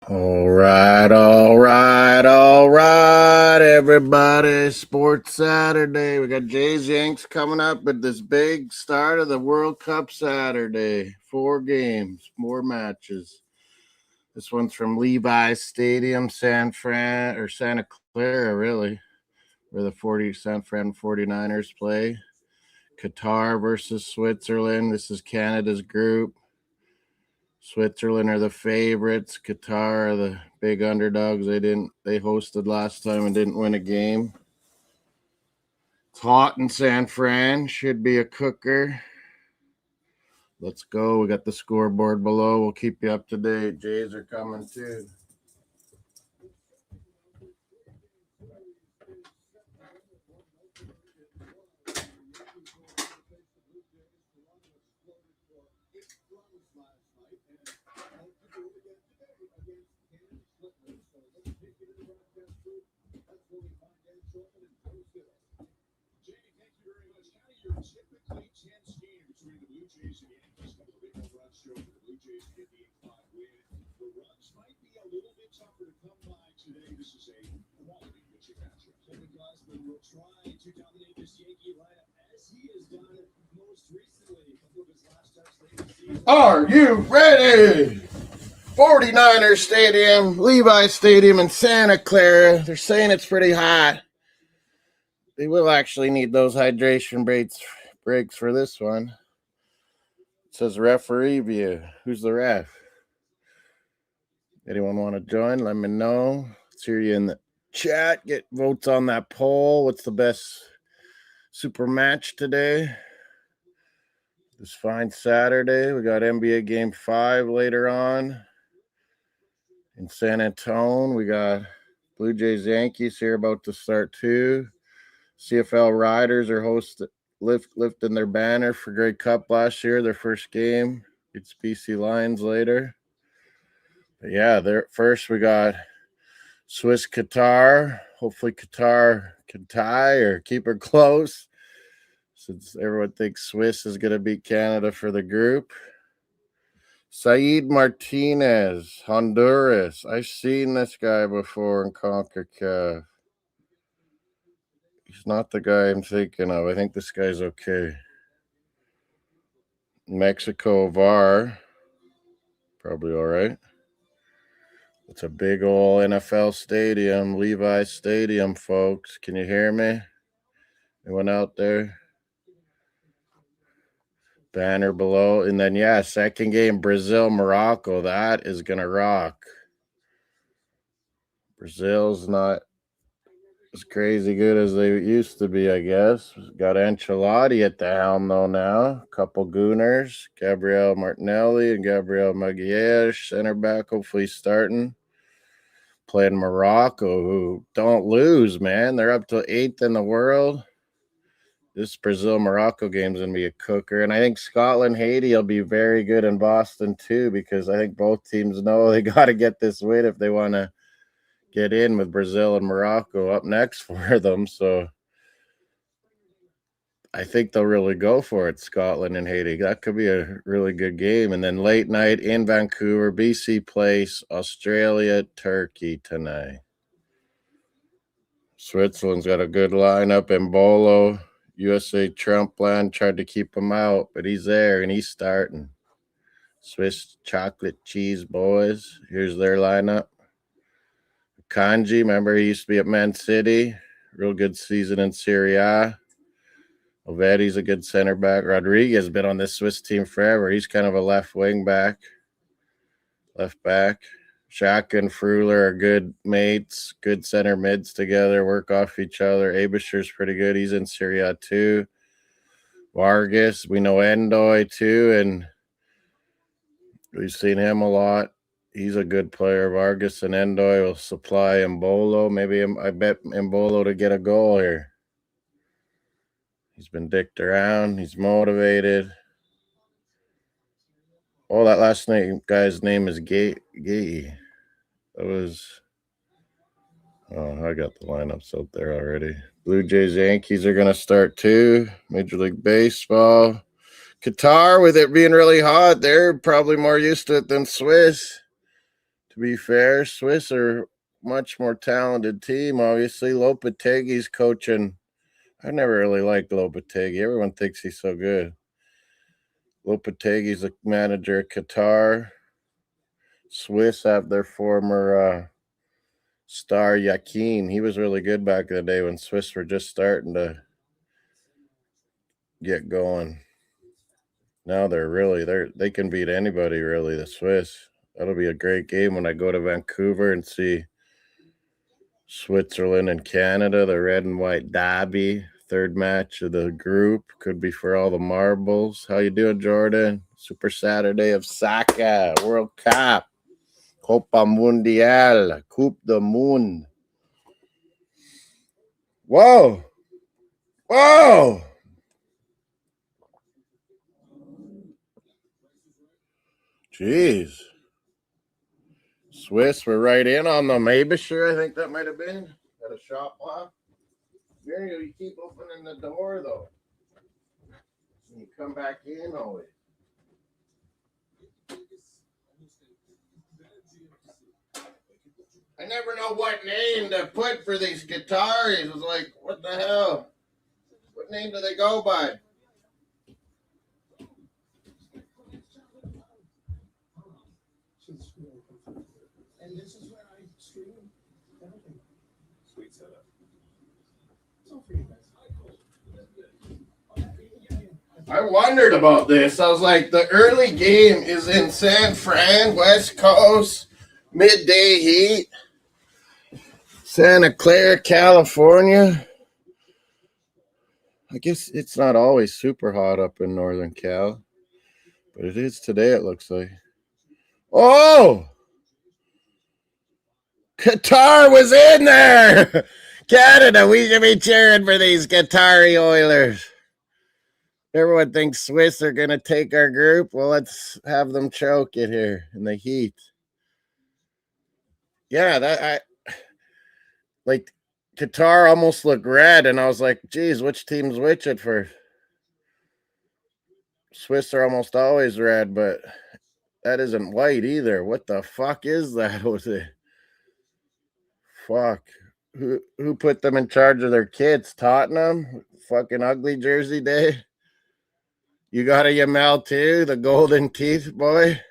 All right, everybody. Sports Saturday. We got Jays Yanks coming up with this big start of the World Cup Saturday. 4 games, 4 matches. This one's from Levi's Stadium, Santa Clara, really, where the San Fran 49ers play. Qatar versus Switzerland. This is Canada's group. Switzerland are the favorites. Qatar are the big underdogs. They hosted last time and didn't win a game. It's hot in San Fran. Should be a cooker. Let's go. We got the scoreboard below. We'll keep you up to date. Jays are coming too. Are you ready? 49ers Stadium, Levi's Stadium in Santa Clara. They're saying it's pretty hot. They will actually need those hydration breaks for this one. It says referee view. Who's the ref? Anyone want to join? Let me know. Let's hear you in the chat. Get votes on that poll. What's the best super match today? This fine Saturday. We got NBA Game 5 later on. In San Antonio, we got Blue Jays Yankees here about to start too. CFL Riders are lifting their banner for Grey Cup last year, their first game. It's BC Lions later. But yeah, first we got Swiss Qatar. Hopefully Qatar can tie or keep her close, since everyone thinks Swiss is going to beat Canada for the group. Said Martinez, Honduras. I've seen this guy before in CONCACAF. He's not the guy I'm thinking of. I think this guy's okay. Mexico, VAR. Probably all right. It's a big old NFL stadium, Levi's Stadium, folks. Can you hear me? Anyone out there? Banner below. And then, yeah, second game, Brazil, Morocco. That is going to rock. Brazil's not as crazy good as they used to be, I guess. Got Ancelotti at the helm, though, now. A couple Gooners, Gabriel Martinelli and Gabriel Magalhaes, center back, hopefully starting. Playing Morocco, who don't lose, man. They're up to 8th in the world. This Brazil-Morocco game is going to be a cooker. And I think Scotland-Haiti will be very good in Boston, too, because I think both teams know they got to get this win if they want to get in, with Brazil and Morocco up next for them. So I think they'll really go for it, Scotland and Haiti. That could be a really good game. And then late night in Vancouver, BC Place, Australia, Turkey tonight. Switzerland's got a good lineup. Embolo, USA Trumpland tried to keep him out, but he's there and he's starting. Swiss chocolate cheese boys. Here's their lineup. Kanji, remember he used to be at Man City. Real good season in Serie A. Ovedi's a good center back. Rodriguez has been on this Swiss team forever. He's kind of a left back. Shaka and Fruler are good mates, good center mids together, work off each other. Abisher's pretty good. He's in Serie A too. Vargas, we know Endoy too, and we've seen him a lot. He's a good player. Vargas and Endoy will supply Embolo. Maybe I bet Embolo to get a goal here. He's been dicked around. He's motivated. Oh, that last guy's name is Gay. That was... Oh, I got the lineups out there already. Blue Jays, Yankees are going to start too. Major League Baseball. Qatar, with it being really hot, they're probably more used to it than Swiss. To be fair, Swiss are much more talented team. Obviously, Lopetegui's coaching. I never really liked Lopetegui. Everyone thinks he's so good. Lopetegui's the manager of Qatar. Swiss have their former star Yakin. He was really good back in the day when Swiss were just starting to get going. Now they can beat anybody really, the Swiss. That'll be a great game when I go to Vancouver and see Switzerland and Canada, the red and white derby, third match of the group. Could be for all the marbles. How you doing, Jordan? Super Saturday of Soccer, World Cup, Copa Mundial, Coupe du Monde. Whoa! Whoa! Jeez. Swiss were right in on them. Abisher, I think that might have been at a shot block. You keep opening the door, though. You come back in always. I never know what name to put for these guitars. It was like, what the hell? What name do they go by? And this is where I stream everything. Sweet setup. It's all for you guys. I wondered about this. I was like, the early game is in San Fran, West Coast, midday heat, Santa Clara, California. I guess it's not always super hot up in Northern Cal, but it is today, it looks like. Oh! Qatar was in there! Canada, we should be cheering for these Qatari Oilers. Everyone thinks Swiss are going to take our group. Well, let's have them choke it here in the heat. Yeah, like Qatar almost looked red, and I was like, geez, which team's which at first? Swiss are almost always red, but that isn't white either. What the fuck is that? Was it? Fuck. Who put them in charge of their kids? Tottenham? Fucking ugly jersey day. You got a Yamal too, the golden teeth boy.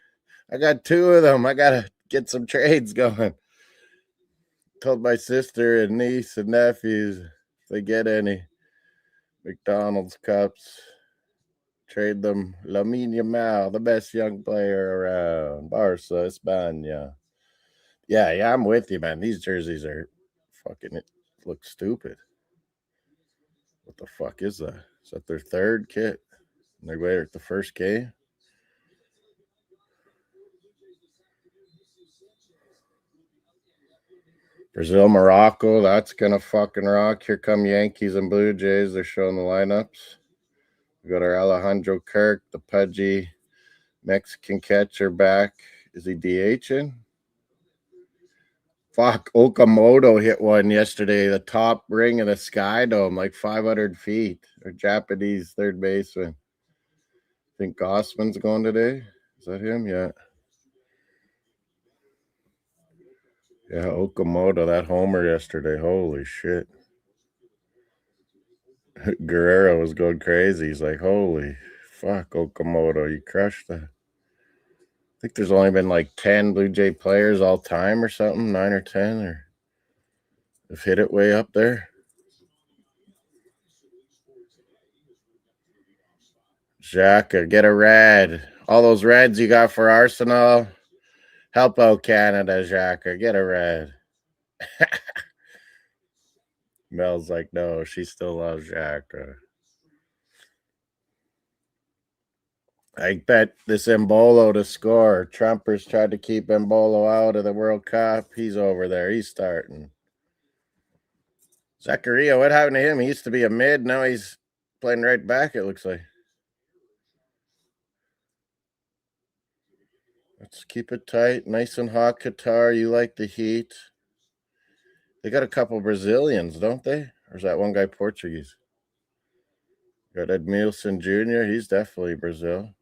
I got two of them. I gotta get some trades going. Told my sister and niece and nephews if they get any McDonald's cups, trade them. Lamine Yamal, the best young player around. Barca, España. Yeah, I'm with you, man. These jerseys are fucking look stupid. What the fuck is that? Is that their third kit? And they're waiting at the first game? Brazil, Morocco, that's gonna fucking rock. Here come Yankees and Blue Jays. They're showing the lineups. We got our Alejandro Kirk, the pudgy Mexican catcher back. Is he DHing? Fuck, Okamoto hit one yesterday, the top ring of the Sky Dome, like 500 feet. Our Japanese third baseman. I think Gossman's going today. Is that him? Yeah. Yeah, Okamoto, that homer yesterday. Holy shit. Guerrero was going crazy. He's like, holy fuck, Okamoto, you crushed that. I think there's only been like 10 Blue Jay players all time or something, 9 or 10, or have hit it way up there. Xhaka, get a red. All those reds you got for Arsenal. Help out Canada, Xhaka. Get a red. Mel's like, no, she still loves Xhaka. I bet this Embolo to score. Trumpers tried to keep Embolo out of the World Cup. He's over there. He's starting. Zakaria, what happened to him? He used to be a mid. Now he's playing right back, it looks like. Let's keep it tight. Nice and hot, Qatar. You like the heat. They got a couple Brazilians, don't they? Or is that one guy Portuguese? Got Edmilson Jr. He's definitely Brazil.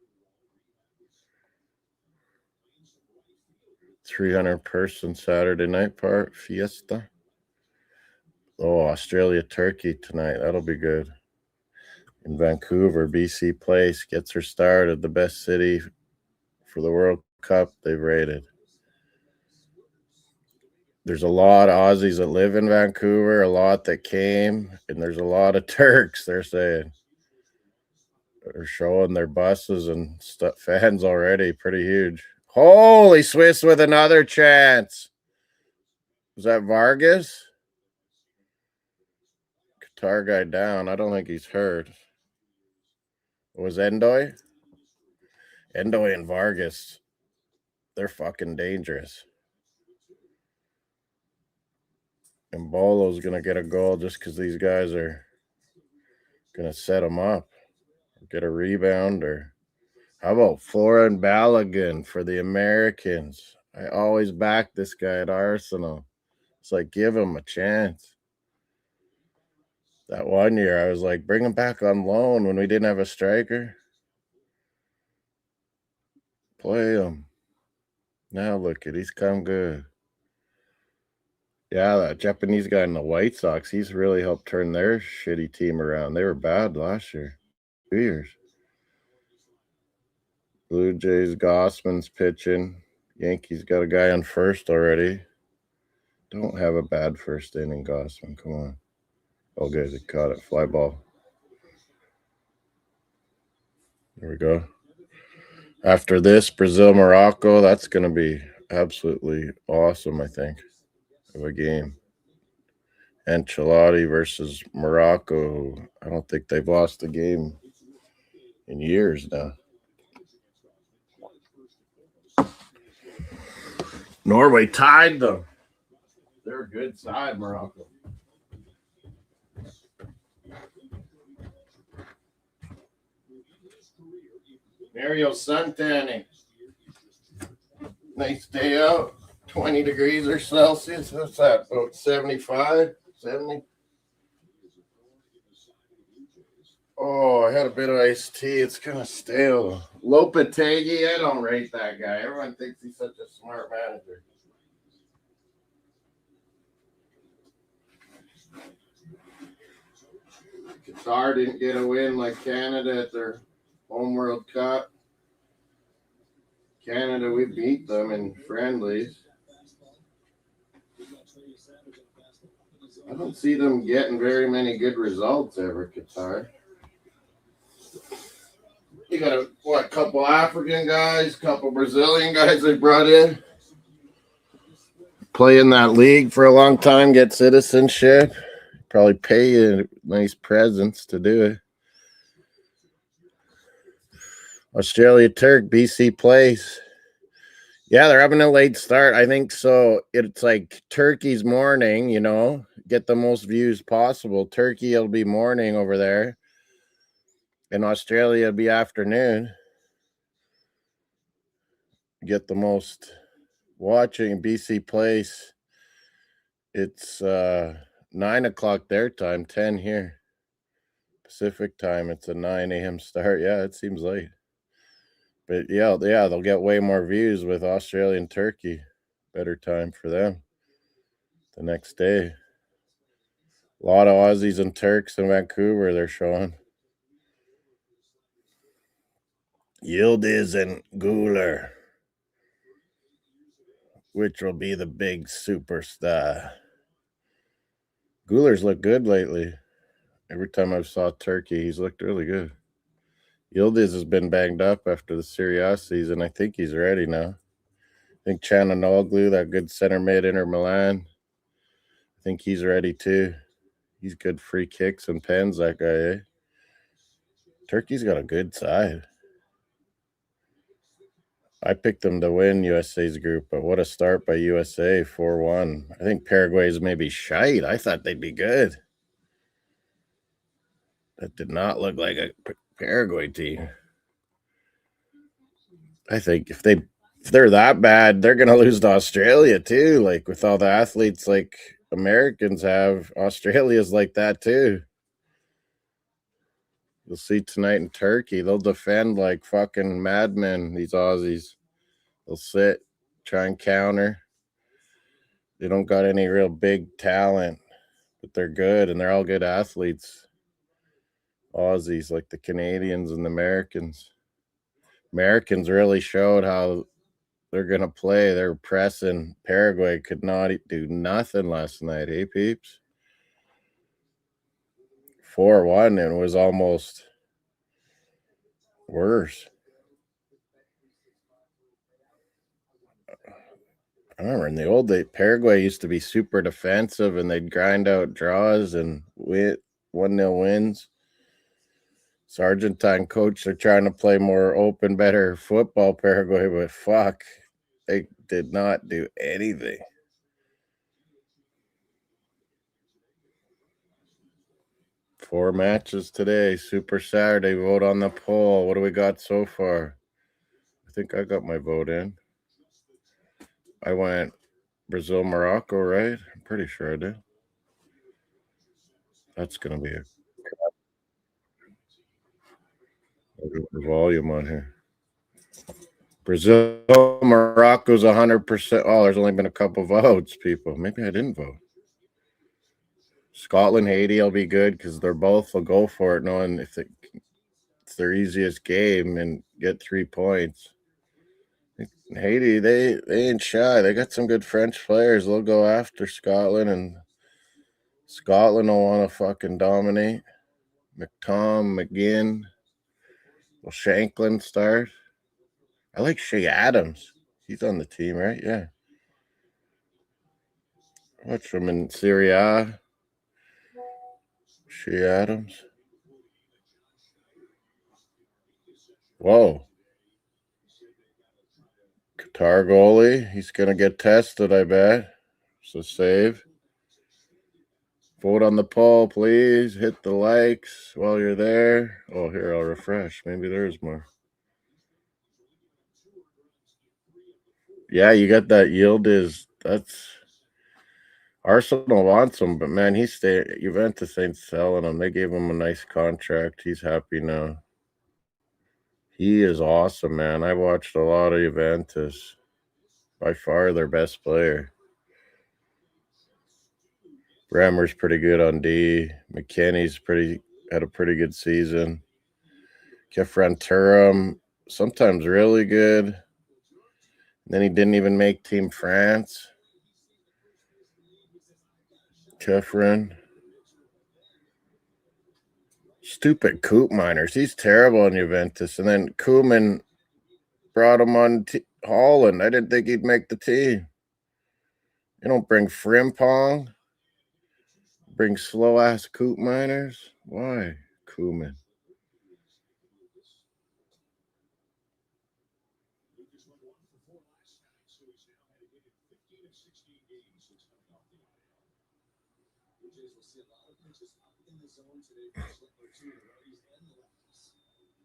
300-person Saturday night part fiesta. Oh, Australia, Turkey tonight. That'll be good. In Vancouver, BC Place gets her start at the best city for the World Cup they've rated. There's a lot of Aussies that live in Vancouver, a lot that came, and there's a lot of Turks, they're saying. They're showing their buses and fans already, pretty huge. Holy Swiss with another chance. Was that Vargas? Qatar guy down. I don't think he's hurt. Was Endoy? Endoy and Vargas, they're fucking dangerous. And Bolo's going to get a goal just because these guys are going to set him up. Get a rebound. Or how about Florin Balogun for the Americans? I always back this guy at Arsenal. It's like, give him a chance. That one year, I was like, bring him back on loan when we didn't have a striker. Play him. Now look at, he's come good. Yeah, that Japanese guy in the White Sox, he's really helped turn their shitty team around. They were bad last year. 2 years. Blue Jays, Gossman's pitching. Yankees got a guy on first already. Don't have a bad first inning, Gossman. Come on. Oh, good. He caught it. Fly ball. There we go. After this, Brazil, Morocco. That's going to be absolutely awesome, I think, of a game. Ancelotti versus Morocco. I don't think they've lost a game in years now. Norway tied them. They're a good side, Morocco. Mario suntanning. Nice day out. 20 degrees or Celsius. What's that? About 75? 70? Oh, I had a bit of iced tea. It's kind of stale. Lopetegui, I don't rate that guy. Everyone thinks he's such a smart manager. Qatar didn't get a win like Canada at their home World Cup. Canada, we beat them in friendlies. I don't see them getting very many good results ever, Qatar. You got a couple African guys, couple Brazilian guys they brought in. Play in that league for a long time, get citizenship. Probably pay you nice presents to do it. Australia Turk, BC Place. Yeah, they're having a late start. I think so. It's like Turkey's morning, get the most views possible. Turkey will be morning over there. In Australia, it'll be afternoon. Get the most watching. BC Place. It's 9 o'clock their time, 10 here. Pacific time, it's a 9 a.m. start. Yeah, it seems late. But yeah, they'll get way more views with Australia and Turkey. Better time for them the next day. A lot of Aussies and Turks in Vancouver they're showing. Yildiz and Guler. Which will be the big superstar? Guler's looked good lately. Every time I've saw Turkey, he's looked really good. Yildiz has been banged up after the Serie A season. I think he's ready now. I think Chananoglu, that good center mid Inter Milan, I think he's ready too. He's good free kicks and pens, that guy, eh? Turkey's got a good side. I picked them to win USA's group, but what a start by USA, 4-1. I think Paraguay's maybe shite. I thought they'd be good. That did not look like a Paraguay team. I think if they're that bad, they're going to lose to Australia too. Like with all the athletes like Americans have, Australia's like that too. You'll see tonight in Turkey, they'll defend like fucking madmen, these Aussies. They'll sit, try and counter. They don't got any real big talent, but they're good, and they're all good athletes. Aussies, like the Canadians and the Americans. Americans really showed how they're going to play. They're pressing. Paraguay could not do nothing last night, hey, peeps? 4-1, and it was almost worse. I remember in the old days, Paraguay used to be super defensive, and they'd grind out draws and win 1-0 wins. This Argentine coach, they're trying to play more open, better football, Paraguay, but fuck, they did not do anything. Four matches today. Super Saturday. Vote on the poll. What do we got so far? I think I got my vote in. I went Brazil, Morocco, right? I'm pretty sure I did. That's going to be a volume on here. Brazil, Morocco's 100%. Oh, there's only been a couple votes, people. Maybe I didn't vote. Scotland, Haiti will be good because they're both will go for it, knowing if it's their easiest game and get 3 points. Haiti, they ain't shy. They got some good French players. They'll go after Scotland, and Scotland will want to fucking dominate. McTom, McGinn. Will Shanklin start? I like Shea Adams. He's on the team, right? Yeah. Watch him in Serie A. Shea Adams. Whoa. Qatar goalie. He's going to get tested, I bet. It's a save. Vote on the poll, please. Hit the likes while you're there. Oh, here, I'll refresh. Maybe there's more. Yeah, you got that yield that's Arsenal wants him, but man, Juventus ain't selling him. They gave him a nice contract. He's happy now. He is awesome, man. I watched a lot of Juventus. By far their best player. Bremer's pretty good on D. McKinney's had a pretty good season. Kefren Turam, sometimes really good. And then he didn't even make Team France. Kefren. Stupid Coop Miners. He's terrible in Juventus. And then Koeman brought him on Holland. I didn't think he'd make the team. You don't bring Frimpong. Bring slow-ass Coop Miners. Why, Koeman?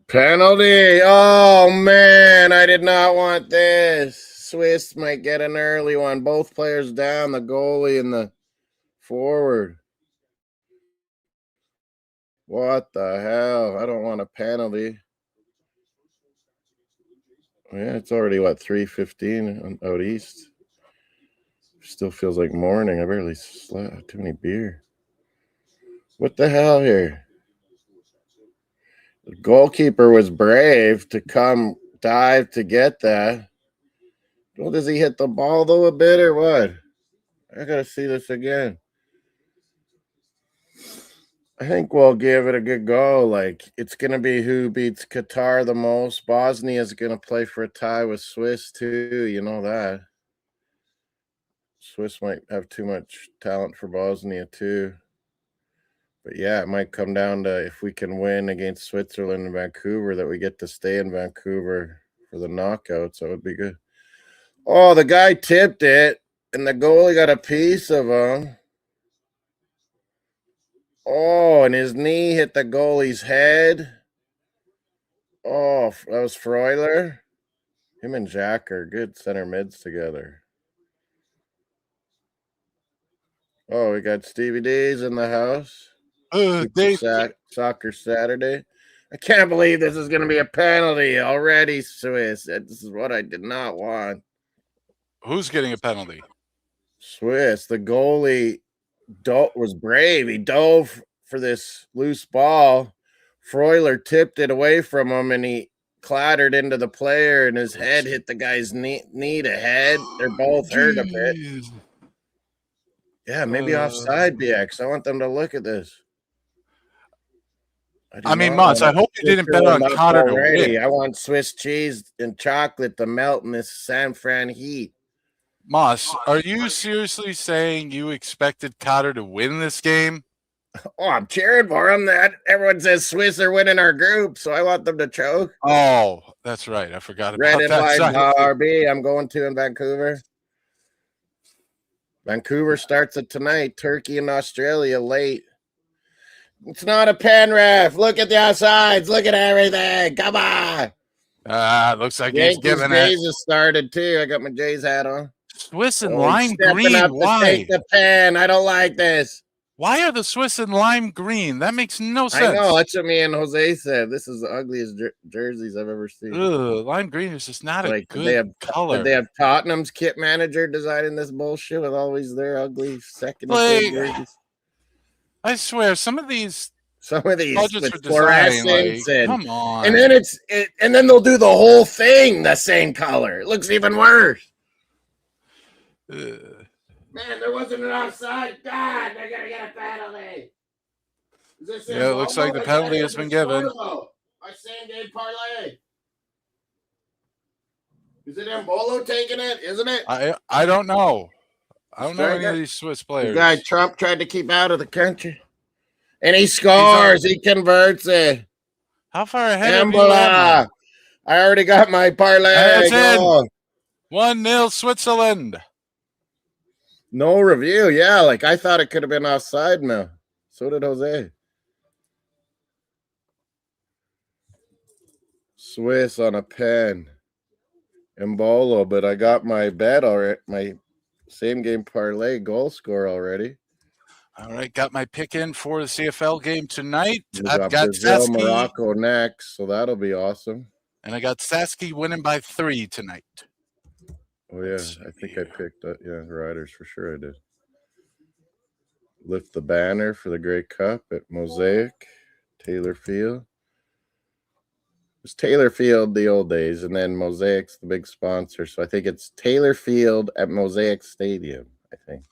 Penalty. Oh, man. I did not want this. Swiss might get an early one. Both players down, the goalie and the forward. What the hell? I don't want a penalty. Yeah, it's already, 3:15 out east. Still feels like morning. I barely slept. Too many beer. What the hell here? The goalkeeper was brave to come dive to get that. Well, does he hit the ball, though, a bit or what? I got to see this again. I think we'll give it a good go. It's going to be who beats Qatar the most. Bosnia is going to play for a tie with Swiss, too. You know that. Swiss might have too much talent for Bosnia, too. But, yeah, it might come down to if we can win against Switzerland and Vancouver, that we get to stay in Vancouver for the knockouts. That would be good. Oh, the guy tipped it, and the goalie got a piece of him. Oh, and his knee hit the goalie's head. Oh, that was Freuler. Him and Jack are good center mids together. Oh, we got Stevie D's in the house. Soccer Saturday. I can't believe this is going to be a penalty already, Swiss. This is what I did not want. Who's getting a penalty? Swiss. The goalie was brave. He dove for this loose ball. Freuler tipped it away from him, and he clattered into the player, and his head hit the guy's knee to head. They're both hurt a bit. Yeah, maybe offside, BX. I want them to look at this. I mean, Moss, I hope you didn't bet on Cotter to win. I want Swiss cheese and chocolate to melt in this San Fran heat. Moss, are you seriously saying you expected Cotter to win this game? Oh, I'm cheering for him. That everyone says Swiss are winning our group, so I want them to choke. Oh, that's right. I forgot about Red that. and white Derby. I'm going to in Vancouver. Vancouver starts it tonight. Turkey and Australia late. It's not a pen, ref. Look at the outsides. Look at everything. Come on. Looks like he's giving it. Jays has started too. I got my Jays hat on. Swiss and lime green. Why? Take the pen. I don't like this. Why are the Swiss and lime green? That makes no sense. I know. That's what me and Jose said. This is the ugliest jerseys I've ever seen. Ugh, lime green is just not a good color. Did they have Tottenham's kit manager designing this bullshit with always their ugly second and third jerseys? I swear, some of these with fluorescents and come on, and then and then they'll do the whole thing the same color. It looks even worse. Man, there wasn't an offside. God, they're gonna get a penalty. Yeah, it looks like the penalty has been given. My same game parlay. Is it Mbolo taking it? Isn't it? I don't know. I don't know any of these Swiss players. The guy Trump tried to keep out of the country. And he scores. He converts it. How far ahead Mbola. I already got my parlay. That's in. 1-0 Switzerland. No review. Yeah, like I thought it could have been offside now. So did Jose. Swiss on a pen. Mbolo, but I got my bet already. My same game parlay goal score already. All right, got my pick in for the CFL game tonight. I've got Brazil, Morocco next, so that'll be awesome. And I got Sasky winning by 3 tonight. Oh yeah, I think I picked that. Yeah, Riders for sure I did. Lift the banner for the Grey Cup at Mosaic, Taylor Field. It was Taylor Field the old days, and then Mosaic's the big sponsor. So I think it's Taylor Field at Mosaic Stadium, I think.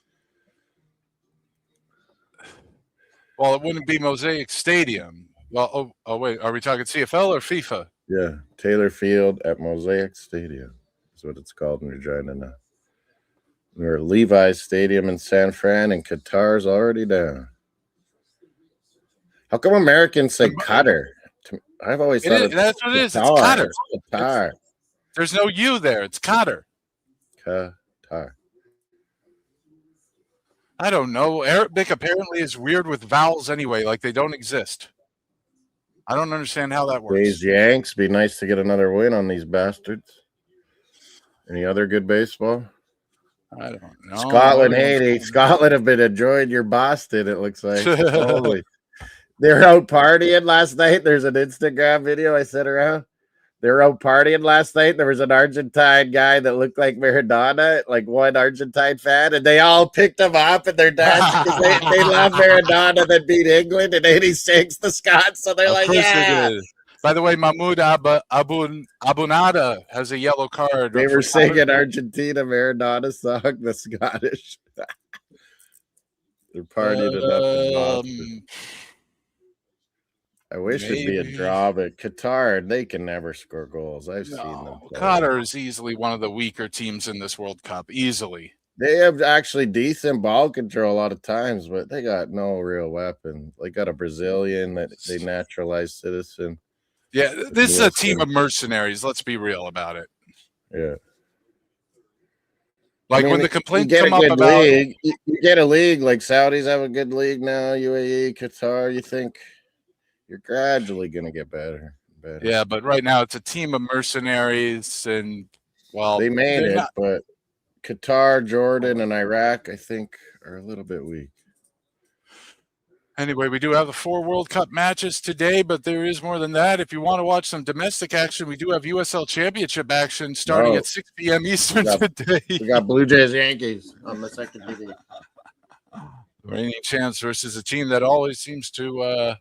Well, it wouldn't be Mosaic Stadium. Well, oh wait, are we talking CFL or FIFA? Yeah, Taylor Field at Mosaic Stadium is what it's called in Regina now. We're at Levi's Stadium in San Fran, and Qatar's already down. How come Americans say Qatar? I've always thought that's what it is. It's Qatar. It's Qatar. There's no U there. It's Qatar. Qatar. I don't know. Arabic apparently is weird with vowels anyway, like they don't exist. I don't understand how that works. Jays Yanks, be nice to get another win on these bastards. Any other good baseball? I don't know. Scotland, Haiti. Scotland have been enjoying your Boston, it looks like. Holy. They're out partying last night. There's an Instagram video I sent around. They were out partying last night. There was an Argentine guy that looked like Maradona, like one Argentine fan, and they all picked him up and they're dancing because they love Maradona that beat England in '86, the Scots. So they're like, yeah. By the way, Mahmoud Abunada has a yellow card. They were singing Argentina Maradona song, the Scottish. They're partying it up in Boston. I wish it'd be a draw, but Qatar, they can never score goals. I've seen them play. Qatar is easily one of the weaker teams in this World Cup, easily. They have actually decent ball control a lot of times, but they got no real weapon. They got a Brazilian that they naturalized citizen. Yeah, this is a team of mercenaries. Let's be real about it. Yeah. Like when the complaints come up about you get a league like Saudis have a good league now, UAE, Qatar, you think you're gradually going to get better. Yeah, but right now it's a team of mercenaries, and well, they made it, but Qatar, Jordan, and Iraq, I think, are a little bit weak. Anyway, we do have the 4 World Cup matches today, but there is more than that. If you want to watch some domestic action, we do have USL Championship action starting at 6 p.m. Eastern today. We got Blue Jays Yankees on the second TV. Reigning champs versus a team that always seems to.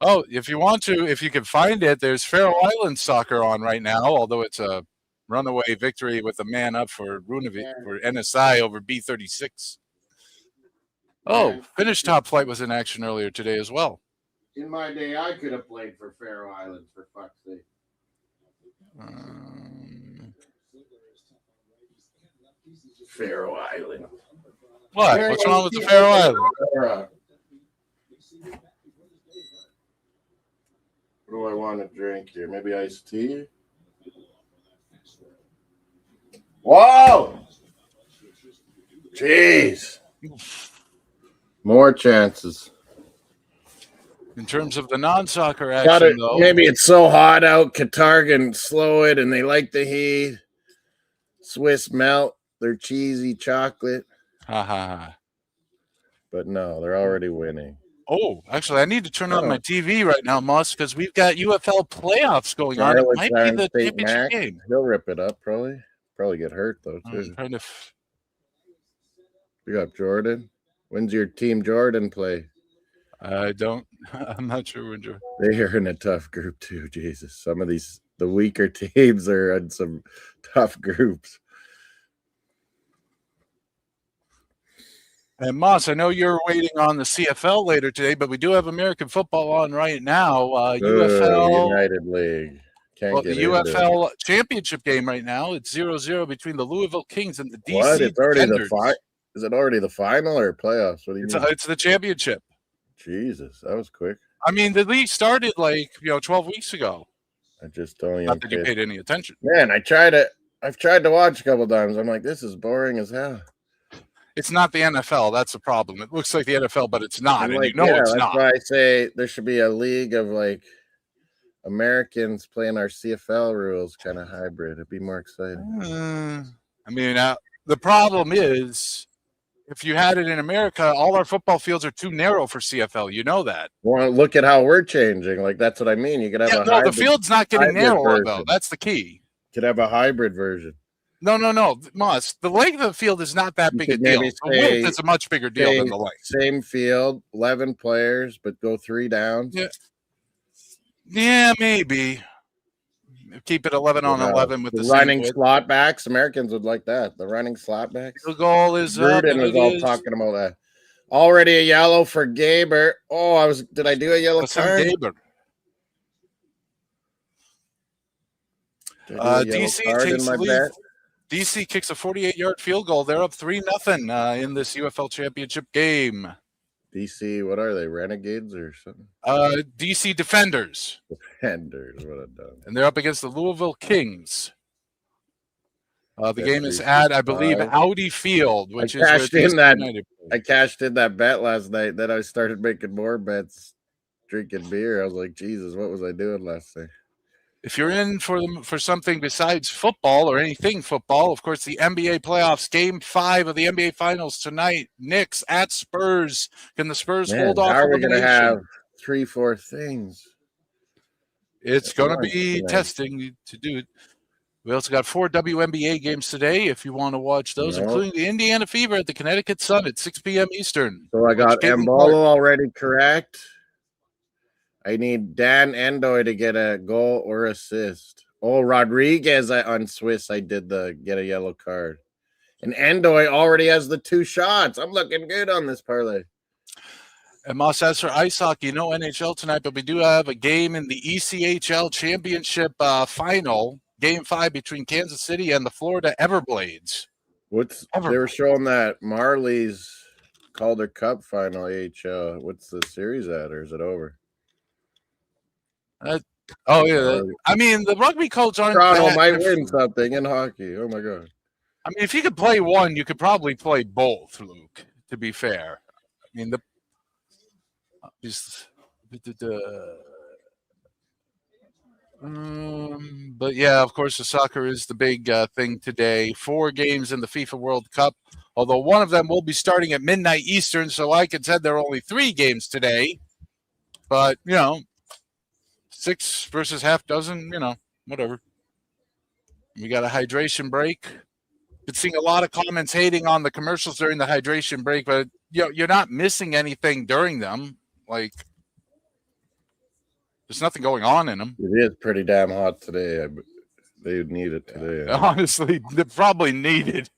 If you can find it, there's Faroe Islands soccer on right now, although it's a runaway victory with a man up for NSI over B36. Oh, Finnish top flight was in action earlier today as well. In my day, I could have played for Faroe Islands, for fuck's sake. Faroe Island. What? What's wrong with the Faroe Island? What do I want to drink here? Maybe iced tea? Whoa! Jeez. More chances. In terms of the non-soccer action, though. Maybe it's so hot out, Qatar can slow it, and they like the heat. Swiss melt their cheesy chocolate. Ha. But no, they're already winning. Oh, actually, I need to turn on my TV right now, Musk, because we've got UFL playoffs going on. It might be the championship game. He'll rip it up, probably. Probably get hurt, though, too. You got Jordan. When's your team Jordan play? I'm not sure when Jordan. They're in a tough group, too. Jesus. Some of the weaker teams are in some tough groups. And Moss, I know you're waiting on the CFL later today, but we do have American football on right now. UFL United League. The UFL championship game right now. It's 0-0 between the Louisville Kings and the DC. What? It's already Defenders. Is it already the final or playoffs? What do you mean? It's the championship. Jesus, that was quick. I mean, the league started 12 weeks ago. I just don't. Not that you paid any attention. Man, I've tried to watch a couple times. I'm like, this is boring as hell. It's not the NFL. That's the problem. It looks like the NFL, but it's not. And it's that's not. That's why I say there should be a league of Americans playing our CFL rules, kind of hybrid. It'd be more exciting. The problem is, if you had it in America, all our football fields are too narrow for CFL. You know that. Well, look at how we're changing. That's what I mean. You could have the field's not getting narrower, though. That's the key. You could have a hybrid version. No, Moss. The length of the field is not that big a deal. The width is a much bigger deal than the length. Same field, 11 players, but go 3 downs. Yeah, maybe. Keep it 11 on 11 with the running slot backs. Americans would like that. The running slot backs. The goal is Gruden was all talking about that. Already a yellow for Gaber. Oh, did I do a yellow card? Gaber. DC takes the lead. DC kicks a 48-yard field goal. They're up 3-0 in this UFL championship game. DC, what are they? Renegades or something? DC Defenders. Defenders, what a dumb. And they're up against the Louisville Kings. The game is at, I believe, Audi Field, which I cashed in that bet last night. Then I started making more bets, drinking beer. I was like, Jesus, what was I doing last night? If you're in for something besides football or anything football, of course, the NBA playoffs, Game 5 of the NBA Finals tonight. Knicks at Spurs. Can the Spurs hold off? How are we going to have 3-4 things? It's going to be testing to do it. We also got 4 WNBA games today if you want to watch those, including the Indiana Fever at the Connecticut Sun at 6 p.m. Eastern. So I got Mbolo already correct. I need Dan Endoy to get a goal or assist. Oh, Rodriguez on Swiss, I did get a yellow card. And Endoy already has the 2 shots. I'm looking good on this parlay. And Moss, as for ice hockey, no NHL tonight, but we do have a game in the ECHL Championship final, Game 5 between Kansas City and the Florida Everblades. They were showing that Marley's Calder Cup final AHL. What's the series at, or is it over? The rugby codes aren't. Toronto might win something in hockey. Oh my god! I mean, if you could play one, you could probably play both, Luke. To be fair, I mean but yeah, of course, the soccer is the big thing today. 4 games in the FIFA World Cup. although one of them will be starting at midnight Eastern, so I contend there are only 3 games today. But, 6 versus half dozen, whatever. We got a hydration break. Been seeing a lot of comments hating on the commercials during the hydration break, but you're not missing anything during them. Like, there's nothing going on in them. It is pretty damn hot today. They would need it today. Yeah. Honestly, they probably need it.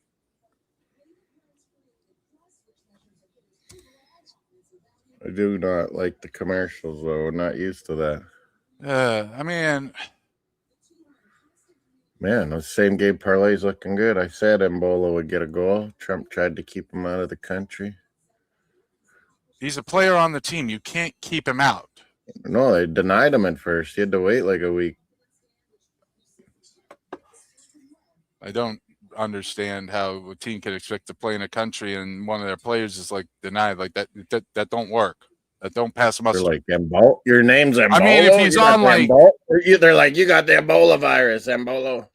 I do not like the commercials, though. We're not used to that. Man, the same game parlay's looking good. I said Embolo would get a goal. Trump tried to keep him out of the country. He's a player on the team. You can't keep him out. No, they denied him at first. He had to wait like a week. I don't understand how a team can expect to play in a country and one of their players is like denied like that. That don't work. That don't pass muster. They're like, Embolo? Your name's Embolo? I mean, if he's on like, they're like, you got the Ebola virus, Embolo.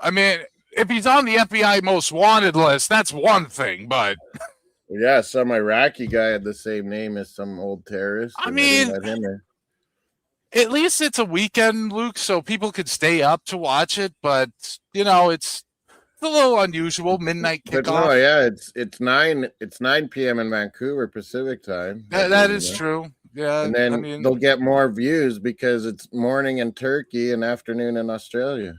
I mean, if he's on the FBI most wanted list, that's one thing, but yeah, some Iraqi guy had the same name as some old terrorist. I mean, at least it's a weekend, Luke, so people could stay up to watch it. But it's a little unusual. Midnight kickoff. But no, yeah, it's 9 p.m. in Vancouver Pacific time. That is true. Yeah, and then they'll get more views because it's morning in Turkey and afternoon in Australia.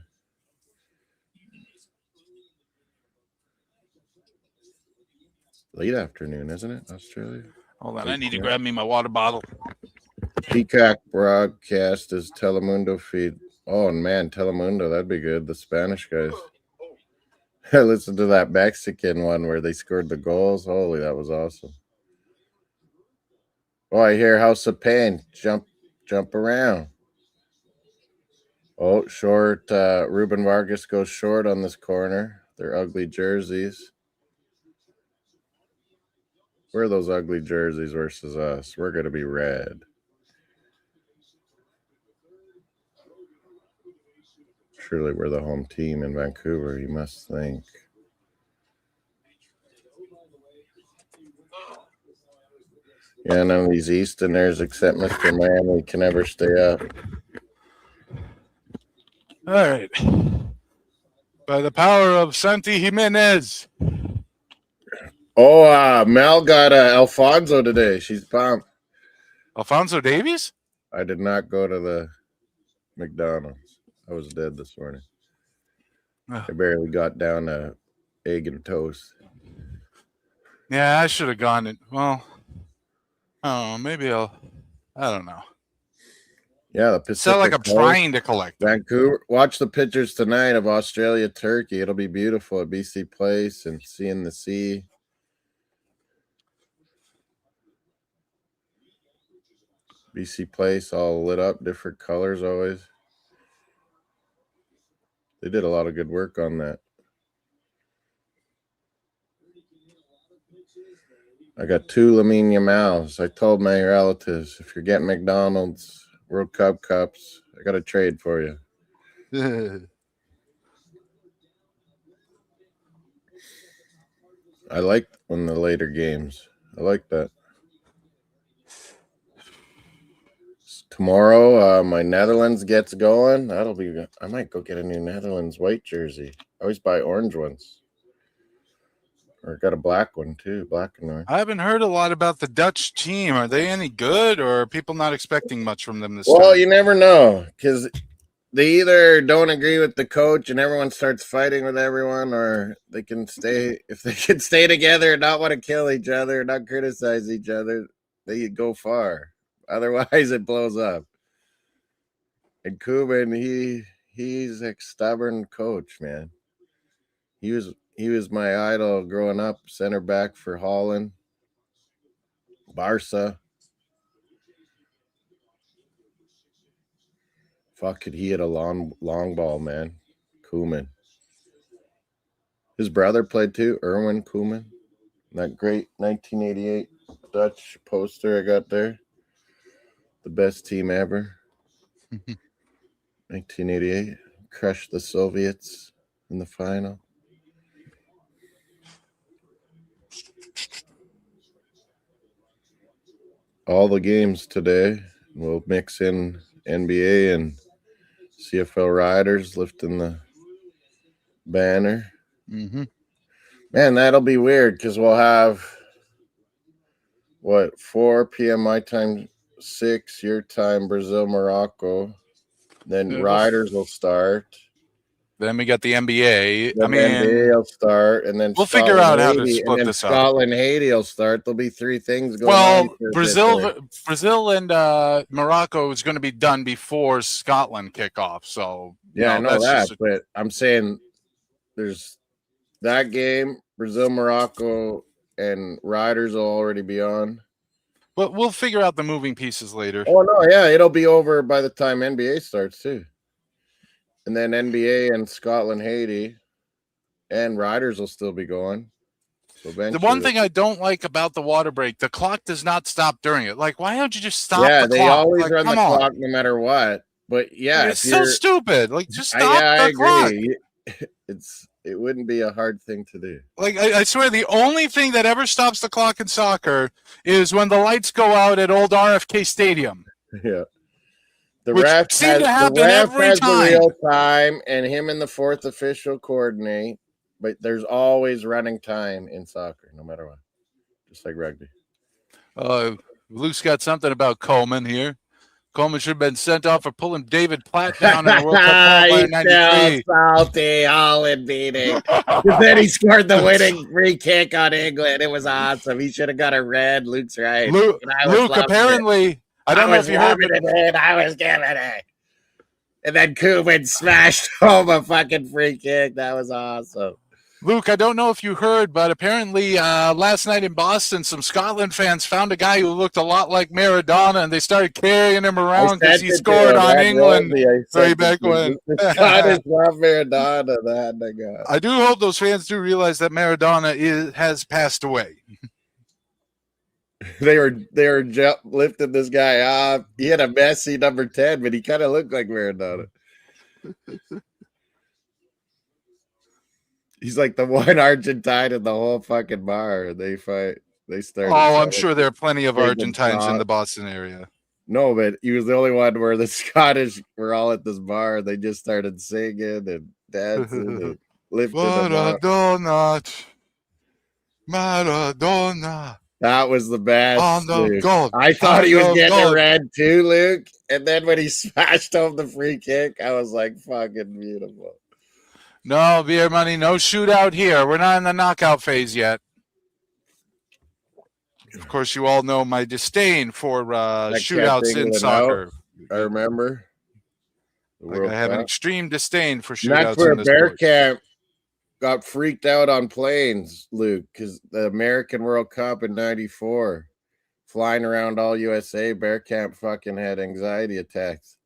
Late afternoon, isn't it? Australia. Hold on, I need to grab me my water bottle. Peacock broadcast is Telemundo feed. Oh man, Telemundo, that'd be good. The Spanish guys. I listened to that Mexican one where they scored the goals. Holy, that was awesome. Oh, I hear House of Pain. Jump around. Oh, short. Ruben Vargas goes short on this corner. They're ugly jerseys. Where are those ugly jerseys versus us? We're going to be red. Surely we're the home team in Vancouver, you must think. Yeah, none of these Easterners except Mr. Manley can ever stay up. All right. By the power of Santi Jimenez. Oh, Mel got Alfonso today. She's pumped. Alfonso Davies? I did not go to the McDonald's. I was dead this morning. I barely got down to egg and toast. Yeah, I should have gone it. Well, maybe I don't know. Yeah, the Pacific. Sound like I'm trying to collect them. Vancouver. Watch the pictures tonight of Australia, Turkey. It'll be beautiful at BC Place and seeing the sea. BC Place all lit up, different colors always. They did a lot of good work on that. I got 2 Lamine Yamals. I told my relatives, if you're getting McDonald's World Cup cups, I got a trade for you. I like when the later games. I like that. Tomorrow, my Netherlands gets going. That'll be. I might go get a new Netherlands white jersey. I always buy orange ones. Or got a black one too, black and orange. I haven't heard a lot about the Dutch team. Are they any good, or are people not expecting much from them this time? Well, you never know, because they either don't agree with the coach and everyone starts fighting with everyone, or they can stay. If they can stay together and not want to kill each other, not criticize each other, they go far. Otherwise, it blows up. And Koeman, he's a stubborn coach, man. He was my idol growing up, center back for Holland, Barca. Fuck, could he hit a long ball, man? Koeman. His brother played too, Erwin Koeman. That great 1988 Dutch poster I got there. The best team ever. 1988. Crushed the Soviets in the final. all the games today. We'll mix in NBA and CFL Riders lifting the banner. Mm-hmm. Man, that'll be weird because we'll have 4 p.m. my time, 6 your time, Brazil, Morocco. Then Riders will start. Then we got the NBA. Then NBA will start, and then we'll figure out how to Haiti, split and then this up. Scotland, Haiti will start. There'll be 3 things going on. Well, Brazil and Morocco is going to be done before Scotland kick off. So I know that, but I'm saying there's that game, Brazil, Morocco, and Riders will already be on. But we'll figure out the moving pieces later. Oh no, yeah, it'll be over by the time NBA starts too. And then NBA and Scotland, Haiti, and Riders will still be going. So the one thing I don't like about the water break, the clock does not stop during it. Like, why don't you just stop the clock? Yeah, they always run the clock no matter what. But yeah, it's so stupid. Like, just stop the clock. It wouldn't be a hard thing to do. Like, I swear, the only thing that ever stops the clock in soccer is when the lights go out at old RFK Stadium. Yeah. The ref has the real time, and him and the fourth official coordinate, but there's always running time in soccer, no matter what, just like rugby. Luke's got something about Coleman here. Coleman should have been sent off for pulling David Platt down in the World Cup in 93. Salty Holland beating. Then he scored the winning free kick on England. It was awesome. He should have got a red. Luke's right. Luke apparently... I don't know if you heard it. I was giving it. And then Koeman smashed home a fucking free kick. That was awesome. Luke, I don't know if you heard, but apparently last night in Boston, some Scotland fans found a guy who looked a lot like Maradona, and they started carrying him around because he scored on England way back when. Scottish love Maradona. That guy. I do hope those fans do realize that Maradona has passed away. They were lifting this guy up. He had a messy number 10, but he kind of looked like Maradona. He's like the one Argentine in the whole fucking bar. They fight. They started. Oh, I'm sure there are plenty of Argentines in the Boston area. No, but he was the only one where the Scottish were all at this bar. They just started singing and dancing and lifting Maradona. Maradona. That was the best. Gold. I thought he was getting a red too, Luke. And then when he smashed home the free kick, I was like, fucking beautiful. No, beer money, no shootout here. We're not in the knockout phase yet. Of course, you all know my disdain for shootouts in soccer. I remember. I have an extreme disdain for shootouts. That's where Bear Camp got freaked out on planes, Luke, because the American World Cup in '94, flying around all USA, Bear Camp fucking had anxiety attacks.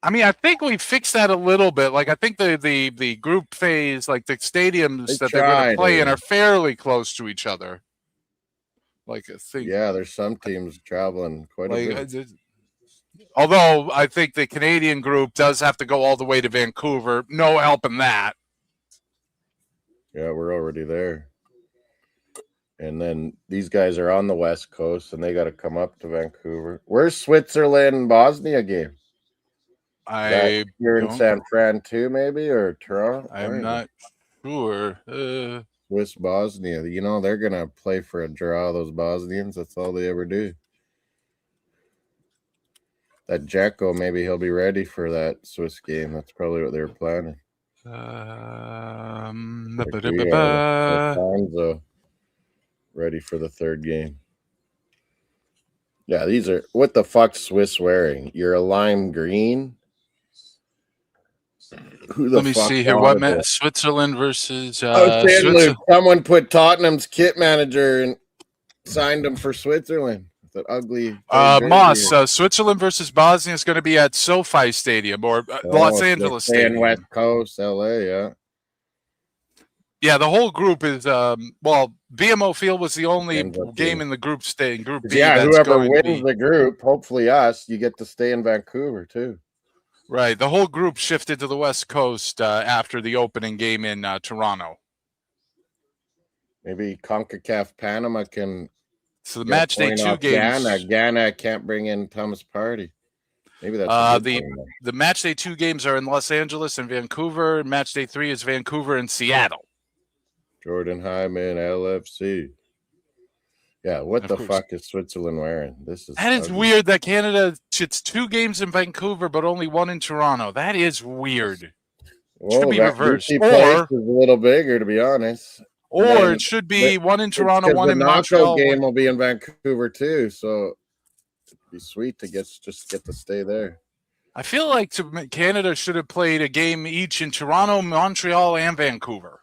I mean, I think we fixed that a little bit. Like, I think the group phase, like the stadiums that they're going to play in, are fairly close to each other. Like, I think, yeah, there's some teams traveling quite a bit. Although I think the Canadian group does have to go all the way to Vancouver. No help in that. Yeah, we're already there. And then these guys are on the West Coast, and they got to come up to Vancouver. Where's Switzerland Bosnia game? You're in San Fran too, maybe, or Toronto? I'm not sure. Swiss Bosnia. You know, they're going to play for a draw, those Bosnians. That's all they ever do. That Jacko, maybe he'll be ready for that Swiss game. That's probably what they were planning. Ready for the third game. Yeah, these are what the fuck Swiss wearing? You're a lime green. Let me see here. What Switzerland versus someone put Tottenham's kit manager and signed him for Switzerland. That ugly Moss. Switzerland versus Bosnia is going to be at SoFi Stadium or Los Angeles Stadium. West Coast, LA, yeah. Yeah, the whole group is BMO Field was the only game in the group Group B. Yeah, whoever wins the group, hopefully us, you get to stay in Vancouver too. Right. The whole group shifted to the West Coast after the opening game in Toronto. Maybe CONCACAF Panama can So the match day 2 games. Ghana can't bring in Thomas Party. Maybe that's a good thing. The match day 2 games are in Los Angeles and Vancouver. Match day 3 is Vancouver and Seattle. Jordan Hyman, LFC. Yeah, what the fuck is Switzerland wearing? That is weird that Canada, it's 2 games in Vancouver, but only 1 in Toronto. That is weird. Well, should be reversed. Or is a little bigger, to be honest. Or it should be 1 in Toronto, 1 in Montreal. The game will be in Vancouver too, so it'd be sweet to get to stay there. I feel like Canada should have played a game each in Toronto, Montreal, and Vancouver.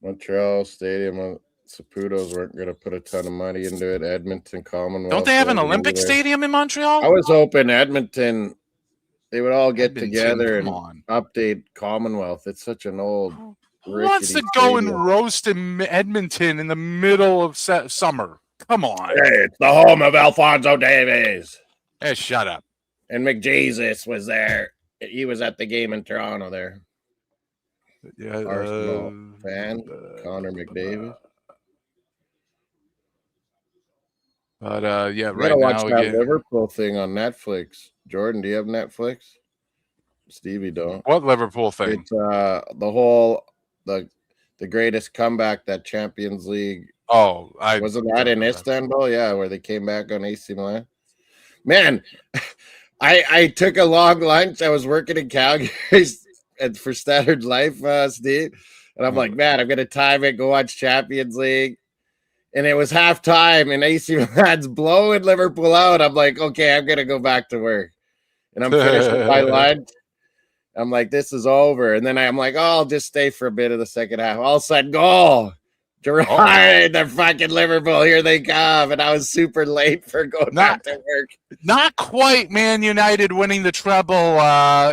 Montreal Stadium, Saputos weren't going to put a ton of money into it. Edmonton, Commonwealth. Don't they have an Olympic stadium in Montreal? I was hoping Edmonton, they would all get together and update Commonwealth. It's such an old. Who wants to go and roast in Edmonton in the middle of summer? Come on. Hey, it's the home of Alphonso Davies. Hey, shut up. And McJesus was there. He was at the game in Toronto there. Yeah, Arsenal fan, Connor McDavid. But yeah, right now. Watch that Liverpool thing on Netflix. Jordan, do you have Netflix? Stevie don't. What Liverpool thing? It's the greatest comeback, that Champions League. Oh, wasn't that in Istanbul? Yeah, where they came back on AC Milan. Man, I took a long lunch. I was working in Calgary for Standard Life, Steve, and I'm like, man, I'm gonna time it, go watch Champions League. And it was halftime, and AC Milan's blowing Liverpool out. I'm like, okay, I'm gonna go back to work, and I'm finished with my lunch. I'm like, this is over. And then I'm like, oh, I'll just stay for a bit of the second half. All of a sudden, goal. Gerard, they're fucking Liverpool. Here they come. And I was super late for going back to work. Not quite Man United winning the treble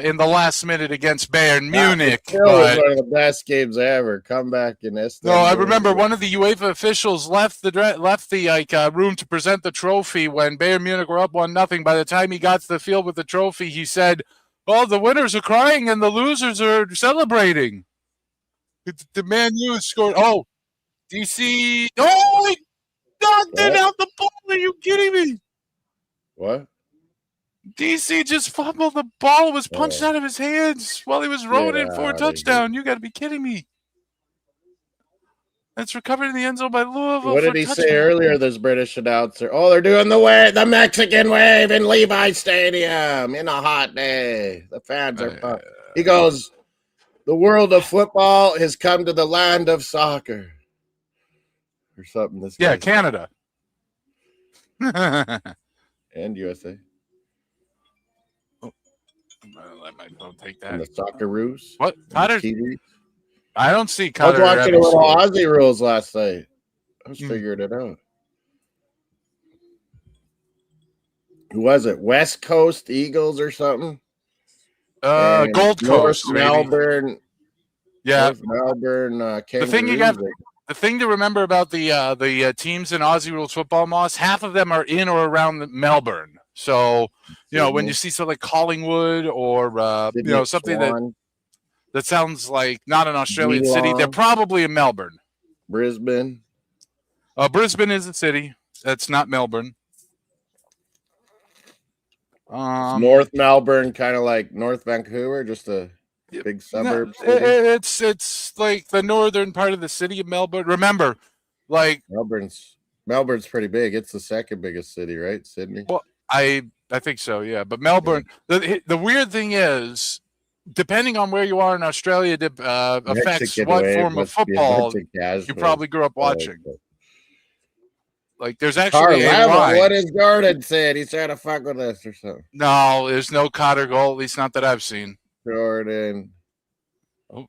in the last minute against Bayern Munich. It was one of the best games ever. Comeback in Istanbul. No, I remember one of the UEFA officials left the room to present the trophy when Bayern Munich were up 1-0. By the time he got to the field with the trophy, he said, "Oh, the winners are crying and the losers are celebrating." The Man U scored. Oh, DC. Oh, he knocked it out the ball. Are you kidding me? What? DC just fumbled the ball. It was punched out of his hands while he was rolling in for a touchdown. You got to be kidding me. It's recovered in the end zone by Louisville. What did he say earlier, this British announcer? Oh, they're doing the Mexican wave in Levi Stadium in a hot day. The fans are pumped. He goes, the world of football has come to the land of soccer. Or something. Canada. And USA. Oh, I might take that. And the Socceroos. What? I don't see Qatar. I was watching a little Aussie rules last night. I was figuring it out. Who was it? West Coast Eagles or something? Gold Coast. Melbourne. Yeah. North Melbourne. The thing to remember about the teams in Aussie rules football, Moss, half of them are in or around Melbourne. So, when you see something like Collingwood or something that sounds like not an Australian city, they're probably in Melbourne. Brisbane. Brisbane is a city. That's not Melbourne. North Melbourne, kind of like North Vancouver, just a big suburb. It's like the northern part of the city of Melbourne. Remember, like Melbourne's pretty big. It's the second biggest city, right? Sydney. Well, I think so, yeah. But Melbourne, the weird thing is, depending on where you are in Australia, affects what form of football you probably grew up watching. Like, there's actually a line. What is Gordon said? He's trying to fuck with us or something. No, there's no Cotter goal, at least not that I've seen. Jordan. Oh.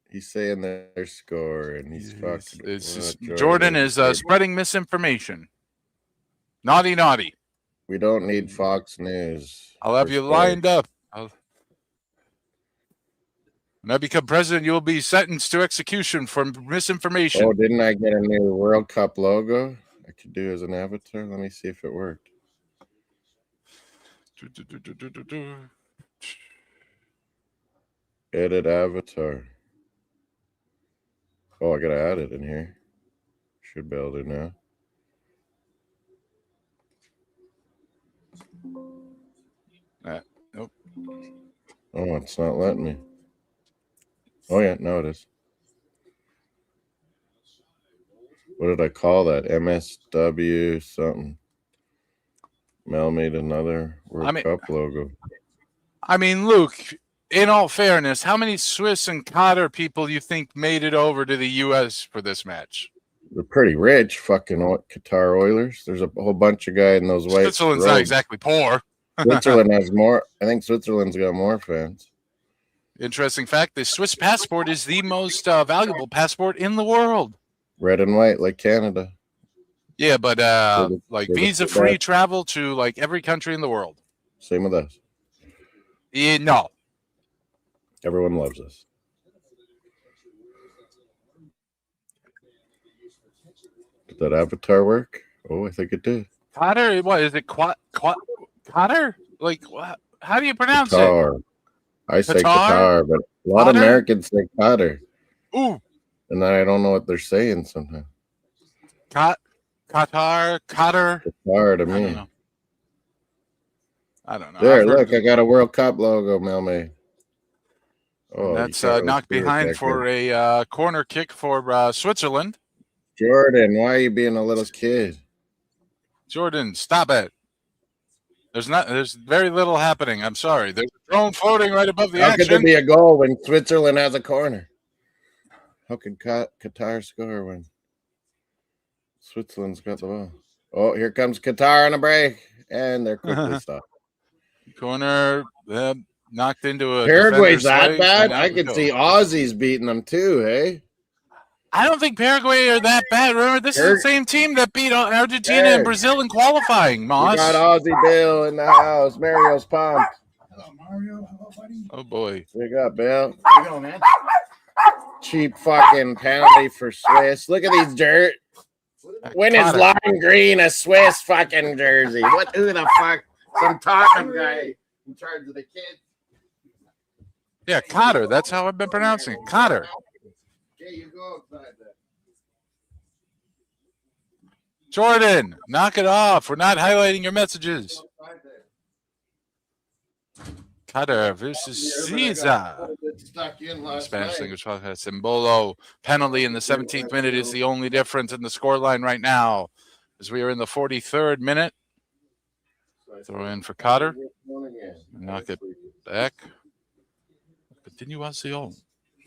He's saying their score, and he's fucking. Jordan is spreading misinformation. Naughty. We don't need Fox News. I'll have you lined up. When I become president, you will be sentenced to execution for misinformation. Oh, didn't I get a new World Cup logo I could do as an avatar? Let me see if it worked. Edit avatar. Oh, I gotta add it in here. Should be able to now. Nope. Oh, it's not letting me. Oh, yeah, no, it is. What did I call that? MSW something. Mel made another World Cup logo. I mean, Luke, in all fairness, how many Swiss and Qatar people you think made it over to the U.S. for this match? They're pretty rich, fucking Qatar Oilers. There's a whole bunch of guys in those white Switzerland's robes. not exactly poor. Switzerland has more. I think Switzerland's got more fans. Interesting fact, the Swiss passport is the most valuable passport in the world. Red and white, like Canada. Yeah, but like visa-free travel to like every country in the world. Same with us. Yeah, no. Everyone loves us. Did that avatar work? Oh, I think it did. Qatar? What is it? Qatar? Like, what? How do you pronounce Qatar. it? I say Qatar, but a lot of Americans say Qatar. Ooh. And then I don't know what they're saying sometimes. Qatar to me. I don't know. There, look, I got a World Cup logo, Melmay. Oh, that's knocked behind for a corner kick for Switzerland. Jordan, why are you being a little kid? Jordan, stop it. There's very little happening. I'm sorry. There's a drone floating right above the action. How could there be a goal when Switzerland has a corner? How could Qatar score when Switzerland's got the ball? Oh, here comes Qatar on a break, and they're quickly stopped. Corner knocked into a Paraguay's that bad? I could see Aussies beating them too, hey? I don't think Paraguay are that bad. Remember, this is the same team that beat Argentina and Brazil in qualifying, Moss. We got Aussie Bill in the house. Mario's pumped. Hello, Mario. Hello, buddy. Oh, boy. Wake up, Bill. How you going, man? Cheap fucking penalty for Swiss. Look at these dirt. When is lime green a Swiss fucking jersey? Who the fuck? Some Tottenham guy in charge of the kids. Yeah, Qatar. That's how I've been pronouncing it. Qatar. Okay, you go outside there. Jordan, knock it off. We're not highlighting your messages. Qatar versus Caesar. Spanish language podcast. Simbolo. Penalty in the 17th minute is the only difference in the scoreline right now, as we are in the 43rd minute. Throw in for Qatar. Knock it back. Continuación.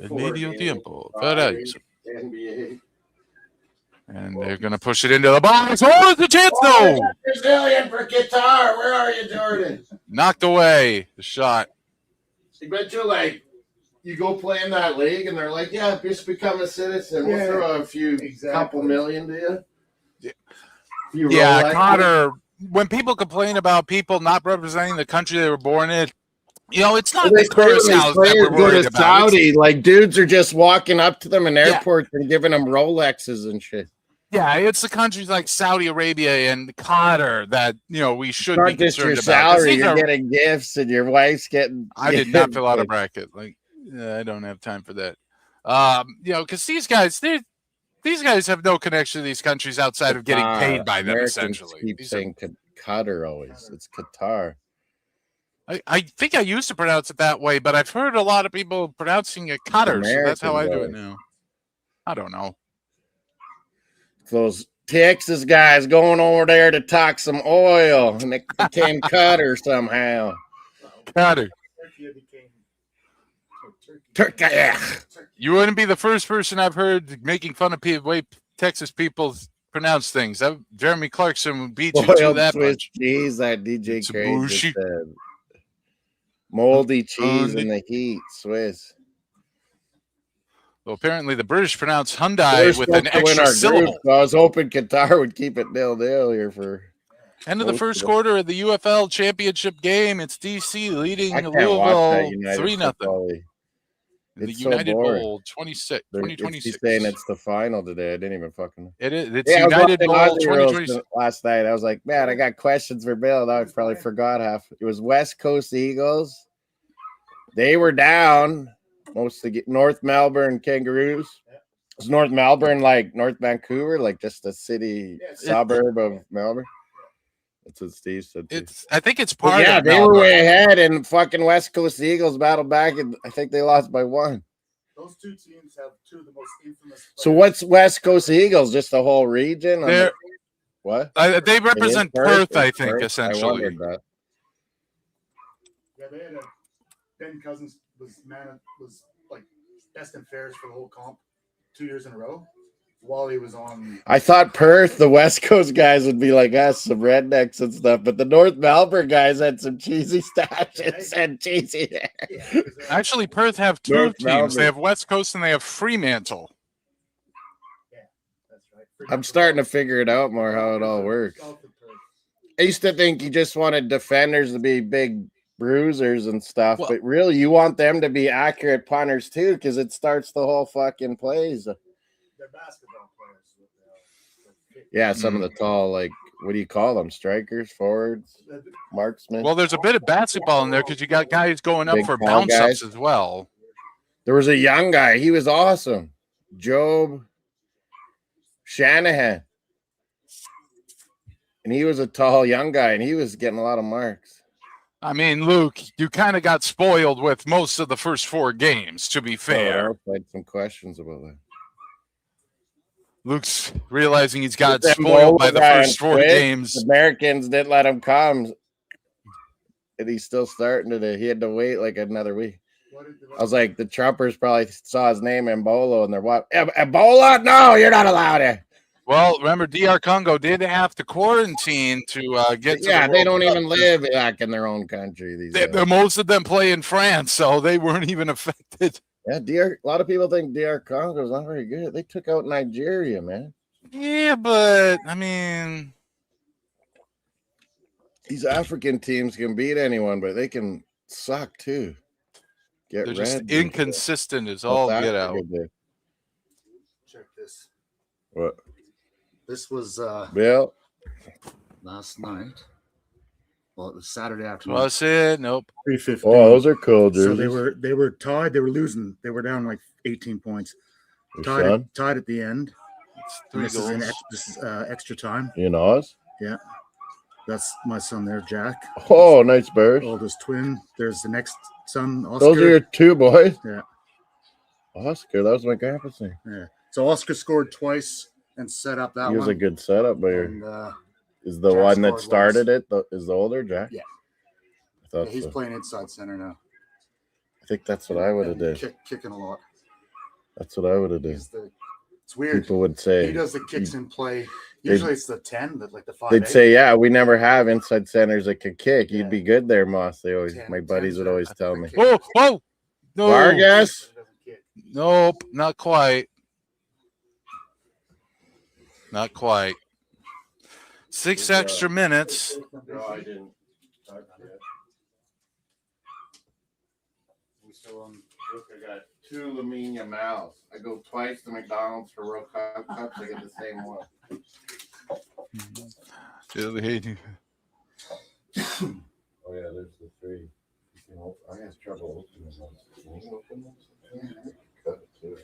El medio tiempo. And they're going to push it into the box. Oh, it's a chance, though. Brazilian for Qatar. Where are you, Jordan? Knocked away the shot. I bet you go play in that league, and they're like, yeah, just become a citizen. We'll throw a couple million to you. Yeah, Qatar. When people complain about people not representing the country they were born in, it's not the curacao that we're worried about. Saudi, like dudes are just walking up to them in airports and giving them Rolexes and shit. Yeah, it's the countries like Saudi Arabia and Qatar that we should be concerned about. Salary, you're getting gifts, and your wife's getting. I did not fill out a bracket. I don't have time for that. Because these guys have no connection to these countries outside of getting paid by them. Americans essentially, keep saying Qatar always. It's Qatar. I think I used to pronounce it that way, but I've heard a lot of people pronouncing it Qatar, so that's how I do it now. I don't know. Those Texas guys going over there to talk some oil, and it became Qatar somehow. Qatar. Turkey. You wouldn't be the first person I've heard making fun of the way Texas people pronounce things. Jeremy Clarkson beat you to that much. Cheese, that DJ Crazy said. Moldy cheese in the heat, Swiss. Well, apparently the British pronounce Hyundai with an extra syllable. So I was hoping Qatar would keep it 0-0 here for end of the first quarter of the UFL championship game. It's DC leading Louisville 3-0. The United Bowl 2026. He's saying it's the final today. I didn't even fucking. It's United Bowl 2026. Last night I was like, man, I got questions for Bill. Now I probably forgot half. It was West Coast Eagles. They were down. Mostly North Melbourne Kangaroos. Is North Melbourne like North Vancouver, like just a city suburb of Melbourne? That's what Steve said. Too. I think it's But part yeah, of they Melbourne. were way ahead, and fucking West Coast Eagles battled back, and I think they lost by 1. Those two teams have two of the most infamous. So what's West Coast Eagles? Just the whole region? What? They represent Perth, I think, Perth? essentially. I wondered that. Yeah, they had Ben Cousins was like best and fairest for the whole comp 2 years in a row. Wally was on. I thought Perth, the West Coast guys would be like us, some rednecks and stuff, but the North Melbourne guys had some cheesy stashes and cheesy. Actually, Perth have 2 North teams. Melbourne. They have West Coast and they have Fremantle. Yeah, that's right. I'm starting to figure it out more how it all works. I used to think you just wanted defenders to be big bruisers and stuff, but really you want them to be accurate punters too, because it starts the whole fucking plays. They're basketball players. Yeah, some of the tall, like, what do you call them? Strikers, forwards, marksmen? Well, there's a bit of basketball in there because you got guys going up Big for tall bounce guys. ups as well. There was a young guy. He was awesome. Job Shanahan. And he was a tall young guy, and he was getting a lot of marks. I mean, Luke, you kind of got spoiled with most of the first 4 games, to be fair. I had some questions about that. Luke's realizing he's got spoiled by the first 4 games. The Americans didn't let him come. And he's still starting today. He had to wait like another week. I was like, the Trumpers probably saw his name Ebola, and they're what? Ebola? No, you're not allowed it. Well, remember, DR Congo did have to quarantine to get to yeah, the they World don't Cup. even live back in their own country. Most of them play in France, so they weren't even affected. Yeah, a lot of people think DR Congo is not very good. They took out Nigeria, man. Yeah, but, I mean, these African teams can beat anyone, but they can suck, too. They're just inconsistent as all get out. Check this. What? This was Bill last night. Well, it was Saturday afternoon. Was it? Nope. 3:15. Oh, those are cool, dude. So they were tied. They were losing. They were down like 18 points. Tied at the end. This is extra time. You know us? Yeah. That's my son there, Jack. Oh, nice bird. Oldest twin. There's the next son, Oscar. Those are your 2 boys? Yeah. Oscar, that was my grandpa's name. Yeah. So Oscar scored twice and set up that one. He was a good setup, but is the Jack one that started once. is the older Jack? Yeah. I thought he's playing inside center now. I think that's what I would have did. Kicking a lot. That's what I would have did. It's weird. People would say he does the kicks in play. Usually it's the 10, like the 5. They'd say, yeah, we never have inside centers that can kick. You'd be good there, Moss. They always, my buddies would always tell me. Oh, no. Vargas? Nope, not quite. Not quite. 6 extra minutes. No, I didn't. Look, I got 2 Lamina Mouse. I go twice to McDonald's for World Cup cups. I get the same one. Really hating. Oh yeah, there's the 3. I have trouble opening those. Can you open those? Cut it too.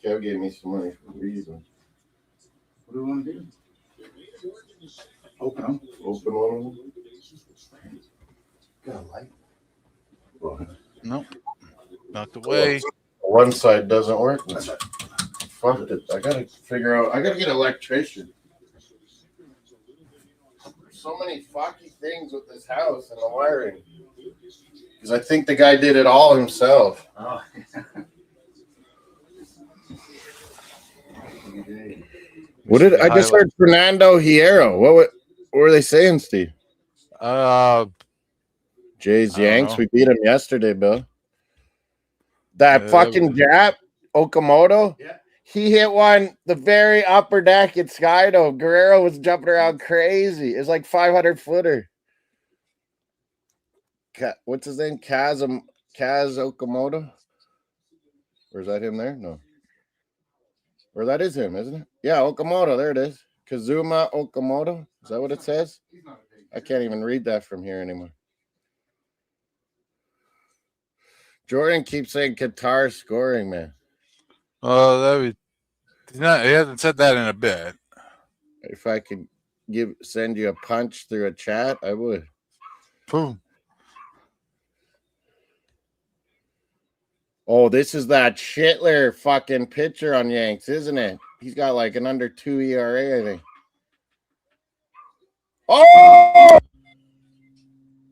Kev gave me some money for a reason. What do we want to do? Open them. Open one of them. Got a light. Nope. Knocked away. One side doesn't work. Fuck it. I gotta figure out. I gotta get an electrician. There's so many fucky things with this house and the wiring. Because I think the guy did it all himself. Oh. What did I just heard? Fernando Hierro. What were they saying, Steve? Jays Yanks. We beat him yesterday, Bill. That fucking Jap, Okamoto. Yeah. He hit one the very upper deck at Skydome. Guerrero was jumping around crazy. It's like 500-footer. What's his name? Kaz Okamoto? Or is that him there? No. Or that is him, isn't it? Yeah, Okamoto. There it is. Kazuma Okamoto. Is that what it says? I can't even read that from here anymore. Jordan keeps saying Qatar scoring, man. Oh, He hasn't said that in a bit. If I could send you a punch through a chat, I would. Boom. Oh, this is that Schittler fucking pitcher on Yanks, isn't it? He's got like an under 2 ERA, I think. Oh!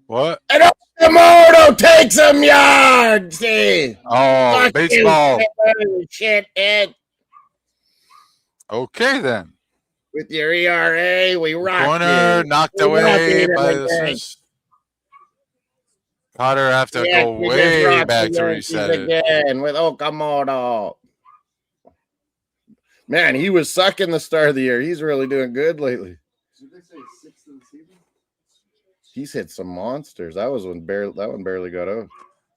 What? And Okamoto takes some yards. See? Oh, Fuck baseball. You, shit, Ed. Okay, then. With your ERA, we rock Corner you. knocked away by the Smiths. Potter have to go way back to reset it. Again with Okamoto. Man, he was sucking the start of the year. He's really doing good lately. Did they say 6th of the season? He's hit some monsters. That one barely got out.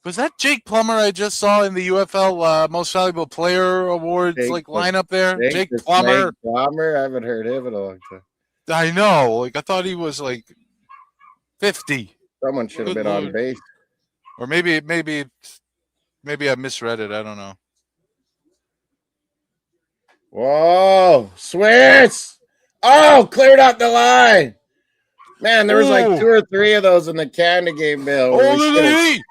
Was that Jake Plummer I just saw in the UFL Most Valuable Player Awards lineup there? Jake Plummer. I haven't heard him in a long time. I know. I thought he was 50. Someone should have been on base. Or maybe I misread it. I don't know. Whoa, Swiss! Oh, cleared out the line. Man, there was 2 or 3 of those in the Canada game, Bill. Good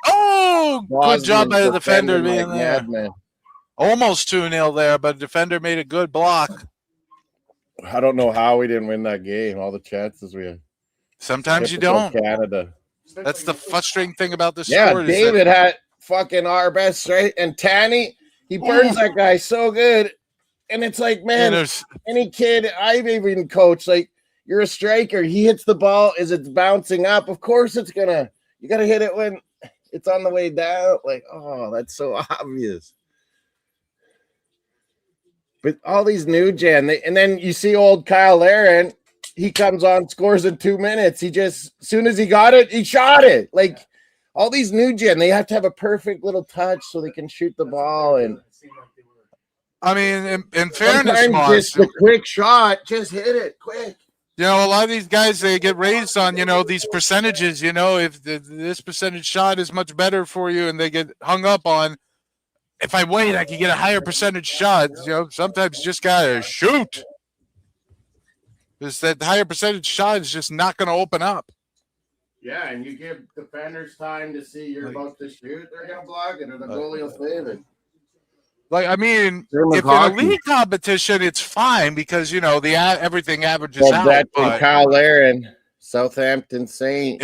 job by the defender being there. Man. Almost 2-0 there, but the defender made a good block. I don't know how we didn't win that game. All the chances we had. Sometimes you don't. Canada. That's the frustrating thing about this sport. Yeah, David had fucking our best, right? And Tanny, he burns that guy so good. And it's like, man, any kid I've even coached, you're a striker. He hits the ball as it's bouncing up. Of course you got to hit it when it's on the way down. That's so obvious. But all these new gen, and then you see old Kyle Laren, he comes on, scores in 2 minutes. As soon as he got it, he shot it. All these new gen, they have to have a perfect little touch so they can shoot the ball. And I mean, in fairness, just a quick shot, just hit it quick. A lot of these guys, they get raised on, these percentages, if this percentage shot is much better for you, and they get hung up on, if I wait, I can get a higher percentage shot. Sometimes you just got to shoot. Because that higher percentage shot is just not going to open up. Yeah, and you give defenders time to see you're about to shoot, they're going to block it, or the goalie will save it. If in a league competition, it's fine because everything averages out. That's Kyle Laren, Southampton Saint.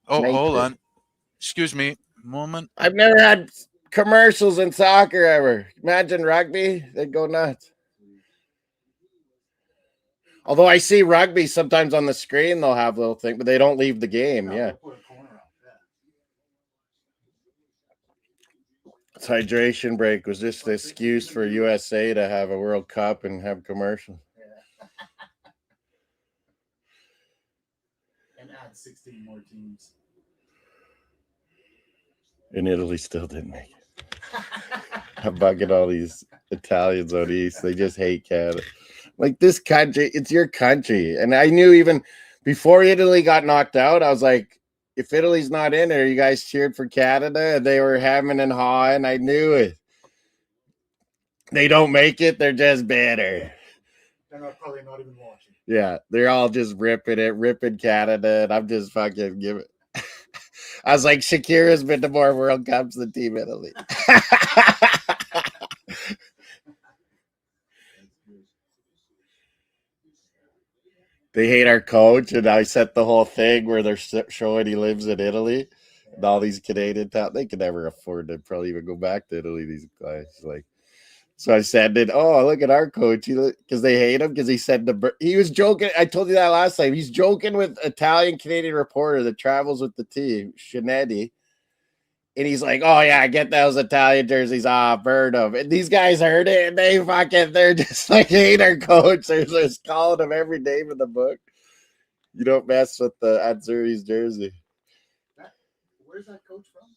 Hold on, excuse me, moment. I've never had commercials in soccer ever. Imagine rugby; they'd go nuts. Although I see rugby sometimes on the screen, they'll have little things, but they don't leave the game. Yeah. This hydration break was just the excuse for USA to have a World Cup and have commercials. Yeah. And add 16 more teams. And Italy still didn't make it. I'm bugging all these Italians out east. They just hate Canada. This country, it's your country. And I knew even before Italy got knocked out, I was like, if Italy's not in there, you guys cheered for Canada, and they were hemming and hawing. I knew it. They don't make it, they're just better. They're probably not even watching. Yeah, they're all just ripping Canada, and I'm just fucking giving. I was like, Shakira's been to more World Cups than Team Italy. They hate our coach, and I set the whole thing where they're showing he lives in Italy, and all these Canadian towns, they could never afford to probably even go back to Italy. These guys, so I said, "Oh, look at our coach," because they hate him because he said he was joking. I told you that last time. He's joking with Italian Canadian reporter that travels with the team, Shinetti. And he's like, "Oh yeah, I get those Italian jerseys. I've heard them." And these guys heard it, and they're just hate our coach. They're just calling him every name in the book. You don't mess with the Azzurri's jersey. Where's that coach from?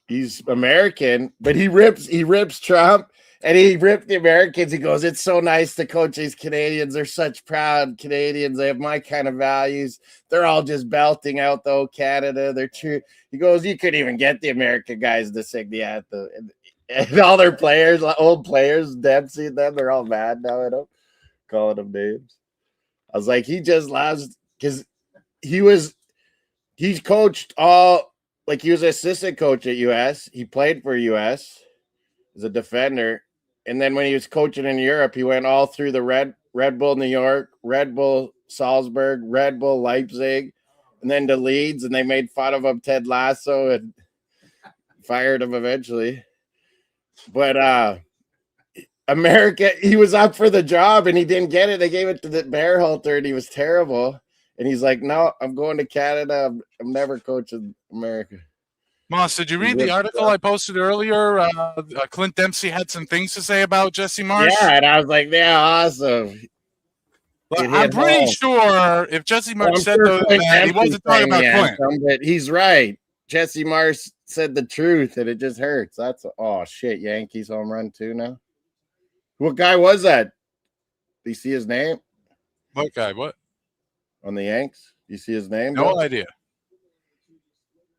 He's American, but he rips Trump, and he ripped the Americans. He goes, "It's so nice to coach these Canadians. They're such proud Canadians. They have my kind of values. They're all just belting out Canada. They're true." He goes, "You couldn't even get the American guys to sing the anthem." And all their players, old players, Dempsey and them, they're all mad now at him, calling him names. I was like, he just lost because he's coached all, like he was an assistant coach at US. He played for US as a defender. And then when he was coaching in Europe, he went all through the Red Bull New York, Red Bull Salzburg, Red Bull Leipzig, and then to Leeds, and they made fun of him, Ted Lasso, and fired him eventually. But America, he was up for the job and he didn't get it. They gave it to the Bearhalter and he was terrible. And he's like, no, I'm going to Canada. I'm never coaching America. Moss, did you read the article I posted earlier? Clint Dempsey had some things to say about Jesse Marsh. Yeah, and I was like, yeah, awesome. Well, I'm pretty sure if Jesse Marsh said that, he wasn't talking about Clint. But he's right. Jesse Marsh said the truth, and it just hurts. Oh shit, Yankees home run too now. What guy was that? Do you see his name? What guy? What? On the Yanks? Do you see his name? No idea.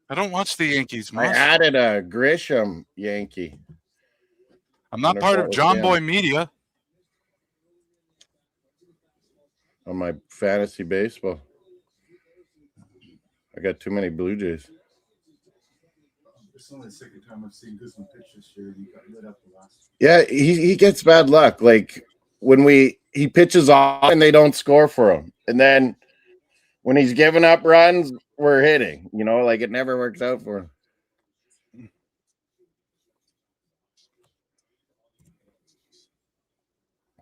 I don't watch the Yankees, Moss. I added a Grisham Yankee. I'm not part of John Boy Media. On my fantasy baseball. I got too many Blue Jays. It's only the second time I've seen Guzman pitch this year. He got lit up the last. Yeah, he gets bad luck. Like when he pitches off and they don't score for him. And then when he's giving up runs, we're hitting. You know, like it never works out for him.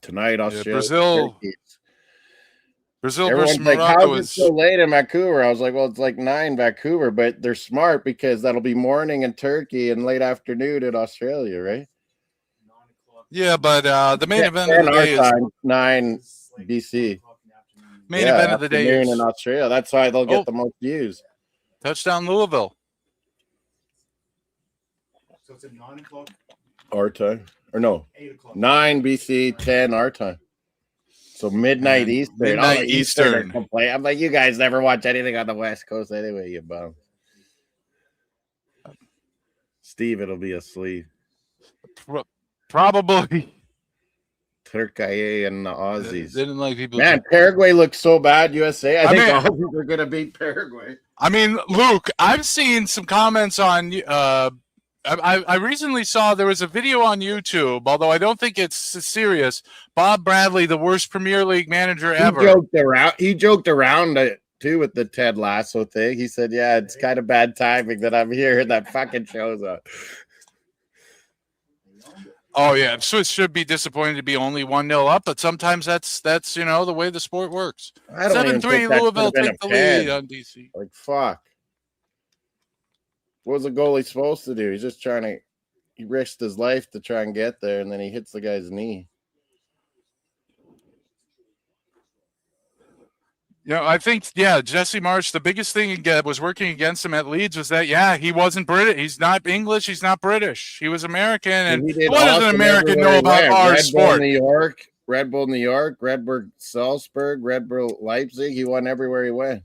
Tonight, Australia. Brazil Everyone's versus like, Morocco how's it so late in Vancouver? I was like, well, it's like 9 Vancouver, but they're smart because that'll be morning in Turkey and late afternoon in Australia, right? Yeah, but the main event of the day is 9 BC. Main event of the day is in Australia. That's why they'll get the most views. Touchdown Louisville. So it's at 9 o'clock. Our time. Or no, 8 o'clock. 9 BC, 10 our time. So midnight Eastern. Midnight Eastern. I'm like, you guys never watch anything on the West Coast anyway, you bum. Steve, it'll be asleep. Probably. Turkey and the Aussies. They didn't like people. Man, Paraguay looks so bad, USA. I think Aussies are going to beat Paraguay. I mean, Luke, I've seen some comments on I recently saw there was a video on YouTube, although I don't think it's serious. Bob Bradley, the worst Premier League manager ever. He joked around it too with the Ted Lasso thing. He said, yeah, it's kind of bad timing that I'm here and that fucking show's up. Oh, yeah. Swiss should be disappointed to be only 1-0 up, but sometimes that's the way the sport works. 7-3 Louisville take the lead on DC. Like, fuck. What was the goalie supposed to do? He's just he risked his life to try and get there, and then he hits the guy's knee. I think, Jesse Marsh, the biggest thing that was working against him at Leeds was that, he wasn't British. He's not English. He's not British. He was American. And what does an American know about our sport? Red Bull New York, Red Bull Salzburg, Red Bull Leipzig. He won everywhere he went.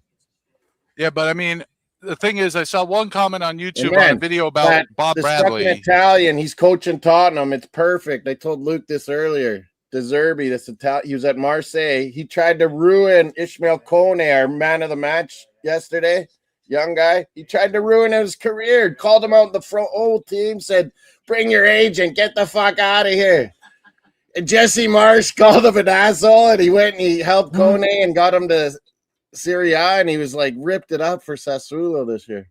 Yeah, but I mean, the thing is, I saw one comment on YouTube on a video about Bob Bradley. Italian, he's coaching Tottenham. It's perfect. I told Luke this earlier. De Zerbi, he was at Marseille. He tried to ruin Ishmael Kone, our man of the match yesterday. Young guy. He tried to ruin his career. Called him out in the front old team, said, bring your agent. Get the fuck out of here. And Jesse Marsh called him an asshole, and he went and he helped Kone and got him to Serie A, and he was like ripped it up for Sassuolo this year.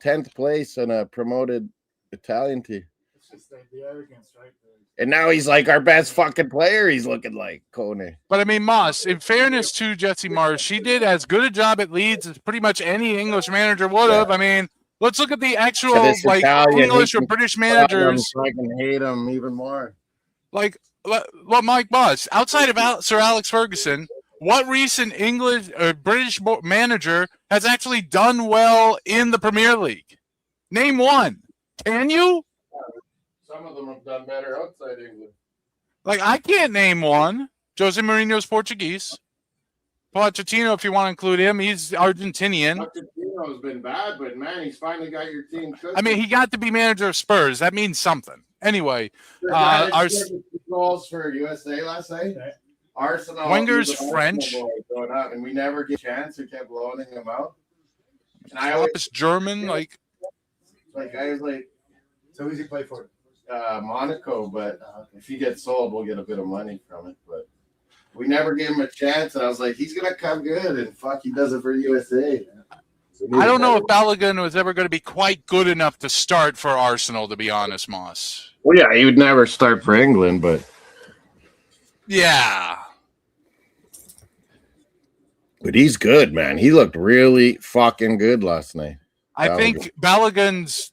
10th place in a promoted Italian team. It's just like the arrogance, right? And now he's like our best fucking player. He's looking like Kone. But I mean, Moss, in fairness to Jesse Marsh, he did as good a job at Leeds as pretty much any English manager would have. I mean, let's look at the actual English or British managers. I can hate him even more. Like what Mike Moss, outside of Sir Alex Ferguson, what recent English or British manager has actually done well in the Premier League? Name one. Can you? Some of them have done better outside England. Like, I can't name one. Jose Mourinho's Portuguese. Pochettino, if you want to include him, he's Argentinian. Pochettino's been bad, but man, he's finally got your team cooking. I mean, he got to be manager of Spurs. That means something. Anyway, our goals for USA last night. Arsenal. Wenger's French. Going up, and we never get a chance. We kept blowing him out. And Klopp is German. Like I was like, so who's he play for? Monaco, but if he gets sold, we'll get a bit of money from it. But we never gave him a chance, and I was like, he's gonna come good, and fuck, he does it for USA. So I don't know if Balogun was ever going to be quite good enough to start for Arsenal, to be honest, Moss. Well, yeah, he would never start for England, but yeah. But he's good, man. He looked really fucking good last night. I think Balogun's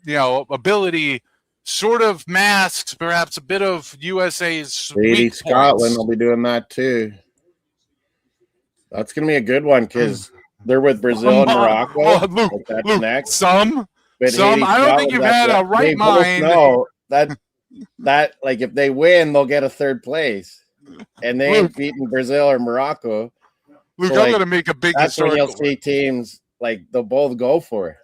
ability sort of masks perhaps a bit of USA's weak Scotland points. will be doing that too. That's gonna be a good one because they're with Brazil and Morocco. Luke, next. Some. I don't think you've had a right mind. No, that like if they win, they'll get a third place, and they ain't beating Brazil or Morocco. Luke, I'm gonna make a big. That's when you'll see teams like they'll both go for it.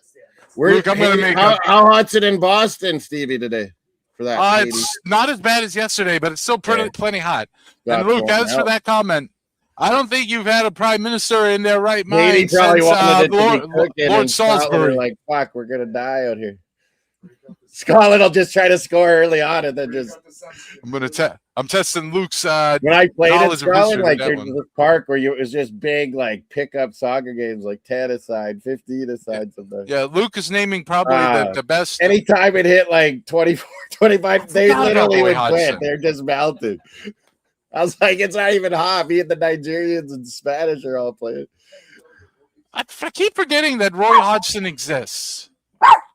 Luke, I'm gonna make. How hot's it in Boston, Stevie, today? For that, it's not as bad as yesterday, but it's still plenty hot. And Luke, as for that comment, I don't think you've had a prime minister in their right mind since Lord Salisbury. Like, fuck, we're gonna die out here. Scotland will just try to score early on, and then just. I'm testing Luke's. When I played in Scotland, like there's this park where it was just big, like pickup soccer games, like 10 aside, 15 aside sometimes. Yeah, Luke is naming probably the best. Anytime it hit like 24, 25, they literally would quit. They're just melted. I was like, it's not even hot. Me and the Nigerians and Spanish are all playing. I keep forgetting that Roy Hodgson exists.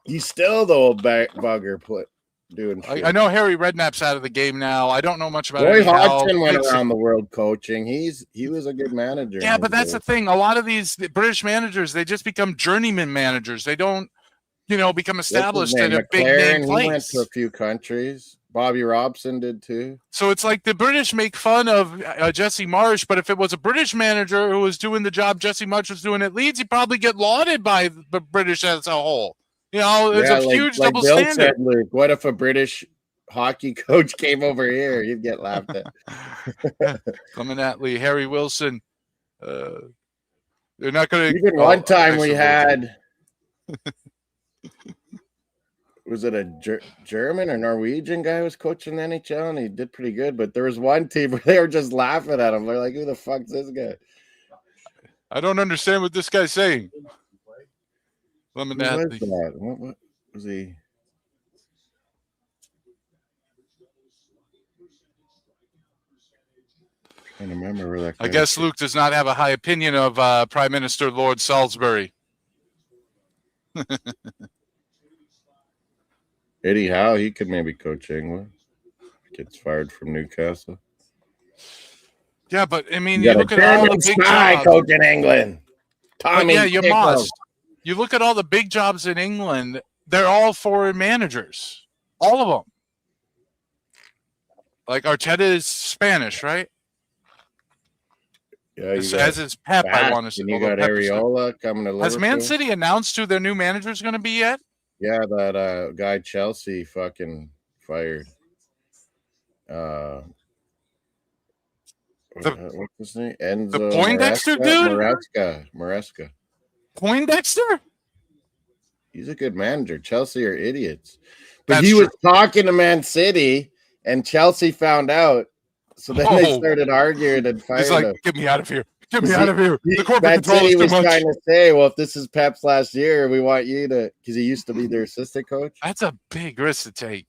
He's still the old bugger doing shit. I know Harry Redknapp's out of the game now. I don't know much about Roy Hodgson went around the world coaching. He was a good manager. Yeah, but that's the thing. A lot of these British managers, they just become journeyman managers. They don't, become established in a big name place. He went to a few countries. Bobby Robson did too. So it's like the British make fun of Jesse Marsh, but if it was a British manager who was doing the job Jesse Marsh was doing at Leeds, he'd probably get lauded by the British as a whole. There's a huge double standard. Said, Luke, what if a British hockey coach came over here? You'd get laughed at. Coming at Lee, Harry Wilson. They're not going to. Even one time we had. Was it a German or Norwegian guy who was coaching the NHL, and he did pretty good. But there was one team where they were just laughing at him. They're like, "Who the fuck's this guy?" I don't understand what this guy's saying. What was he? I'm trying to remember where that guy I guess Luke does not have a high opinion of Prime Minister Lord Salisbury. Eddie Howe, he could maybe coach England. Gets fired from Newcastle. Yeah, but I mean, you look at all the big jobs. Coaching England. Tommy, yeah, you must. You look at all the big jobs in England; they're all foreign managers, all of them. Like Arteta is Spanish, right? Yeah, as is Pep. I want to say. And you got Areola coming to Liverpool. Has Man City announced who their new manager is going to be yet? Yeah, that guy Chelsea fucking fired. What's his name? Enzo. The Poindexter dude? Maresca. Poindexter? He's a good manager. Chelsea are idiots. But he was talking to Man City, and Chelsea found out. So then they started arguing and fighting. He's like, him. Get me out of here. Get me out of here. The corporate Man control City is too was much. trying to say, well, if this is Pep's last year, we want you to, because he used to be their assistant coach. That's a big risk to take.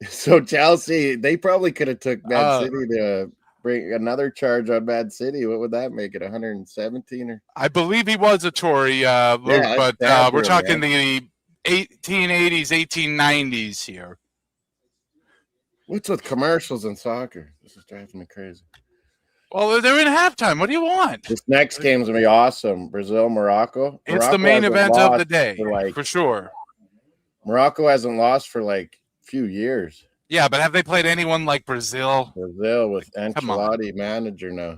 So Chelsea, they probably could have took Man City to bring another charge on Man City. What would that make it? 117 or? I believe he was a Tory, Luke, but we're talking the 1880s, 1890s here. What's with commercials and soccer? This is driving me crazy. Well, they're in halftime. What do you want? This next game's going to be awesome. Brazil, Morocco. It's the main event of the day, for sure. Morocco hasn't lost for a few years. Yeah, but have they played anyone like Brazil? Brazil with Ancelotti manager now.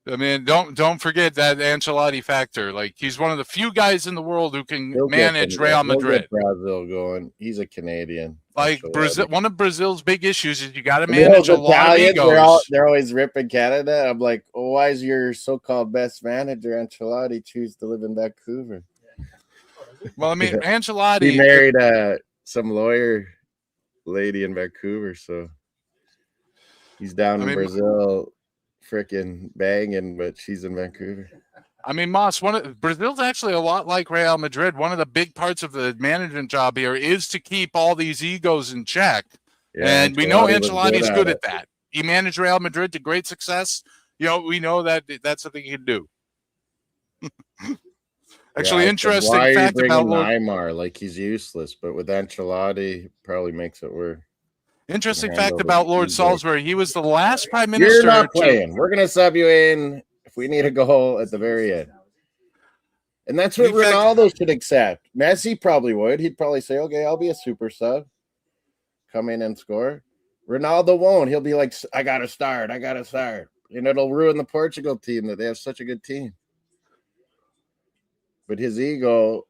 I mean, don't forget that Ancelotti factor. Like, he's one of the few guys in the world who can manage Real Madrid. Brazil going. He's a Canadian. Like Brazil, one of Brazil's big issues is you got to And manage a lot of egos. They're always ripping Canada. I'm like, oh, why is your so-called best manager Ancelotti choose to live in Vancouver? Well, I mean, Ancelotti, he married some lawyer lady in Vancouver, so he's down in Brazil, freaking banging, but she's in Vancouver. I mean, Moss, Brazil's actually a lot like Real Madrid. One of the big parts of the management job here is to keep all these egos in check. Yeah, and we know Ancelotti's good at that. He managed Real Madrid to great success. You know, we know that that's something he can do. Actually, interesting fact about Neymar, like he's useless, but with Ancelotti, probably makes it work. Interesting fact about Lord Salisbury, he was the last prime minister. You're not playing. We're gonna sub you in if we need a goal at the very end. And that's what Ronaldo should accept. Messi probably would. He'd probably say, okay, I'll be a super sub. Come in and score. Ronaldo won't. He'll be like, I gotta start. And it'll ruin the Portugal team that they have such a good team. But his ego,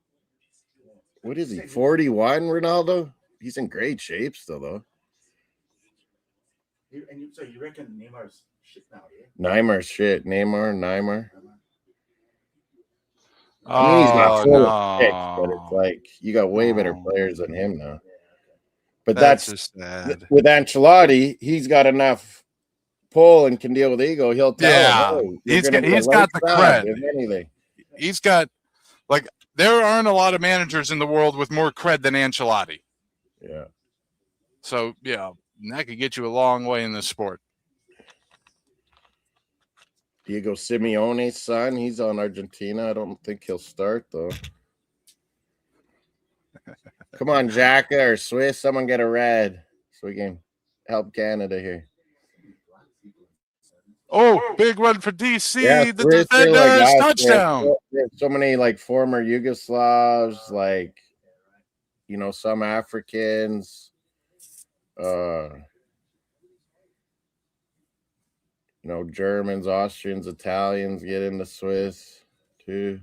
what is he, 41, Ronaldo? He's in great shape still, though. So you reckon Neymar's shit now, yeah? Neymar's shit. Neymar. Oh, I mean, he's not full of picks, but it's like you got way better players than him now. But that's just sad. With Ancelotti, he's got enough pull and can deal with ego. He'll tell him, he's got the cred. If anything. He's got, like, there aren't a lot of managers in the world with more cred than Ancelotti. Yeah. So, yeah, that could get you a long way in this sport. Diego Simeone's son, he's on Argentina. I don't think he'll start, though. Come on, Xhaka or Swiss, someone get a red so we can help Canada here. Oh, big run for DC. Yeah, the defender's touchdown. There's so many, like, former Yugoslavs, like, you know, some Africans. You know, Germans, Austrians, Italians get into Swiss too.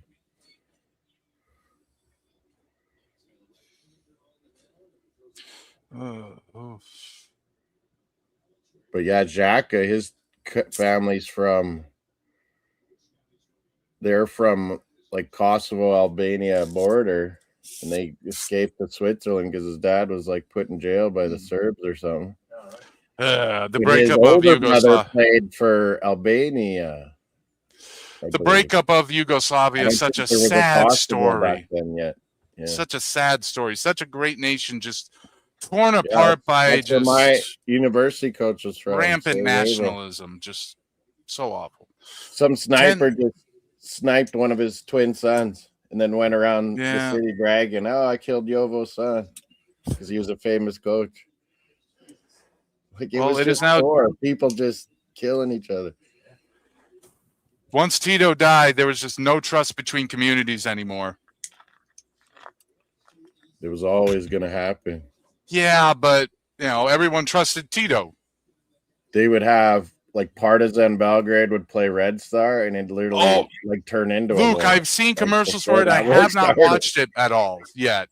But yeah, Xhaka, his family's they're from like Kosovo, Albania border, and they escaped to Switzerland because his dad was like put in jail by the Serbs or something. The breakup of Yugoslavia played for Albania. The breakup of Yugoslavia is such a sad story. Such a sad story. Such a great nation just torn apart by just my university coach was from rampant nationalism. Just so awful. Some sniper just sniped one of his twin sons and then went around the city bragging, "Oh, I killed Jovo's son," because he was a famous coach. Like it is now people just killing each other. Once Tito died, there was just no trust between communities anymore. It was always going to happen. Yeah, but you know, everyone trusted Tito. They would have like Partizan Belgrade would play Red Star, and it literally like turn into Luke. I've seen commercials for it. I have not watched it at all yet.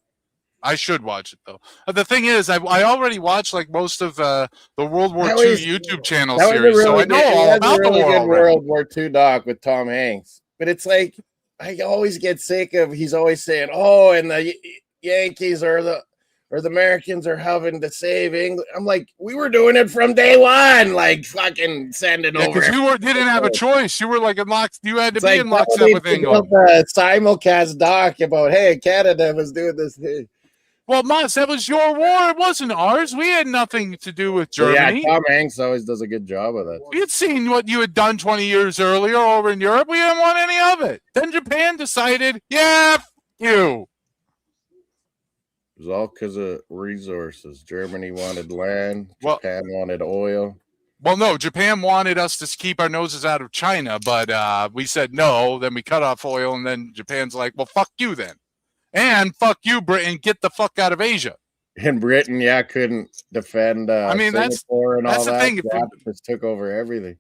I should watch it though. The thing is, I already watched like most of the World War II YouTube channel series, so I know all about the war. World War II doc with Tom Hanks, but it's like I always get sick of. He's always saying, "Oh, and the Yankees or the Americans are having to save England." I'm like, we were doing it from day one, like fucking sending over. Because you didn't have a choice. You were like in lock. You had to be in lockstep with England. Simulcast doc about Canada was doing this thing. Well, Moss, that was your war. It wasn't ours. We had nothing to do with Germany. Yeah, Tom Hanks always does a good job of that. We had seen what you had done 20 years earlier over in Europe. We didn't want any of it. Then Japan decided, you. It was all because of resources. Germany wanted land. Japan wanted oil. Well, no, Japan wanted us to keep our noses out of China, but we said no. Then we cut off oil, and then Japan's like, well, fuck you then. And fuck you, Britain, get the fuck out of Asia. And Britain, couldn't defend Singapore and all that. Just took over everything.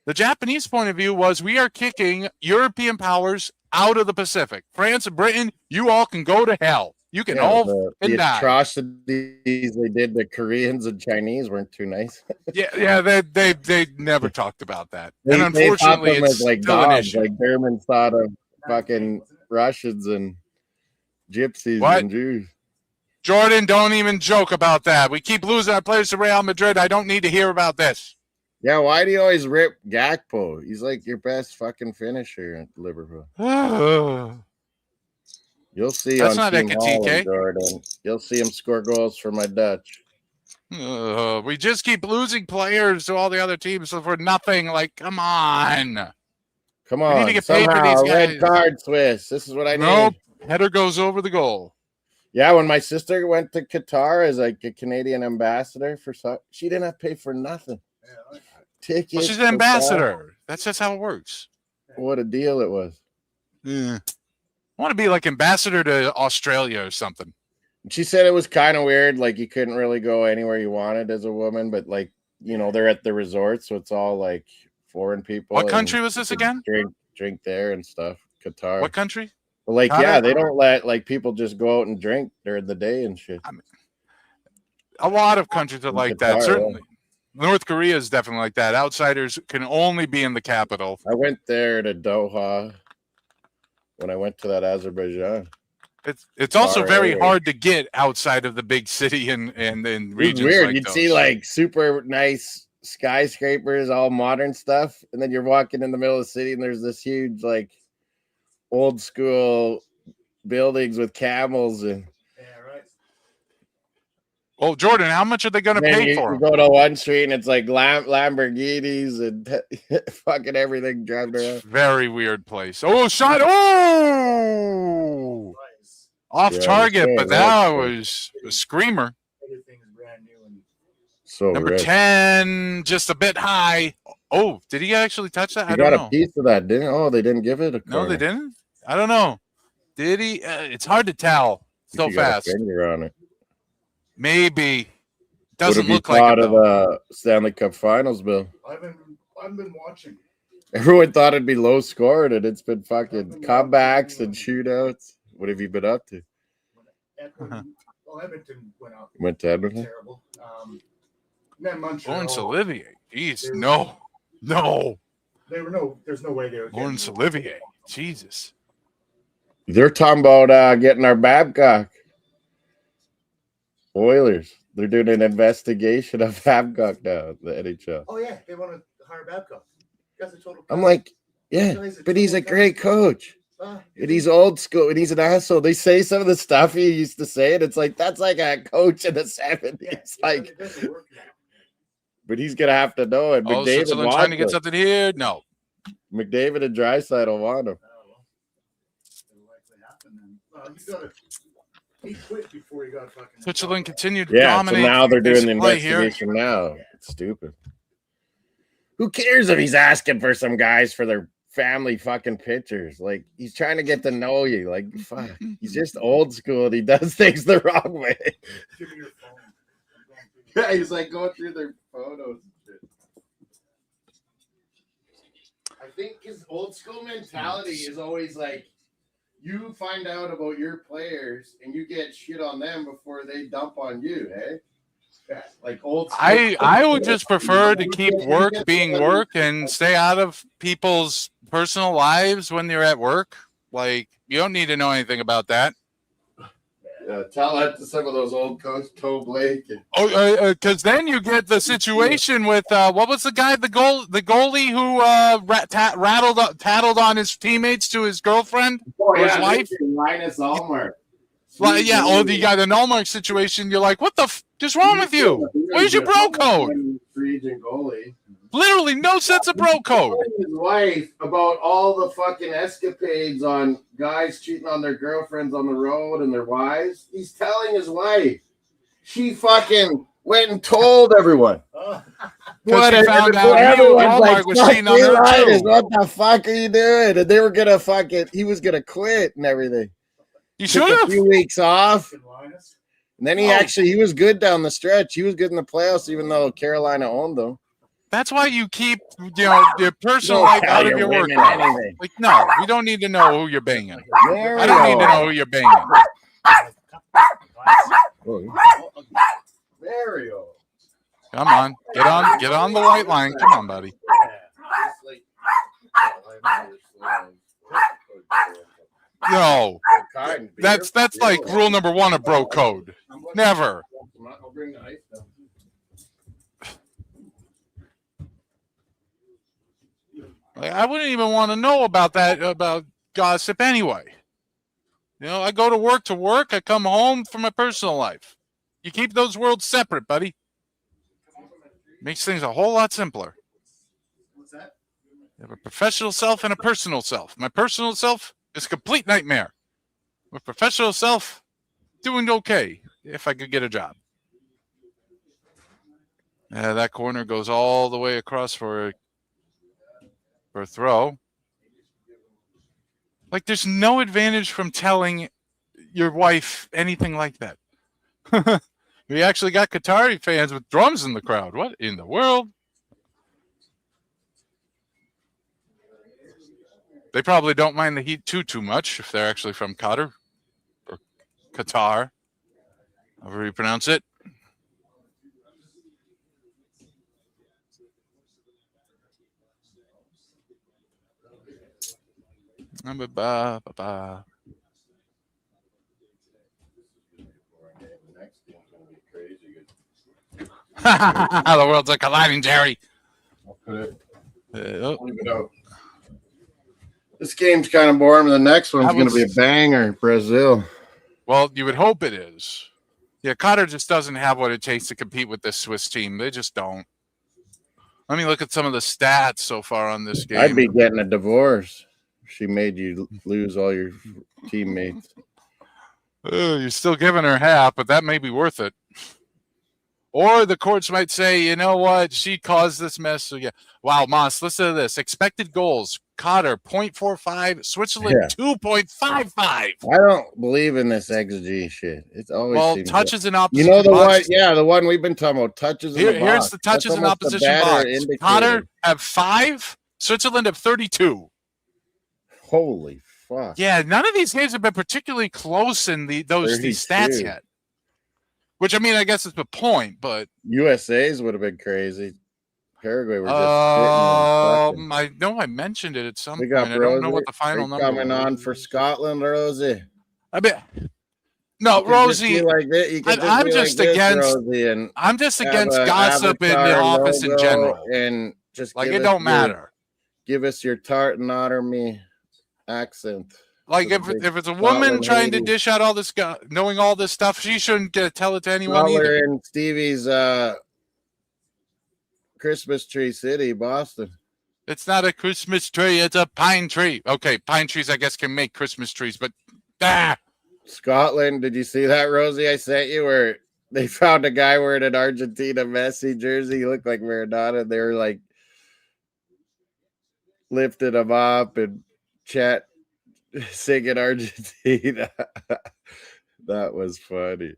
The Japanese point of view was we are kicking European powers out of the Pacific. France and Britain, you all can go to hell. You can all the die. atrocities they did to Koreans and Chinese weren't too nice. Yeah, they never talked about that. And unfortunately, they it's like still an dogs, issue. like Germans thought of fucking Russians and gypsies and Jews. Jordan, don't even joke about that. We keep losing our players to Real Madrid. I don't need to hear about this. Yeah, why do you always rip Gakpo? He's like your best fucking finisher at Liverpool. You'll see That's on not Team Ekatike. Holland, Jordan. You'll see him score goals for my Dutch. We just keep losing players to all the other teams for nothing. Like, come on. Come on. We need to get paid for Somehow, these red guys. card, Swiss. This is what I need. Nope. Header goes over the goal. Yeah, when my sister went to Qatar as like a Canadian ambassador for she didn't have to pay for nothing. Tickets. Well, she's an ambassador. That's just how it works. What a deal it was. Yeah. I want to be like ambassador to Australia or something. She said it was kind of weird. Like you couldn't really go anywhere you wanted as a woman, but like, they're at the resort. So it's all like foreign people. What country was this again? Drink there and stuff. Qatar. What country? Well, like, yeah, they don't let like people just go out and drink during the day and shit. I mean, a lot of countries are like that. Certainly. North Korea is definitely like that. Outsiders can only be in the capital. I went there to Doha when I went to that Azerbaijan. It's also very hard to get outside of the big city and regions. It's weird. Like You'd those. see like super nice skyscrapers, all modern stuff, and then you're walking in the middle of the city and there's this huge like old school buildings with camels and. Well, Jordan, how much are they going to pay for? You go to one street and it's like Lamborghinis and fucking everything driving around. Very weird place. Oh, shot! Oh, off target, but that was a screamer. So number 10, just a bit high. Oh, did he actually touch that? I don't know. Got a piece of that, didn't? Oh, they didn't give it a corner. No, they didn't. I don't know. Did he? It's hard to tell so fast. Got a finger on it. Maybe. Doesn't look like it, of the Stanley Cup Finals, Bill. I've been watching. Everyone thought it'd be low scored, and it's been fucking comebacks and shootouts. What have you been up to? Edmonton went out. Went to Edmonton? Terrible. Then Montreal. Lawrence Olivier. Jeez, no. There's no way they were. Lawrence Olivier. Jesus. They're talking about getting our Babcock. Oilers. They're doing an investigation of Babcock now, the NHL. Oh, yeah. They want to hire Babcock. That's a total. I'm like, yeah, but he's a great coach. And he's old school and he's an asshole. They say some of the stuff he used to say, and it's like, that's like a coach in the 70s. Yeah, like, it doesn't work now. But he's going to have to know it. McDavid wants trying to get something here? No. McDavid and Draisaitl want him. He quit before he got fucking. Switzerland continued to dominate. So now they're doing the investigation here. now. It's stupid. Who cares if he's asking for some guys for their family fucking pictures? Like, he's trying to get to know you. Like, fuck. He's just old school and he does things the wrong way. Give me your phone. Yeah, he's like going through their photos and shit. I think his old school mentality is always like, you find out about your players and you get shit on them before they dump on you, eh? Yeah, like old school. I would just prefer to keep work being work and stay out of people's personal lives when they're at work. Like, you don't need to know anything about that. Tell that to some of those old coach Toe Blake. Because then you get the situation with what was the guy, the goalie who tattled on his teammates to his girlfriend or his wife. Linus Allmark. Well, yeah. Oh, you got an Allmark situation. You're like, what the f is wrong with you? Where's your bro code? Region goalie. Literally no sense of bro code. His wife about all the fucking escapades on guys cheating on their girlfriends on the road and their wives. He's telling his wife. She fucking went and told everyone. What? He found out everyone's like, was cheating on her too. What the fuck are you doing? And they were gonna fucking. He was gonna quit and everything. You should have a few weeks off. And then he was good down the stretch. He was good in the playoffs, even though Carolina owned them. That's why you keep, your personal life out of your work life. Like, no, we don't need to know who you're banging. I don't need to know who you're banging. Mario. Come on, get on the white line. Come on, buddy. No, that's like rule number 1 of bro code. Never. I'll bring the ice down. Like, I wouldn't even want to know about that, about gossip anyway. I go to work. I come home for my personal life. You keep those worlds separate, buddy. Makes things a whole lot simpler. What's that? You have a professional self and a personal self. My personal self is a complete nightmare. My professional self, doing okay if I could get a job. That corner goes all the way across for a throw. Like, there's no advantage from telling your wife anything like that. We actually got Qatari fans with drums in the crowd. What in the world? They probably don't mind the heat too much if they're actually from Qatar or Qatar, however you pronounce it. Ba-ba-ba-ba. The worlds are colliding, Jerry. I'll put it. Leave it out. This game's kind of boring. The next one's going to be a banger, Brazil. Well, you would hope it is. Yeah, Qatar just doesn't have what it takes to compete with this Swiss team. They just don't. Let me look at some of the stats so far on this game. I'd be getting a divorce. She made you lose all your teammates. You're still giving her half, but that may be worth it. Or the courts might say, you know what? She caused this mess. So yeah. Wow, Moss, listen to this. Expected goals. Qatar, 0.45. Switzerland, 2.55. I don't believe in this XG shit. It's always touches in opposition box. You know the box. one? Yeah, the one we've been talking about. Touches in the box. Here's the touches in opposition box. Qatar have 5. Switzerland have 32. Holy fuck. Yeah, none of these games have been particularly close in these stats yet. Which, I mean, I guess it's the point, but USA's would have been crazy. Paraguay were just I know I mentioned it at some point. I don't know what the final number coming on for Scotland, Rosie. I mean, no, Rosie. I'm just against gossip in the office in general, and just like it don't matter. Give us your tart and honor me accent. Like if it's a woman trying to dish out all this, knowing all this stuff, she shouldn't tell it to anyone either. We're in Stevie's Christmas tree city, Boston. It's not a Christmas tree; it's a pine tree. Okay, pine trees, I guess, can make Christmas trees, but Scotland. Did you see that, Rosie? I sent you where they found a guy wearing an Argentina Messi jersey. He looked like Maradona. They were like lifting him up and singing Argentina. That was funny.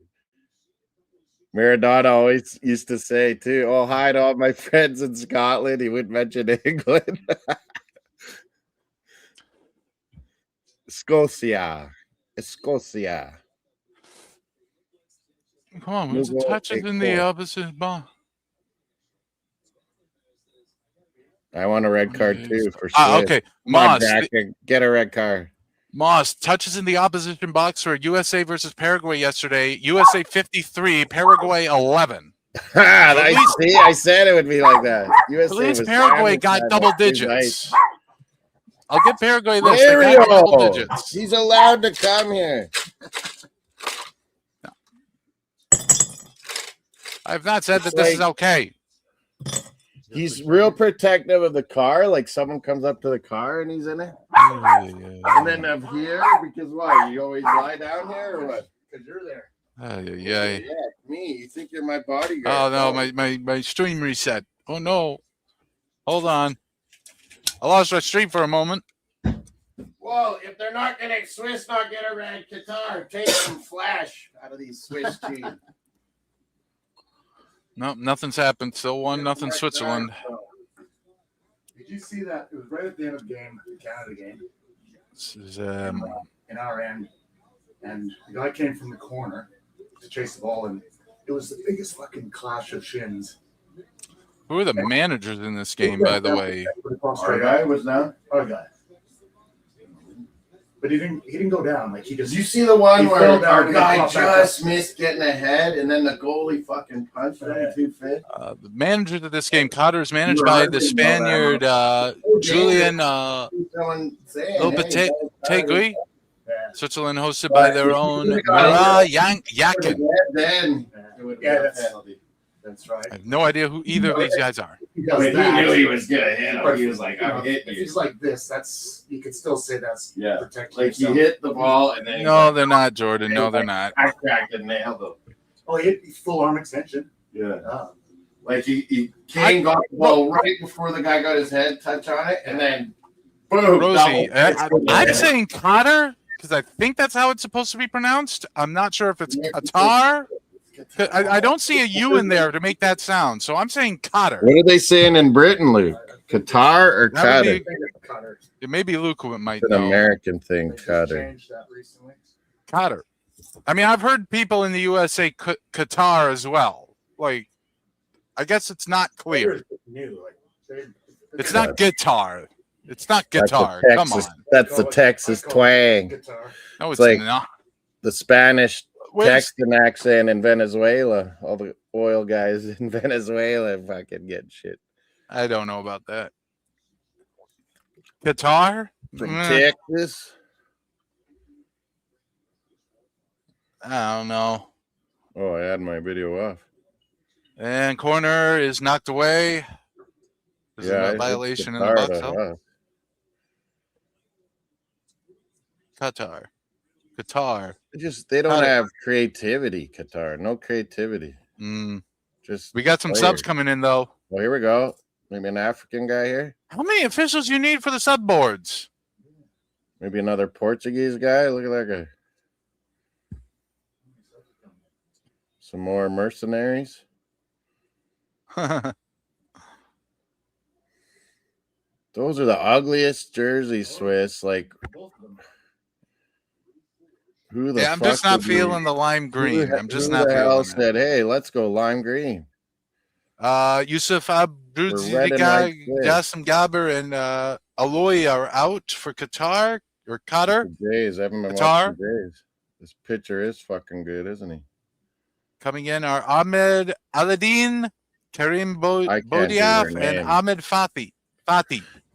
Maradona always used to say too, "Oh, hi to all my friends in Scotland." He wouldn't mention England. Scotia. Come on, where's the touches in the opposite ball? I want a red card too for sure. Okay, Moss, get a red card. Moss, touches in the opposition box for USA versus Paraguay yesterday. USA 53, Paraguay 11. I said it would be like that. USA at least Paraguay got double digits. I'll give Paraguay this. They got double digits. He's allowed to come here. No. I have not said that this is okay. He's real protective of the car. Like someone comes up to the car and he's in it. And then up here, because why? You always lie down here or what? Because you're there. Yeah, me. You think you're my bodyguard? Oh no, my stream reset. Oh no. Hold on. I lost my stream for a moment. Well, if they're not going to Swiss not get a red Qatar, take some flash out of these Swiss teams. No, nothing's happened. Still 1-0 Switzerland. Did you see that? It was right at the end of the game, the Canada game. This is In our end, and the guy came from the corner to chase the ball, and it was the biggest fucking clash of shins. who are the managers in this game, by the way? Our guy was down. Our guy. But he didn't go down. Like he just. Did you see the one He where fell down our and guy popped back just missed getting ahead, and then the goalie fucking punched him 2 feet? The manager of this game, Cotter, is managed by the Spaniard Julian Lopetegui. Switzerland hosted by their own Yakin. Then that's right. I have no idea who either of these guys are. He I mean, does that. he knew he was gonna hit him. He was like, "I'm hitting If you." he's like this, that's you could still say that's protecting Like he yourself. hit the ball and then No, they're not, Jordan. No, they're not. I cracked and nailed him. Oh, he hit full arm extension. Yeah. Like he got the ball right before the guy got his head touch on it, and then boom. Rosie, double. I'm saying Cotter because I think that's how it's supposed to be pronounced. I'm not sure if it's Qatar. I don't see a U in there to make that sound, so I'm saying Cotter. What are they saying in Britain, Luke? Qatar or That would Qatar? It may be Luke who might It's an know. American thing, They just Qatar. changed that recently. Cotter. I mean, I've heard people in the US say Qatar as well. Like, I guess it's not clear. New, like, It's not guitar. It's not guitar. That's Come the on. Texas, that's the Texas twang. Guitar. No, it's like- not. The Spanish Where's, Texan accent in Venezuela. All the oil guys in Venezuela fucking get shit I don't know about that. Qatar? from Mm, Texas. I don't know. Oh, I had my video off. And corner is knocked away. There's a it's violation in the Qatar box. to Oh, us. Qatar. They don't Qatar. have creativity, Qatar. No creativity. Just We got some players. subs coming in, though. Well, here we go. Maybe an African guy here. How many officials you need for the sub boards? Maybe another Portuguese guy. Look at that guy. Some more mercenaries. Those are the ugliest jerseys, Swiss. Like, who the Yeah, I'm fuck just not would you- feeling the lime who green. the- I'm just who not the hell feeling said, "Hey, let's go lime green." it. Yusuf red and white Abduzziga, Swiss. Jassim Gaber, and Aloy are out for Qatar or Qatar. The Jays. I haven't been Qatar? watching the Jays. This pitcher is fucking good, isn't he? Coming in are Ahmed Aladdin, Karim I can't do Bodiaf, their and names. Ahmed Fatih.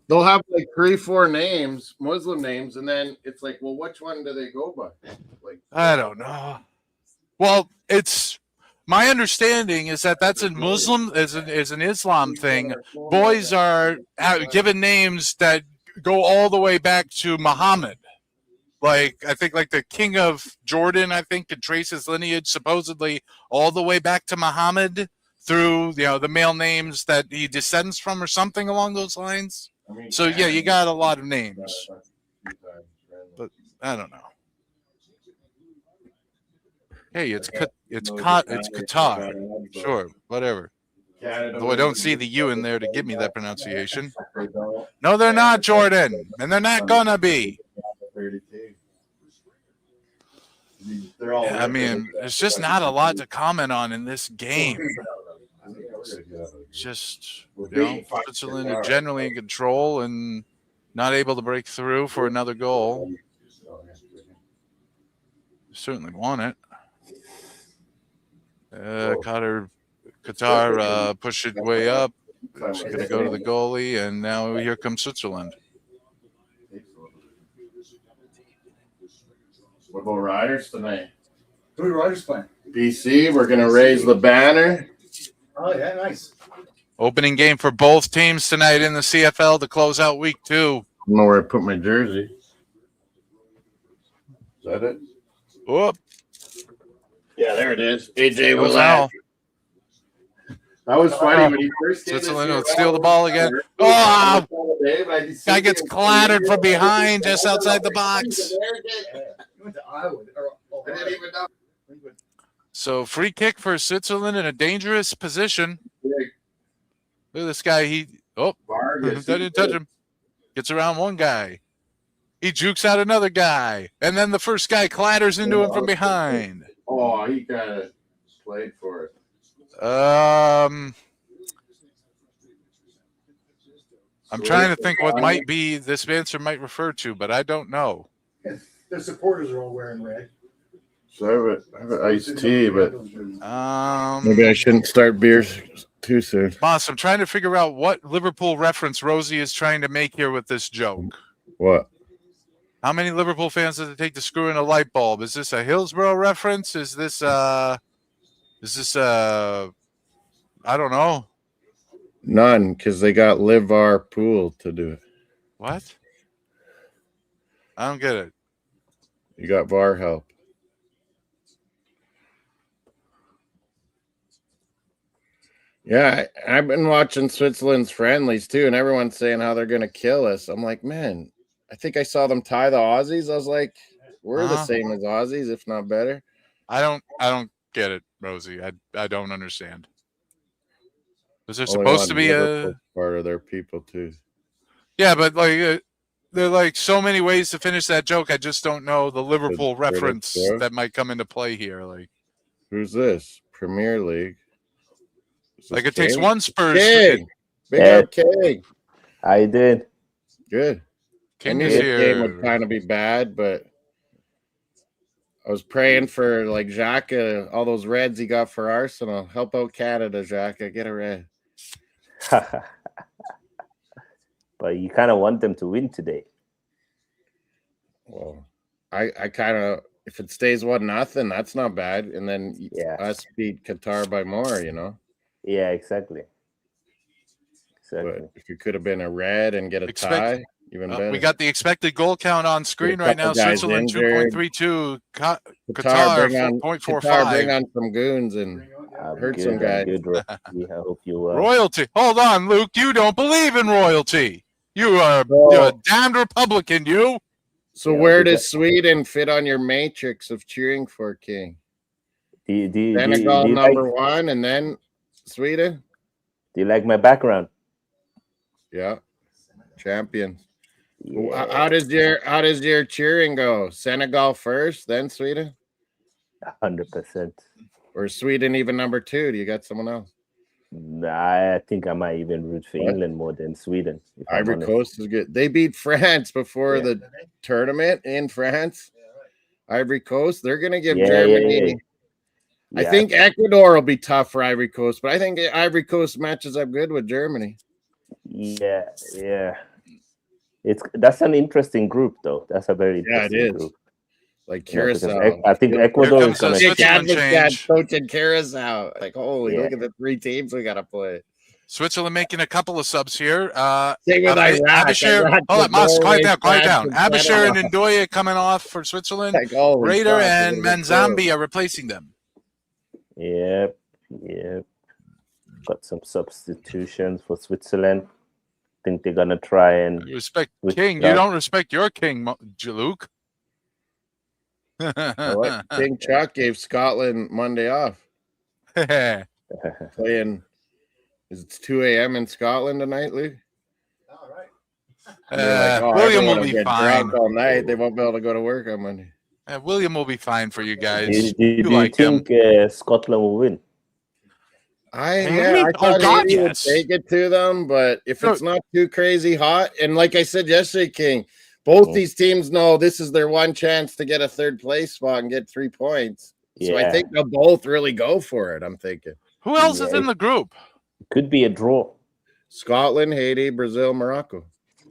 They'll have like 3-4 names, Muslim names, and then it's like, well, which one do they go by? Like, I don't know. Well, it's my understanding is that that's a Muslim is an Islam thing. Boys are given names that go all the way back to Muhammad. Like I think, like the king of Jordan, I think could trace his lineage supposedly all the way back to Muhammad through the male names that he descends from or something along those lines. So yeah, you got a lot of names, but I don't know. Hey, it's Qatar. Sure, whatever. Though I don't see the U in there to give me that pronunciation. No, they're not, Jordan, and they're not gonna be. I mean, there's just not a lot to comment on in this game. Just, Switzerland are generally in control and not able to break through for another goal. Certainly want it. Qatar pushed it way up. It's going to go to the goalie, and now here comes Switzerland. What about Riders tonight? Who are Riders playing? BC, we're gonna raise the banner. Oh yeah, nice. Opening game for both teams tonight in the CFL to close out week 2. I don't know where I put my jersey. Is that it? Whoop. Yeah, there it is. AJ was Wow. out. That was funny when he first came. Switzerland will steal the ball again. Oh! Guy gets clattered from behind just outside the box. He went to Iowa. I didn't even know. So free kick for Switzerland in a dangerous position. Look at this guy. Didn't touch him. Gets around one guy. He jukes out another guy. And then the first guy clatters into him from behind. Oh, he kind of played for it. I'm trying to think what might be this answer might refer to, but I don't know. The supporters are all wearing red. So I have an iced tea, but maybe I shouldn't start beers too soon. Boss, I'm trying to figure out what Liverpool reference Rosie is trying to make here with this joke. What? How many Liverpool fans does it take to screw in a light bulb? Is this a Hillsborough reference? Is this I don't know. None, because they got Livar Pool to do it. What? I don't get it. You got VAR help. Yeah, I've been watching Switzerland's friendlies too, and everyone's saying how they're going to kill us. I'm like, man, I think I saw them tie the Aussies. I was like, we're the same as Aussies, if not better. I don't get it, Rosie. I don't understand. Was there supposed to be a part of their people too? Yeah, but like there are like so many ways to finish that joke. I just don't know the Liverpool reference that might come into play here. Like, who's this? Premier League. Like it takes one Spurs. King. Big up King. How you doing? Good. King I knew is this here. game would kind of be bad, but I was praying for like Xhaka, all those reds he got for Arsenal. Help out Canada, Xhaka. Get a red. But you kind of want them to win today. Well, I kind of, if it stays 1-0, that's not bad. And then us beat Qatar by more, you know? Yeah, exactly. But if you could have been a red and get a tie, even better. We got the expected goal count on screen right now. Switzerland 2.32, Qatar 4.45. Bring on some goons and hurt some guys. I hope you royalty. Hold on, Luke. You don't believe in royalty. You're a damned Republican, you. So where does Sweden fit on your matrix of cheering for King? Senegal number one, and then Sweden. Do you like my background? Yeah, champion. Yeah. How does your cheering go? Senegal first, then Sweden. 100%. Or Sweden even number two? Do you got someone else? I think I might even root for England more than Sweden. Ivory Coast is good. They beat France before the tournament in France. Ivory Coast, they're going to give Germany. I think Ecuador will be tough for Ivory Coast, but I think Ivory Coast matches up good with Germany. Yeah. That's an interesting group, though. That's a very interesting group. Like Curacao. I think Ecuador is going to coaching Curacao. Like, holy, look at the three teams we got to play. Switzerland making a couple of subs here. Same with Iraq. Hold on, Moss, quiet down. Abashir and Ndoye coming off for Switzerland. Like, Raider and Manzambi are replacing them. Yep. Got some substitutions for Switzerland. Think they're gonna try and respect King. You don't respect your king, Luke. King Chuck gave Scotland Monday off. Playing. It's 2 a.m. in Scotland tonight, Luke. All right. William will be fine all night. They won't be able to go to work on Monday. William will be fine for you guys. Do you think Scotland will win? I thought he would take it to them, but if it's not too crazy hot, and like I said yesterday, King, both these teams know this is their one chance to get a third place spot and get 3 points. So I think they'll both really go for it. I'm thinking. Who else is in the group? Could be a draw. Scotland, Haiti, Brazil, Morocco.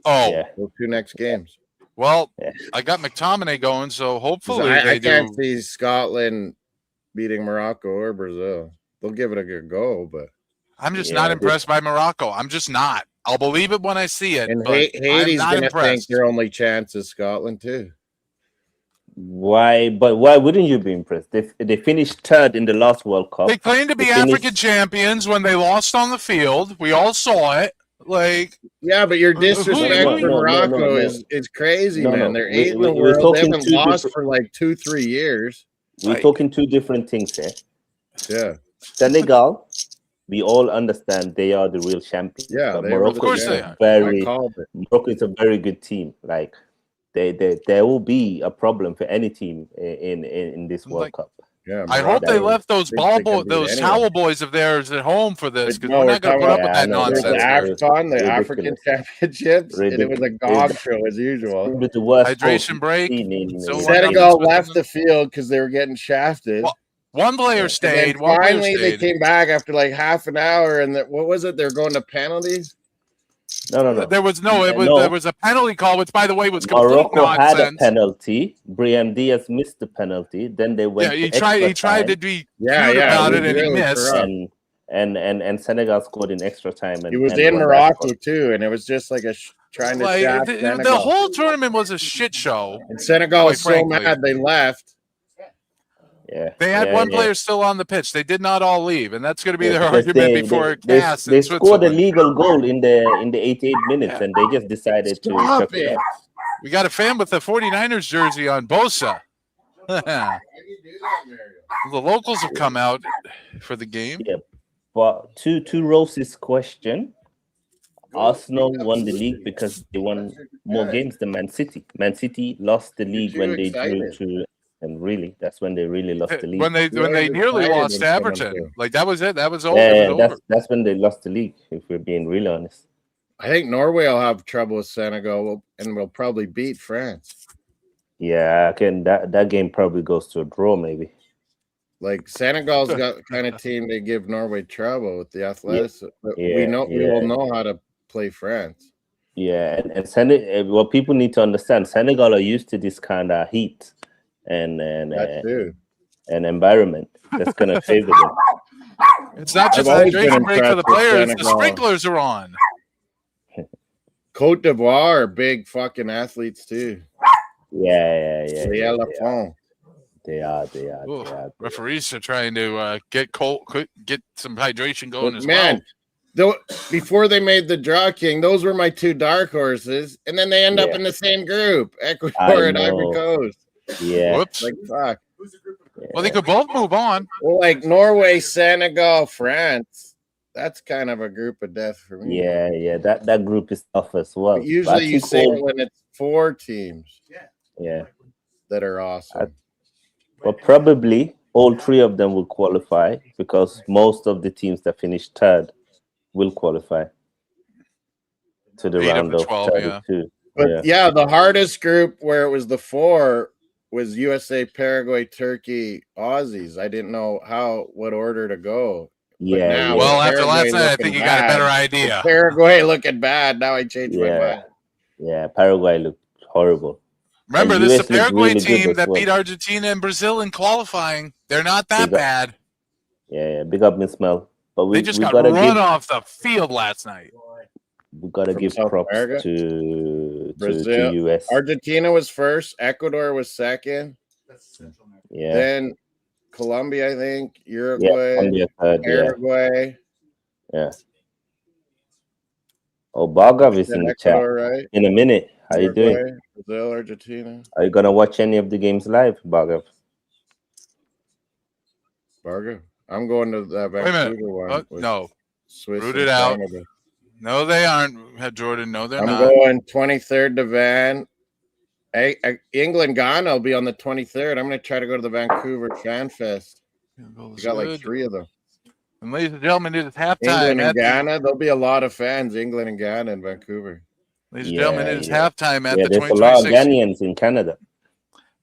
Those 2 next games. Well, I got McTominay going, so hopefully I can't see Scotland beating Morocco or Brazil. They'll give it a good go, but I'm just not impressed by Morocco. I'm just not. I'll believe it when I see it. And Haiti's going to think their only chance is Scotland too. Why? But why wouldn't you be impressed? They finished third in the last World Cup. They claimed to be African champions when they lost on the field. We all saw it. Like, yeah, but your disrespect for Morocco is crazy, man. They're 8th in the world. They haven't lost for like 2-3 years. We're talking two different things here. Yeah. Senegal, we all understand they are the real champions. Yeah, but they were Morocco the course is they champ. are. I called it. Morocco is a very good team. Like there will be a problem for any team in this World Like, Cup. Yeah, I hope they Morocco left those thinks they can beat those anyone. towel boys of theirs at home for this, But because no, we're we're not going to talking put up about with that I know, there's the nonsense here. AFCON, the Ridiculous. African Championships, and it was a gog Ridiculous. show as usual. Probably the worst Hydration host break, seen in so in- one nothing Senegal Switzerland. left the field because they were getting shafted. Well, one player And then stayed. One player finally they stayed. came back after like half an hour, and what was it? They're going to penalties. No. There was there was a penalty call, which by the way was complete Morocco had a nonsense. penalty. Brian Diaz missed the penalty. Then they went Yeah, he to tried. extra He tried time, to be Yeah, cute yeah, about it it, was and he really missed. corrupt. and Senegal scored in extra time. He was and in won that Morocco score. too, and it was just like trying to Like shaft the Senegal. whole tournament was a shit show. And Senegal quite was so frankly. mad they left. Yeah, They had yeah, one yeah. player still on the pitch. They did not all leave, and that's going to be their Because argument before CAS they in scored a Switzerland. legal goal in the 88 minutes, Yeah. and they just decided to Stop chuck it it. up. We got a fan with the 49ers jersey on Bosa. The locals have come out for the game. Yeah, but to Rose's question, Arsenal won the league because they won more games than Man City. Man City lost the league too when they excited. drew to, and really, that's when they really lost the league. When they nearly excited lost to when someone Everton. threw. Like that was it. That was over. Yeah, It was over. that's when they lost the league. If we're being really honest. I think Norway will have trouble with Senegal, and will probably beat France. Yeah, again, that game probably goes to a draw, maybe. Like Senegal's got kind of team they give Norway trouble with the athleticism. But we Yeah. will know how to play France. Yeah, and what people need to understand, Senegal are used to this kind of heat and That too. environment that's gonna favor them. It's not just a I've always been hydration break for the impressed with players. The Senegal. sprinklers are on. Cote d'Ivoire are big fucking athletes too. Yeah. The elephant. They are. Ooh, referees are trying to get some hydration going But as man, before they made the draw king, those were my two dark horses, and then they end up Yeah. in the same group, Ecuador and Ivory know. Coast. Yeah. well. Whoops. Like fuck. Well, they could both move on. Well, like Norway, Senegal, France. That's kind of a group of death for me. Yeah. That group is tough as well. But usually you say when it's 4 teams Yeah. that are awesome. But probably all 3 of them will qualify because most of the teams that finish third will qualify to the 8 of round the of 12, 32. But yeah, the hardest group where it was the 4 was USA, Paraguay, Turkey, Aussies. I didn't know what order to go. Yeah. now- Well, after Paraguay last night, I looking think you got a bad. better idea. Paraguay looking bad. Now I changed my mind. Yeah. Paraguay looked horrible. Remember, And this is US the looked Paraguay really good team as that well. beat Argentina and Brazil in qualifying. They're not that Big up. bad. Yeah. Big up, Miss Mel. But They just got gotta run off the field last night. we gotta From give South props America? to Brazil. US. Argentina was first. Ecuador was second. Yeah. Then Colombia, I think. Uruguay. Colombia third, Paraguay. Oh, Bargav is Then in the chat. Ecuador, right? In a minute. How you doing? Uruguay, Brazil, Argentina. Are you gonna watch any of the games live, Bargav? Bargo. I'm going to that Wait a minute. Vancouver one. Oh, with no, Swiss root and it out. Canada. no, they aren't. Jordan, no, they're I'm not. going 23rd to Van. England, Ghana will be on the 23rd. I'm going to try to go to the Vancouver Fan Fest. We got like 3 of them. And ladies and gentlemen, it is halftime. England and at the- Ghana. There'll be a lot of fans. England and Ghana in Vancouver. Ladies and gentlemen, it is Yeah. halftime at Yeah, the there's a lot of 2026. Ghanaians in Canada.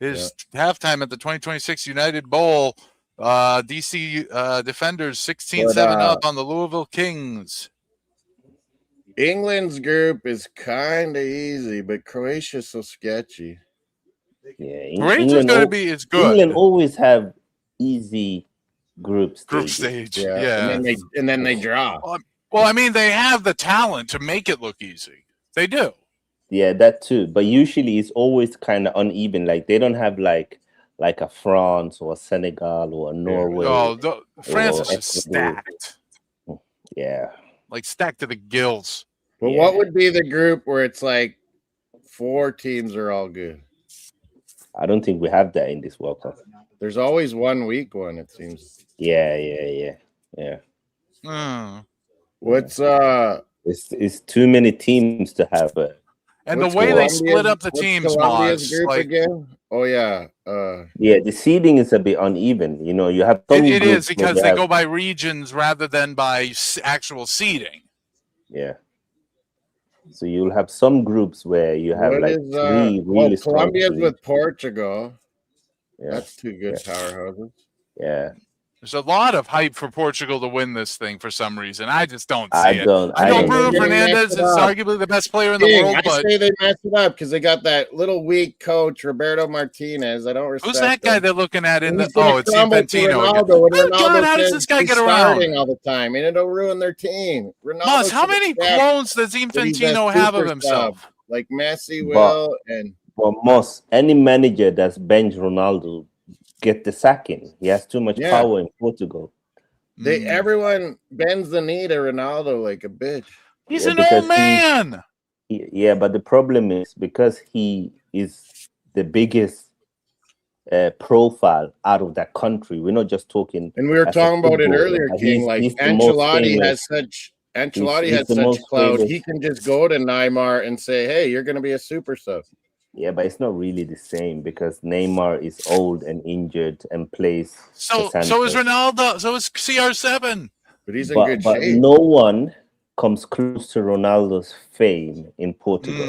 It is halftime at the 2026 United Bowl. DC Defenders 16-7 up on the Louisville Kings. England's group is kind of easy, but Croatia's so sketchy. Yeah, Rangers going to be it's good. England always have easy group stages. Stage. Yeah. Yeah. And then they draw. Well, I mean, they have the talent to make it look easy. They do. Yeah, that too. But usually it's always kind of uneven. Like they don't have like a France or a Senegal or a Norway. No, France or is just Ecuador. stacked. Yeah. Like stacked to the gills. But Yeah. what would be the group where it's like 4 teams are all good? I don't think we have that in this World Cup. There's always one weak one, it seems. Yeah. What's It's too many teams to have a. And the what's way they Colombia's- split up the what's teams, Colombia's Moz, group like again? Oh yeah. Yeah, the seeding is a bit uneven. You know, you have some it is groups where because they they have, go by regions rather than by actual seeding. yeah. So you'll have some groups where you have What like is three really strong Colombia's teams. with Portugal. Yeah, That's two good powerhouses. yeah. There's a lot of hype for Portugal to win this thing for some reason. I just don't see I it. don't. I know don't Bruno see it. Fernandes is arguably the best player in the King, world, I but say they messed it up because they got that little weak coach, Roberto Martinez. I don't respect who's that guy him. they're looking at in And the? he's gonna Oh, it's crumble to Infantino again. Ronaldo, and Oh Ronaldo God, how does says this guy he's get starting around? all the time, and it'll ruin their team. Ronaldo Moss, how should many accept clones does that he's a Infantino have of super himself? sub, like Messi But- will, and But Moss, any manager that's bench Ronaldo get the sacking. He has too much Yeah. power in Portugal. everyone bends the knee to Ronaldo like a bitch. He's Yeah, an because old man. Yeah, but the problem is because he is the biggest profile out of that country. We're not just talking. And we were as a talking about it footballer, earlier, but King. Like he's the most Ancelotti famous. has such Ancelotti he's has the such most clout. famous. He can just go to Neymar and say, "Hey, you're going to be a super sub." Yeah, but it's not really the same because Neymar is old and injured and plays. So for so is Santos. Ronaldo. So is CR7. But he's in good But shape. no one comes close to Ronaldo's fame in Portugal.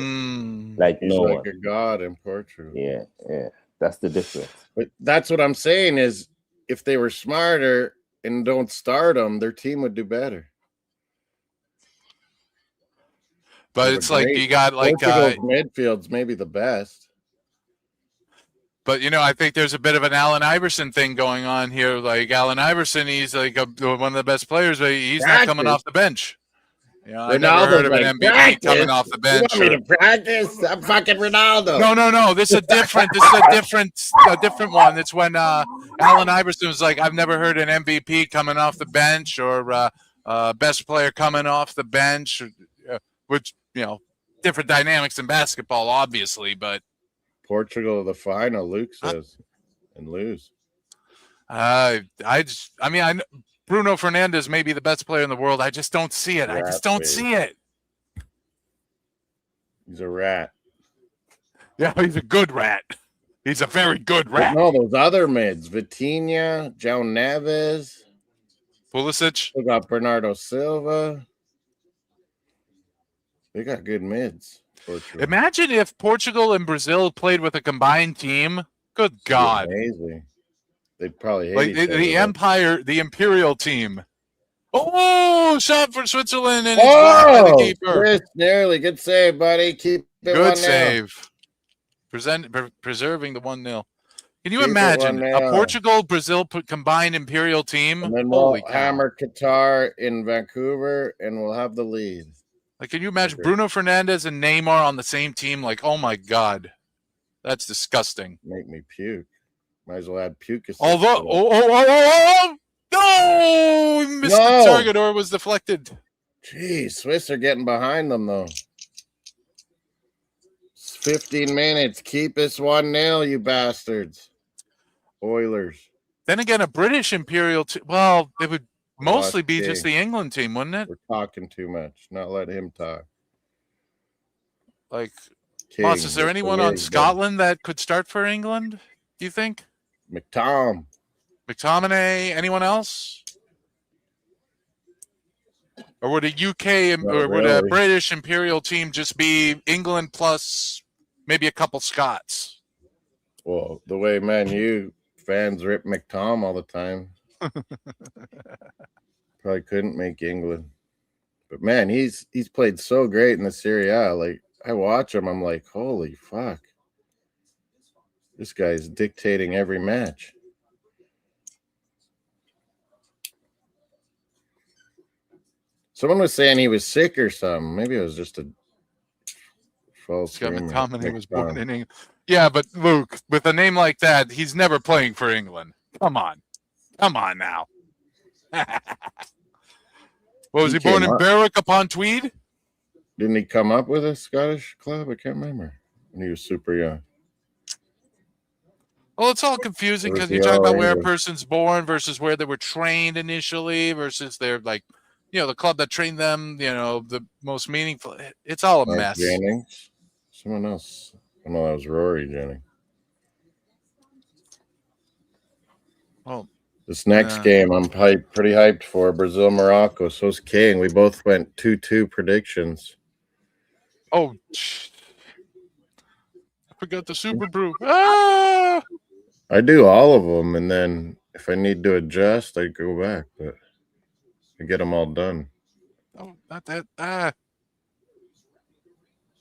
Like He's no like one. a god in Portugal. Yeah, that's the difference. But that's what I'm saying is, if they were smarter and don't start them, their team would do better. But Have a it's like great- you got like Portugal's midfield's maybe the best. but you know, I think there's a bit of an Allen Iverson thing going on here. Like Allen Iverson, he's like one of the best players, but he's not coming off the bench. You know, I never heard of an MVP coming off the bench. You want me to practice? I'm fucking Ronaldo. No. This is a different. A different one. It's when Allen Iverson was like, "I've never heard an MVP coming off the bench or best player coming off the bench," which different dynamics in basketball, obviously. But Portugal the final, Luke says, and lose. Bruno Fernandes may be the best player in the world. I just don't see it. I just don't see it. He's a rat. Yeah, he's a good rat. He's a very good rat. But no, those other mids, Vitinha, João Neves, Pulisic. they got Bernardo Silva. They got good mids. Portugal. Imagine if Portugal and Brazil played with a combined team. Good God. Amazing. They'd probably hate Like each other, the though. Empire, the Imperial team. Oh, shot for Switzerland and it's blocked by the keeper. Chris, nearly. Good save, buddy. Keep it Good 1-0. save. Preserving the 1-0. Can you Keep it imagine 1-0. a Portugal-Brazil combined Imperial team? And then Holy we'll cow. hammer Qatar in Vancouver, and we'll have the lead. Like, can you imagine Bruno Fernandes and Neymar on the same team? Like, oh my God, that's disgusting. Make me puke. Might as well add puke. Although, no, he missed the target or it was deflected. Jeez, Swiss are getting behind them though. It's 15 minutes. Keep us 1-0, you bastards. Oilers. Then again, a British Imperial team. Well, it would mostly be King. just the England team, wouldn't it? We're talking too much. Not let him talk. Like, King, Moss, is there what's the anyone on word, Scotland that could start for England? Do you think? McTom. McTominay? Anyone else? Or would a UK or would a really. British Imperial team just be England plus maybe a couple Scots? Well, the way Man U fans rip McTom all the time. Probably couldn't make England. But man, he's played so great in the Serie A. Like, I watch him, I'm like, holy fuck. This guy's dictating every match. Someone was saying he was sick or something. Maybe it was just a false Scott rumor. McTominay was born in England. Yeah, but Luke, with a name like that, he's never playing for England. Come on now. Was he born in Berwick upon Tweed? Didn't he come up with a Scottish club? I can't remember. When he was super young. Well, it's all confusing It was because the you talk about where a All-England. person's born versus where they were trained initially versus their like, the club that trained them. The most meaningful. It's all a Mark mess. Jennings. Someone else. Oh, no, that was Rory Jennings. Well, This next game, I'm pretty hyped for Brazil, Morocco. So's King. We both went 2-2 predictions. Oh, I forgot the Super Brew. Ah! I do all of them, and then if I need to adjust, I go back, but I get them all done. Oh, not that. Ah.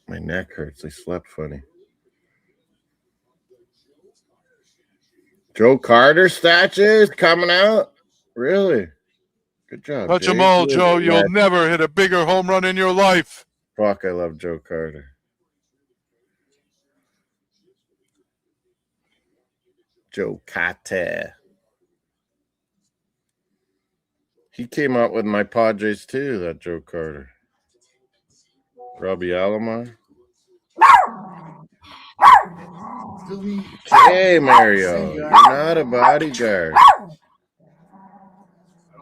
My neck hurts. I slept funny. Joe Carter statues coming out? Really? Good job, Touch Jay. them all, Joe. You'll never hit a bigger home run in your life. Fuck, I love Joe Carter. Joe Carter. He came up with my Padres too, that Joe Carter. Robbie Alomar. Hey, Mario. You're not a bodyguard.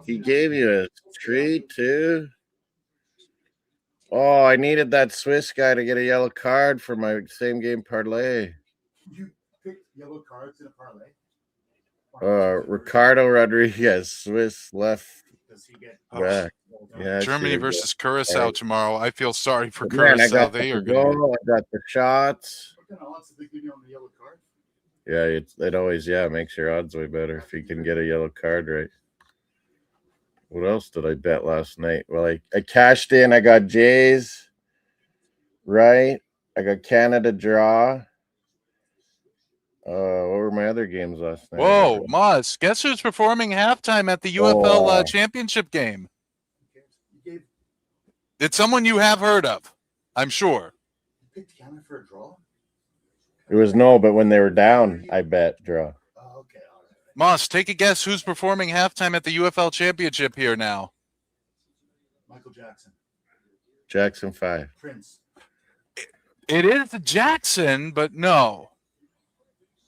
He gave you a treat too. Oh, I needed that Swiss guy to get a yellow card for my same game parlay. You picked yellow cards in a parlay? Ricardo Rodriguez, Swiss left Does he get back. Yeah, Germany versus Curacao Right. tomorrow. I feel sorry for Man, I Curacao. got They the are going to goal. I got the shots. What kind of odds did they give you on the yellow card? Yeah, it always makes your odds way better if you can get a yellow card right. What else did I bet last night? Well, I cashed in. I got Jays right. I got Canada draw. What were my other games last night? Whoa, Moz, guess who's performing halftime at the UFL championship game? It's someone you have heard of, I'm sure. You picked Canada for a draw? It was no, but when they were down, I bet draw. Oh, okay. All right. Moss, take a guess who's performing halftime at the UFL championship here now. Michael Jackson. Jackson 5. Prince. It is Jackson, but no.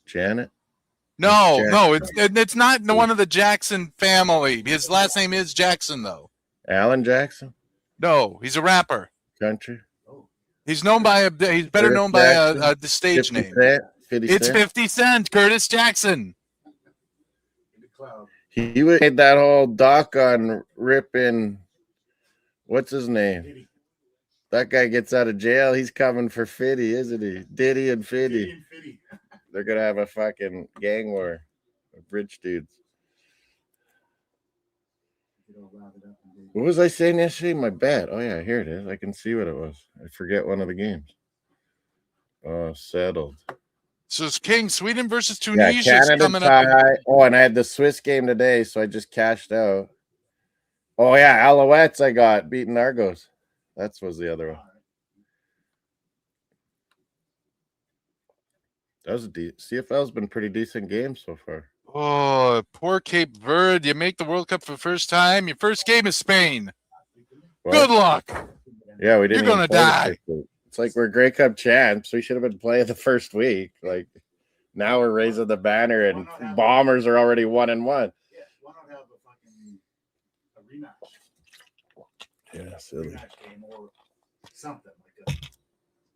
Janet? No, it's not one of the Jackson family. His last name is Jackson, though. Alan Jackson? No, he's a rapper. Country? He's known by he's better known by the stage 50 name. Cent? 50 It's Cent? 50 Cent, Curtis Jackson. He made that whole doc on ripping. What's his name? Diddy. That guy gets out of jail. He's coming for Fiddy, isn't he? Diddy and Fiddy. They're gonna have a fucking gang war of rich dudes. What was I saying yesterday? My bet. Oh yeah, here it is. I can see what it was. I forget one of the games. Oh, settled. So it's King, Sweden versus Tunisia Canada coming tie. up. Oh, and I had the Swiss game today, so I just cashed out. Oh yeah, Alouettes I got beating Argos. That was the other one. That was CFL's been pretty decent game so far. Oh, poor Cape Verde. You make the World Cup for the first time. Your first game is Spain. What? Good luck. Yeah, we didn't. You're gonna die. It's like we're Grey Cup champs. We should have been playing the first week. Like now we're raising the banner and Bombers are already 1-1. Yeah, why not have a rematch? Yeah, silly. Rematch game or something like that.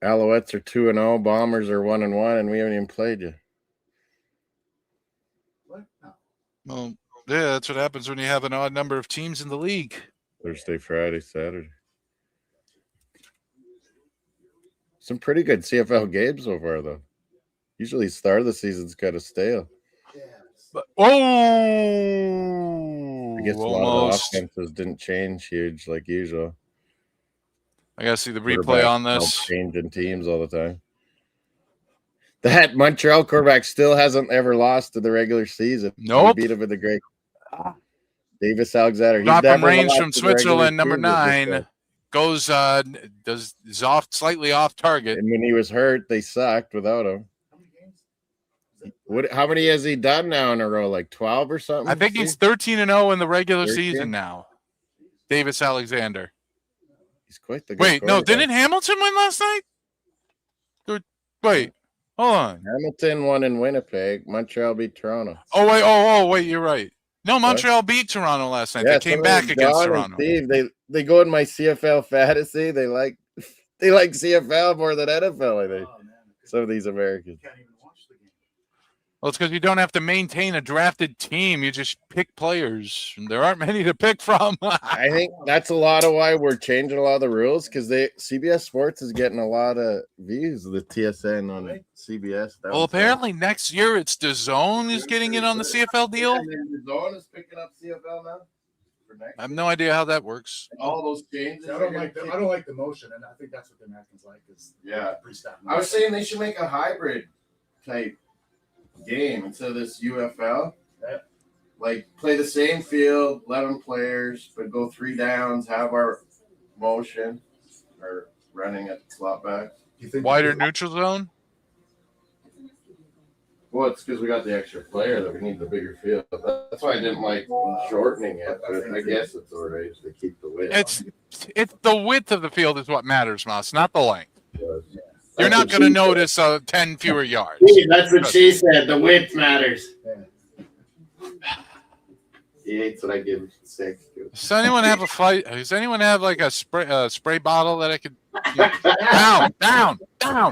Alouettes are 2-0. Bombers are 1-1, and we haven't even played yet. What? No. Well, yeah, that's what happens when you have an odd number of teams in the league. Thursday, Friday, Saturday. Some pretty good CFL games so far, though. Usually, start of the season's kind of stale. But, I guess a lot of the almost. offenses didn't change huge like usual. I gotta see the replay on this. Changing teams all the time. That Montreal quarterback still hasn't ever lost in the regular season. Nope. He beat him in the great Davis Alexander. He's Drop from never range lost from in the regular Switzerland, number season. 9. Is off slightly off target. And when he was hurt, they sucked without him. How many has he done now in a row? Like 12 or something? I think he's 13-0 in the regular 13? season now. Davis Alexander. He's quite the good Wait, no, quarterback. didn't Hamilton win last night? Wait. Hold on. Hamilton won in Winnipeg. Montreal beat Toronto. Oh, wait, you're right. No, Montreal beat Toronto last night. They came back against Toronto. Steve, they go in my CFL fantasy. They like CFL more than NFL, I think. Some of these Americans. Well, it's because you don't have to maintain a drafted team. You just pick players. And there aren't many to pick from. I think that's a lot of why we're changing a lot of the rules, because CBS Sports is getting a lot of views. The TSN on CBS. Well, apparently next year it's DAZN is getting in on the CFL deal. And then DAZN is picking up CFL now. I have no idea how that works. All those changes. I don't like the motion, and I think that's what the Americans like. I was saying they should make a hybrid type game instead of this UFL. Yeah. Like play the same field, 11 players, but go 3 downs, have our motion or running at slot back. Wider neutral zone? Well, it's because we got the extra player that we need the bigger field. That's why I didn't like shortening it, but I guess it's all right to keep the width. It's the width of the field is what matters, Moss, not the length. You're not going to notice 10 fewer yards. That's what she said. The width matters. He hates when I give him 6. Does anyone have a fight? Does anyone have like a spray bottle that I could down?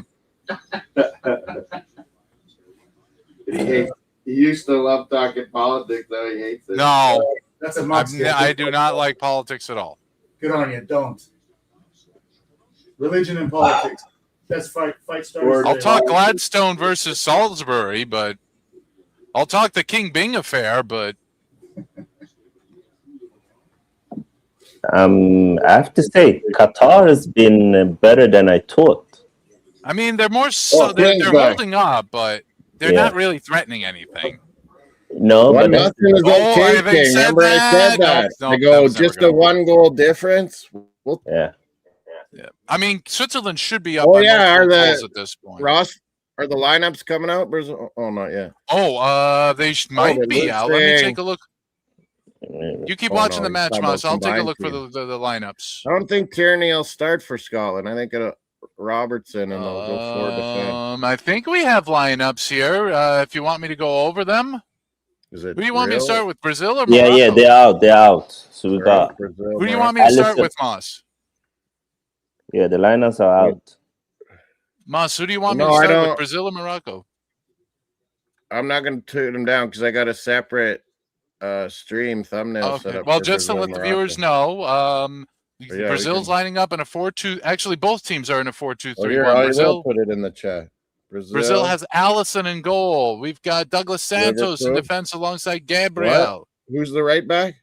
He used to love talking politics, though he hates it. No, That's a I do not like politics at all. Good on you. Don't. Religion and politics. Best fight starters. I'll talk Gladstone versus Salisbury, but I'll talk the King Bing affair, but I have to say, Qatar has been better than I thought. I mean, they're more they're holding up, but they're not really threatening anything. No, but nothing is okay. Remember, I said that. I go just a 1-goal difference. Yeah. I mean, Switzerland should be up. Oh yeah, are goals at this point? Ross, are the lineups coming out? Brazil? Oh, not yet. They might be out. Let me take a look. You keep watching the match, Moss. I'll take a look for the lineups. I don't think Tierney will start for Scotland. I think Robertson and they'll go forward defense. I think we have lineups here. If you want me to go over them. Who do you want me to start with, Brazil or Morocco? Yeah, they're out. So we got Brazil. Who do you want me to start with, Moss? Yeah, the lineups are out. Moss, who do you want me to start with, Brazil or Morocco? I'm not going to turn them down because I got a separate stream thumbnail set up. Well, just to let the viewers know, Brazil's lining up in a 4-2. Actually, both teams are in a 4-2-3-1. Brazil put it in the chat. Brazil has Allison in goal. We've got Douglas Santos in defense alongside Gabriel. What? Who's the right back?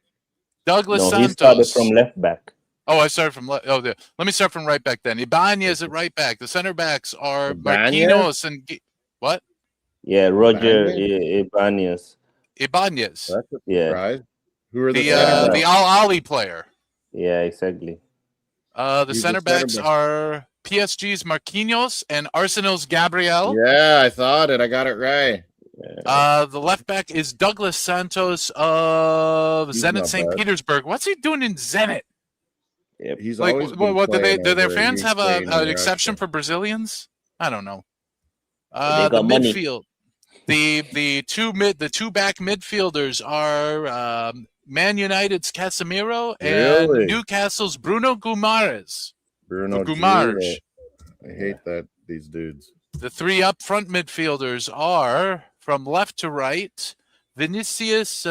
Douglas Santos. He started from left back. Oh, I started from left. Let me start from right back then. Ibanez at right back. The center backs are Marquinhos and what? Yeah, Roger Ibanez. Ibanez. That's a surprise. Who are the Al Ali player? Yeah, exactly. The center backs are PSG's Marquinhos and Arsenal's Gabriel. Yeah, I thought it. I got it right. The left back is Douglas Santos of Zenit St. Petersburg. What's he doing in Zenit? Yep. He's like, always do their fans have an exception for Brazilians? I don't know. The midfield, the two back midfielders are Man United's Casemiro and Newcastle's Bruno Guimaraes. I hate these dudes. The 3 up front midfielders are from left to right. Vinicius,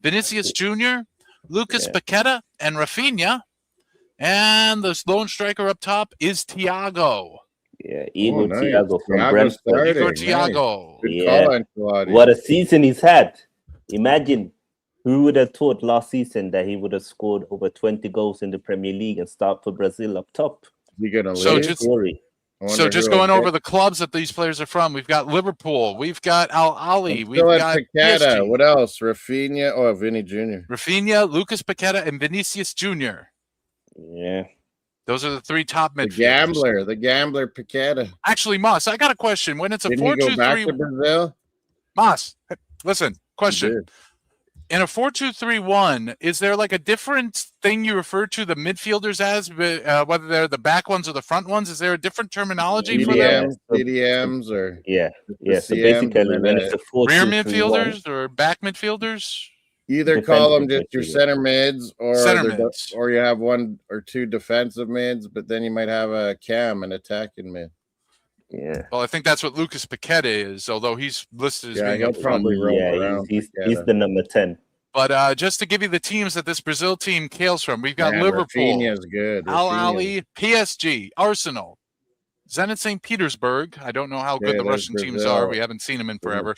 Vinicius Jr., Lucas Paqueta, and Rafinha. And the lone striker up top is Thiago. Yeah, Thiago from Brentford. Thiago. Yeah. What a season he's had. Imagine who would have thought last season that he would have scored over 20 goals in the Premier League and start for Brazil up top. So just going over the clubs that these players are from, we've got Liverpool, we've got Al Ali, we've got Paqueta. What else? Rafinha, Vinny Jr. Rafinha, Lucas Paqueta, and Vinicius Jr. Yeah. Those are the 3 top midfielders. The gambler Paqueta. Actually, Moss, I got a question. When it's a 4-2-3, Brazil? Moss, listen, question. In a 4-2-3-1, is there like a different thing you refer to the midfielders as, whether they're the back ones or the front ones? Is there a different terminology for them? CDMs, or yeah. So CMs, basically, and then when it's a 4-2-3-1, Rear midfielders or back midfielders? you either call them defensive just your midfielder. center mids, or Center mids. or you have one or two defensive mids, but then you might have a cam, an attacking mid. Yeah. Well, I think that's what Lucas Paqueta is, although he's listed as being he'll up front. probably roll around. He's the number 10. But just to give you the teams that this Brazil team hails from, we've got Liverpool, Rafinha's good. Al Ahly, PSG, Arsenal, Zenit St. Petersburg. I don't know how good the Russian teams are. We haven't seen them in forever.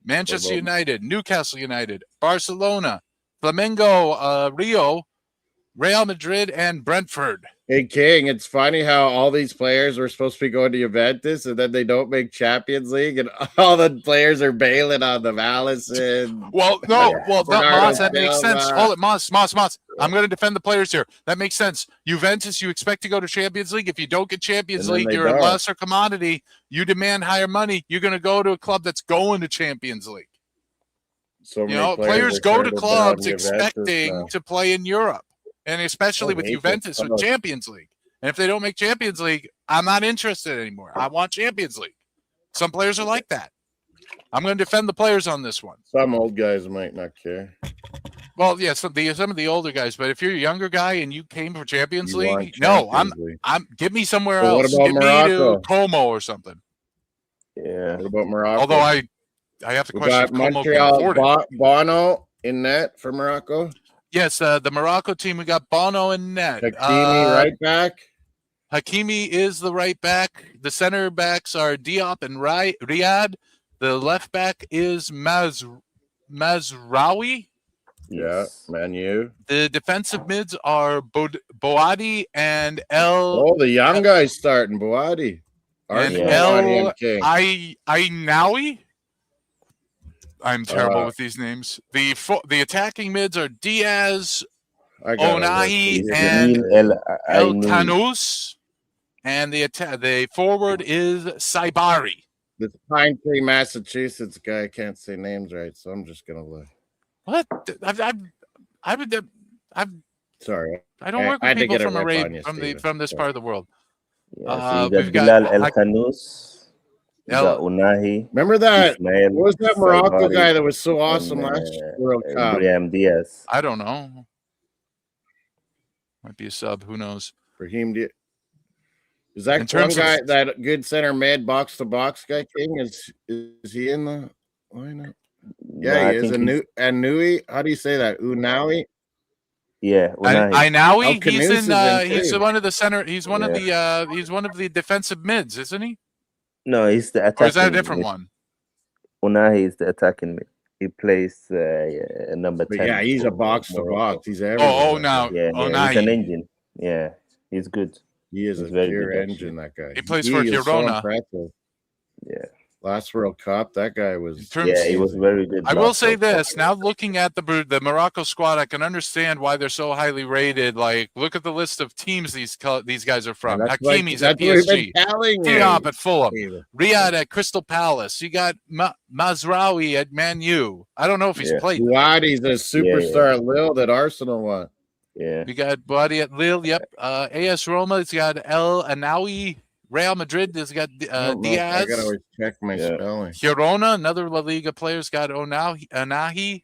Manchester United, Newcastle United, Barcelona, Flamengo, Rio, Real Madrid, and Brentford. Hey, King, it's funny how all these players were supposed to be going to Juventus, and then they don't make Champions League, and all the players are bailing on them. Allison. Well, Moss, that makes sense. Hold it, Moss. I'm going to defend the players here. That makes sense. Juventus, you expect to go to Champions League. If you don't get Champions League, you're a lesser commodity. You demand higher money. You're going to go to a club that's going to Champions League. So players go to clubs expecting to play in Europe. And especially with Juventus with Champions League. And if they don't make Champions League, I'm not interested anymore. I want Champions League. Some players are like that. I'm going to defend the players on this one. Some old guys might not care. Well, yeah, some of the older guys. But if you're a younger guy and you came for Champions League, I'm give me somewhere else. What about Morocco? Me to Como or something. Yeah. What about Morocco? Although I have to question if Como can afford it. Bono in net for Morocco. Yes, the Morocco team, we got Bono in net. Hakimi right back. Hakimi is the right back. The center backs are Diop and Riyad. The left back is Mazraoui. Yeah, Manu. The defensive mids are Boadi and the young guys starting, Boadi. And Ainawi. I'm terrible with these names. The attacking mids are Diaz, Onahi, and El Kanous, and the forward is Saibari. This Pine Tree, Massachusetts guy can't say names right, so I'm just gonna look. What? Sorry. I don't work with people from this part of the world. Yeah, so you got Bilal El Kanous. Unahi. Remember that? Ismail, what was that Morocco guy that was so awesome last World Cup? Brahim Diaz. I don't know. Might be a sub. Who knows? Brahim Diaz. Is that one guy, that good center mid box to box guy? King is he in the lineup? Yeah, he is. Anui. How do you say that? Unawi. Yeah, Ainawi. He's one of the center. He's one of the defensive mids, isn't he? No, he's the attacking. Or is that a different one? Unahi is the attacking mid. He plays number 10. Yeah, he's a box to box. He's everywhere. He's an engine. Yeah, he's good. He is a pure engine, that guy. He plays for Girona. So yeah. Last World Cup, that guy was. He was very good. I will say this: now looking at the Morocco squad, I can understand why they're so highly rated. Like, look at the list of teams these guys are from. Hakimi's at PSG, Diop at Fulham, Riyad at Crystal Palace. You got Mazraoui at Man U. I don't know if he's played. Buadi's a superstar at Lille that Arsenal won. Yeah, we got Buadi at Lille. Yep. AS Roma. It's got El Anawi. Real Madrid has got Diaz. I gotta always check my spelling. Girona, another La Liga player's got Onahi.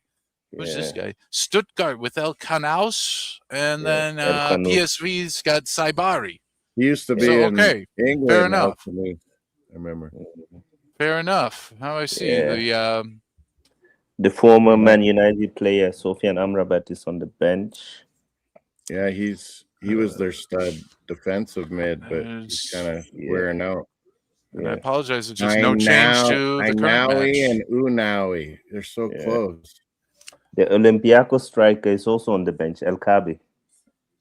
Who's this guy? Stuttgart with El Kanous, and then PSV's got Saibari. He used to be in England. Fair enough. I remember. Fair enough. How I see the former Man United player Sofian Amrabat is on the bench. Yeah, he was their stud defensive mid, but he's kind of wearing out. And I apologize. It's just no change to the current match. And Unawi, they're so close. The Olympiacos striker is also on the bench, El Kabi.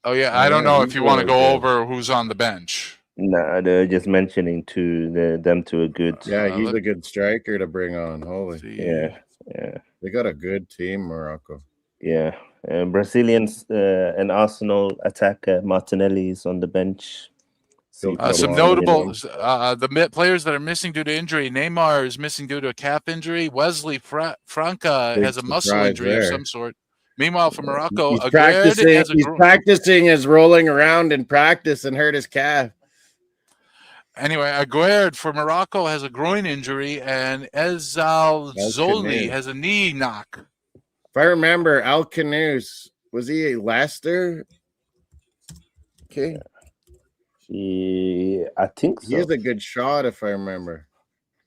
Oh yeah, I don't know if you want to go over who's on the bench. No, they're just mentioning them to a good. Yeah, he's a good striker to bring on. Holy. Yeah. They got a good team, Morocco. Yeah. Brazilians and Arsenal attacker Martinelli is on the bench. Some notable players that are missing due to injury. Neymar is missing due to a calf injury. Wesley Franca has a muscle injury of some sort. Meanwhile, for Morocco, he's practicing his rolling around in practice and hurt his calf. Anyway, Aguerd for Morocco has a groin injury, and Ezal Zoli has a knee knock. If I remember, Al Canoes, was he a Leicester? Okay. I think so. He has a good shot, if I remember.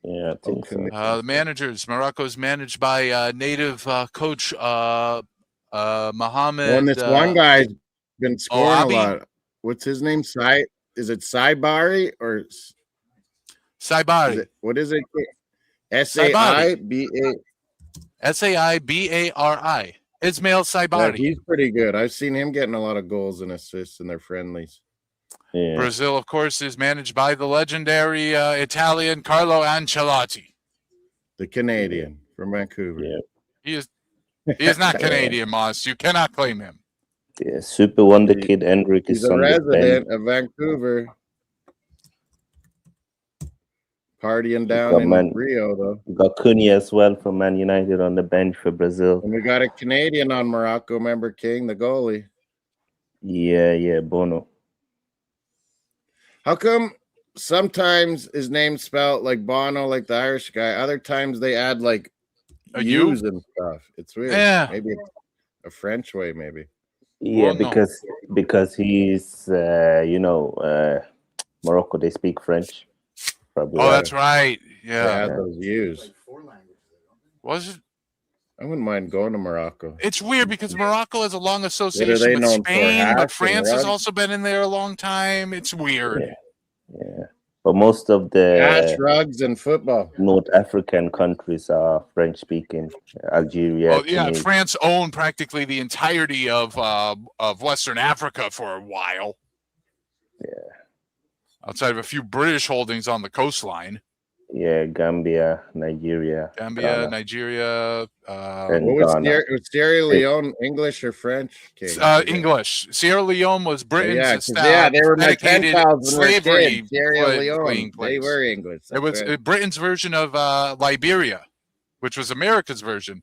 Yeah, I think so. The managers, Morocco is managed by native coach Mohammed. Well, and this one guy's been scoring a lot. What's his name? Is it Saibari or Saibari? What is it? Saibari. Saibari. Ismail Saibari. Yeah, he's pretty good. I've seen him getting a lot of goals and assists in their friendlies. Yeah. Brazil, of course, is managed by the legendary Italian Carlo Ancelotti, the Canadian from Vancouver. Yeah. He is not Canadian, Moss. You cannot claim him. Yeah, super wonder kid Hendrik is a resident of Vancouver. Partying down in Rio, though. We got Cunha as well from Man United on the bench for Brazil. And we got a Canadian on Morocco, remember King, the goalie. Yeah, Bono. How come sometimes his name's spelled like Bono, like the Irish guy? Other times they add like U's and stuff. It's weird. Yeah. Maybe it's a French way, maybe. Yeah, because he's, Morocco, they speak French. Probably that's right. Yeah. Those U's. Was it? I wouldn't mind going to Morocco. It's weird because Morocco has a long association with Spain, but France has also been in there a long time. It's weird. Yeah. But most of the rugs and football North African countries are French speaking. Algeria. Oh yeah, France owned practically the entirety of Western Africa for a while. Yeah. Outside of a few British holdings on the coastline. Yeah, Gambia, Nigeria. Nigeria. What was Sierra Leone, English or French? English. Sierra Leone was Britain's they were my pen pals slavery. Sierra Leone, they were English. It was Britain's version of Liberia, which was America's version.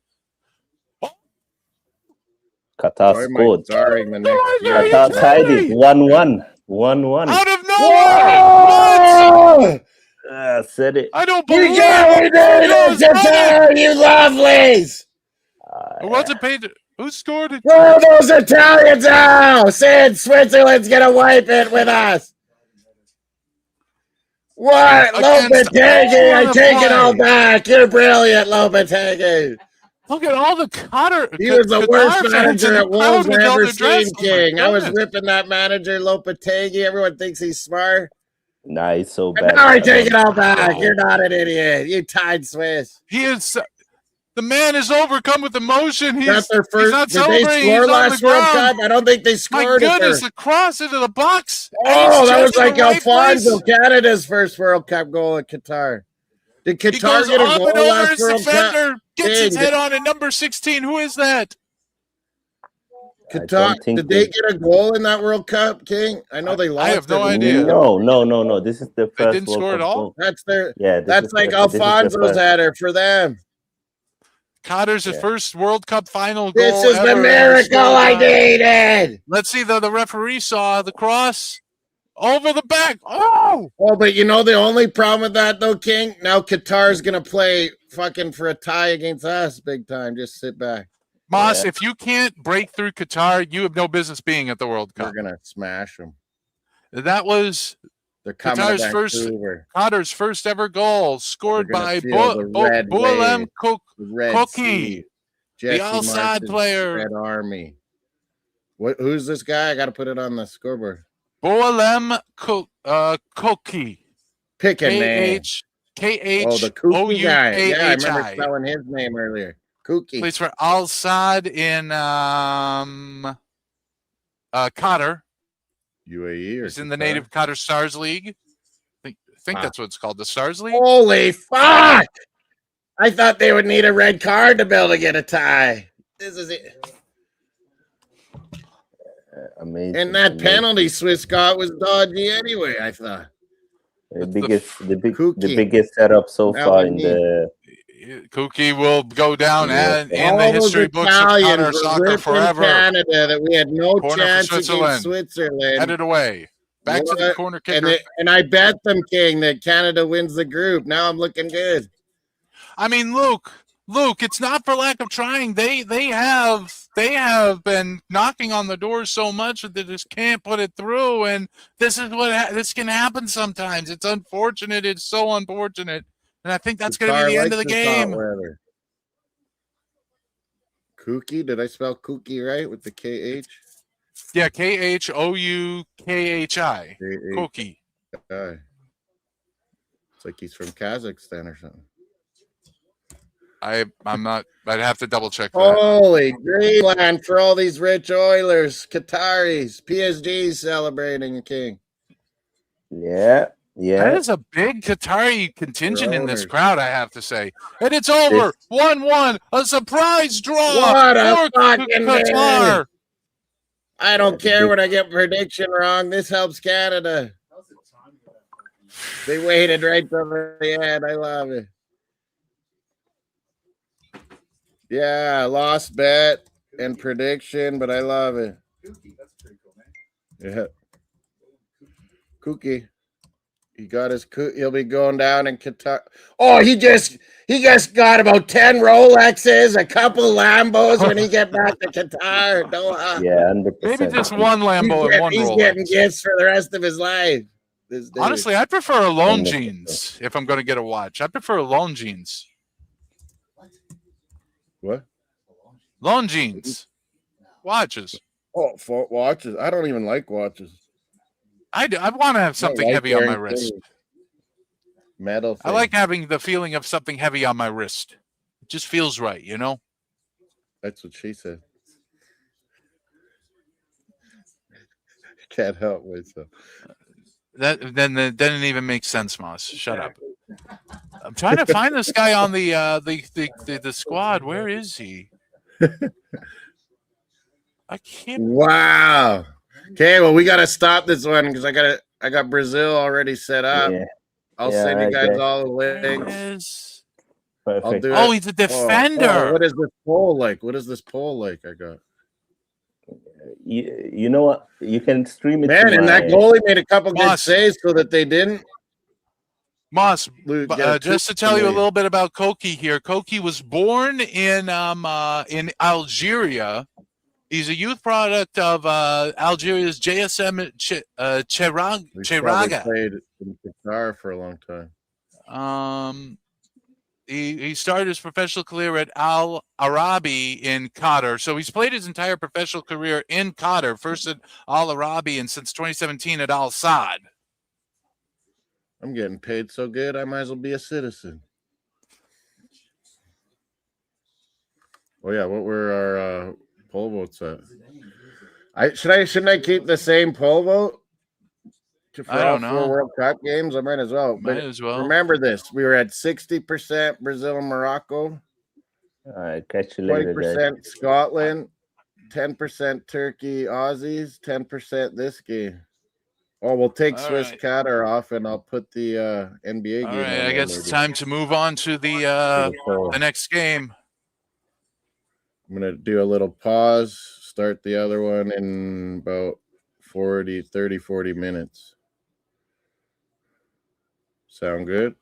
Qatar scored. Qatar tied it 1-1. 1-1. Out of nowhere! What? Said it. I don't believe it. You lovelies. Who wasn't paid? Who scored it? Throw those Italians out. Said Switzerland's gonna wipe it with us. What, Lopetegui? I take it all back. You're brilliant, Lopetegui. Look at all the Qatar. He was the worst manager at Wolves I've ever seen, King. I was ripping that manager, Lopetegui. Everyone thinks he's smart. Nah, he's so bad. Now I take it all back. You're not an idiot. You tied Swiss. He is. The man is overcome with emotion. That's their first. Did they score last World Cup? I don't think they scored. My goodness, the cross into the box. Oh, that was like Alfonso, Canada's first World Cup goal at Qatar. Did Qatar get a goal last World Cup? Gets his head on at number 16. Who is that? Qatar, did they get a goal in that World Cup, King? I know they lost. I have no idea. No. This is the first. They didn't score at all. Goal. That's their. Yeah, that's like Alfonso's header for them. Qatar's first World Cup final goal. This is the miracle I needed. Let's see. The referee saw the cross over the back. Oh, but you know the only problem with that though, King. Now Qatar's gonna play fucking for a tie against us, big time. Just sit back. Moss, if you can't break through Qatar, you have no business being at the World Cup. We're gonna smash them. That was Qatar's first ever goal, scored by Boualem Koki, the Al-Sadd player. Red Army. Who's this guy? I got to put it on the scoreboard. Boualem Koki. Pick a name. K-H-O-U-K-H-I. The Kooky guy. Yeah, I remember spelling his name earlier. Kooky. Plays for Al-Sadd in Qatar. UAE. He's in the native Qatar Stars League. I think that's what it's called, the Stars League. Holy fuck! I thought they would need a red card to be able to get a tie. This is it. Amazing. And that amazing. penalty Swiss got was dodgy anyway, I thought. The Kooky. biggest setup so Now far I in need- the Kooky will go down in the All those history books of Italians Connor were soccer ripping forever. Canada that we had no Corner for chance against Switzerland. Switzerland. Headed away. Back to the What? corner kicker. And I bet them, King, that Canada wins the group. Now I'm looking good. I mean, Luke, it's not for lack of trying. They have been knocking on the door so much that they just can't put it through. And this is what this can happen sometimes. It's unfortunate. It's so unfortunate. And I think that's going to be the end of the game. Kooky? Did I spell Kooky right with the KH? Yeah, KHOUKHI. Kooky. It's like he's from Kazakhstan or something. I'm not. I'd have to double check that. Holy Greenland for all these rich Oilers, Qataris, PSGs celebrating, King. Yeah. That is a big Qatari contingent in this owners. crowd, I have to say. And it's over. 1-1. A surprise draw. What a for fucking Qatar. game. I don't care when I get prediction wrong. This helps Canada. They waited right till the end. I love it. Yeah, lost bet and prediction, but I love it. Yeah. Kooky. He got his he'll be going down in Qatar. Oh, he just got about 10 Rolexes, a couple Lambos when he get back to Qatar. Yeah, 100%. Maybe just one Lambo and one He's Rolex. getting gifts for the rest of his life. Honestly, I prefer a Lone 100%. Jeans if I'm going to get a watch. I prefer Lone Jeans. What? Lone Jeans. Watches. Oh, watches. I don't even like watches. I want to have something heavy on my wrist. Metal. I like having the feeling of something heavy on my wrist. It just feels right, you know? That's what she said. Can't help myself. That didn't even make sense, Moss. Shut up. I'm trying to find this guy on the squad. Where is he? I can't. Wow. Okay, well, we got to stop this one because I got Brazil already set up. Yeah. I'll send you guys all the links. Perfect. I'll do it. Oh, he's a defender. What is this poll like? I got? You know what? You can stream it. Man, and that goalie made a couple good saves so that they didn't. Moss, just to tell you a little bit about Koki here. Koki was born in Algeria. He's a youth product of Algeria's JSM Cheraga. Played in Qatar for a long time. He started his professional career at Al Arabi in Qatar. So he's played his entire professional career in Qatar, first at Al Arabi and since 2017 at Al Saad. I'm getting paid so good, I might as well be a citizen. Oh yeah, what were our poll votes at? Shouldn't I keep the same poll vote? I don't know. 4 World Cup games, I might as well. Might as well. Remember this: we were at 60% Brazil and Morocco, All right, catch you later, 20% Scotland, 10% Turkey, Aussies, 10% this game. Oh, we'll take Swiss Qatar off, and I'll put the NBA game. All right, I guess it's time to move on to the next game. I'm gonna do a little pause. Start the other one in about 40 minutes. Sound good?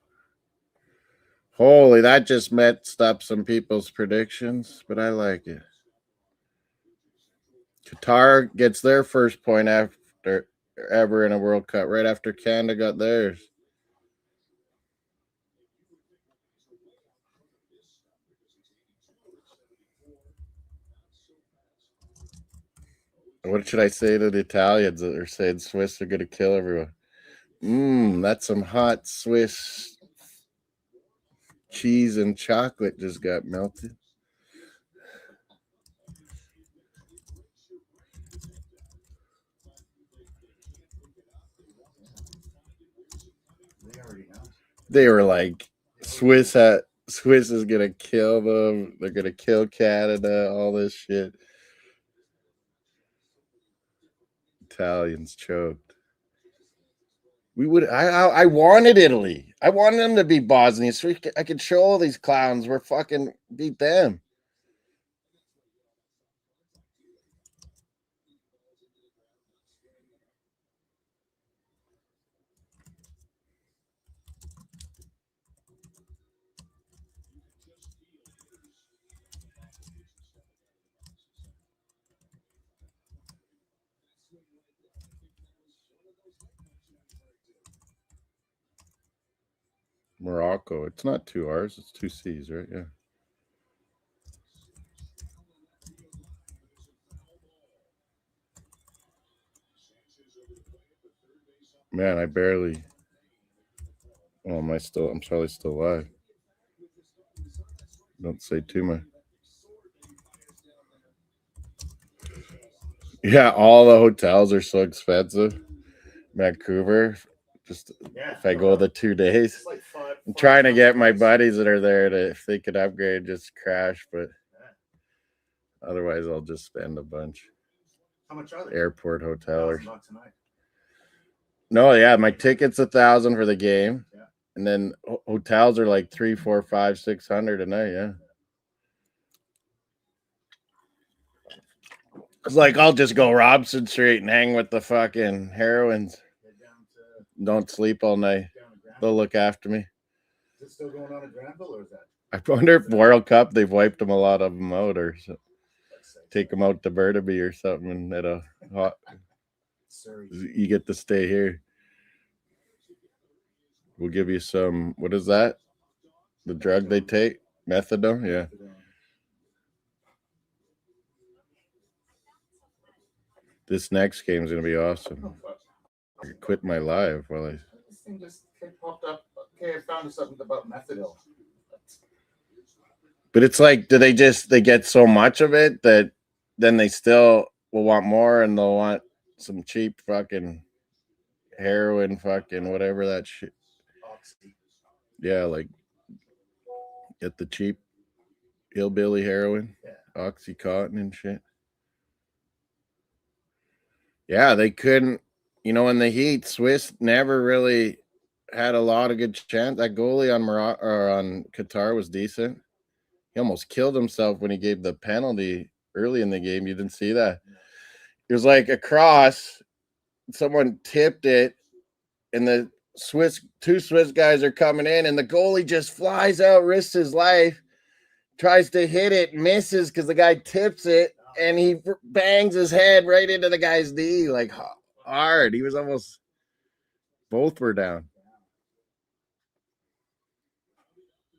Holy, that just messed up some people's predictions, but I like it. Qatar gets their first point ever in a World Cup, right after Canada got theirs. What should I say to the Italians that are saying Swiss are going to kill everyone? That's some hot Swiss cheese and chocolate just got melted. They were like, Swiss is going to kill them. They're going to kill Canada, all this shit. Italians choked. We would. I wanted Italy. I wanted them to beat Bosnia, so I could show all these clowns we're fucking beat them. Morocco. It's not 2 R's. It's 2 C's, right? Yeah. Man, I barely. Oh, am I still? I'm probably still live. Don't say too much. Yeah, all the hotels are so expensive. Vancouver, just if I go the 2 days, It's like I'm trying to get my buddies that are there to, if they could upgrade, just crash, but otherwise I'll just spend a bunch. How much are they? Airport hotel. $1,000 a night. No, yeah, my ticket's $1,000 for the game, Yeah. and then hotels are like 300, 400, 500, 600 a night. Yeah. It's like I'll just go Robson Street and hang with the fucking heroines. Don't sleep all night. They'll look after me. Is it still going on at Granville, or is that? I wonder if World Cup they've wiped them a lot of them out, or take them out to Burnaby or something at a hot. You get to stay here. We'll give you some. What is that? The drug they take? Methadone? Yeah. This next game is gonna be awesome. I could quit my live while I. This thing just popped up. Okay, I found something about methadone. But it's like, do they get so much of it that then they still will want more, and they'll want some cheap fucking heroin, fucking whatever that shit. Yeah, like get the cheap hillbilly heroin, Oxycontin and shit. Yeah, they couldn't, in the heat, Swiss never really had a lot of good chance. That goalie on on Qatar was decent. He almost killed himself when he gave the penalty early in the game. You didn't see that? It was like a cross. Someone tipped it, and the two Swiss guys are coming in, and the goalie just flies out, risks his life, tries to hit it, misses because the guy tips it, and he bangs his head right into the guy's knee, like hard. He was almost, both were down.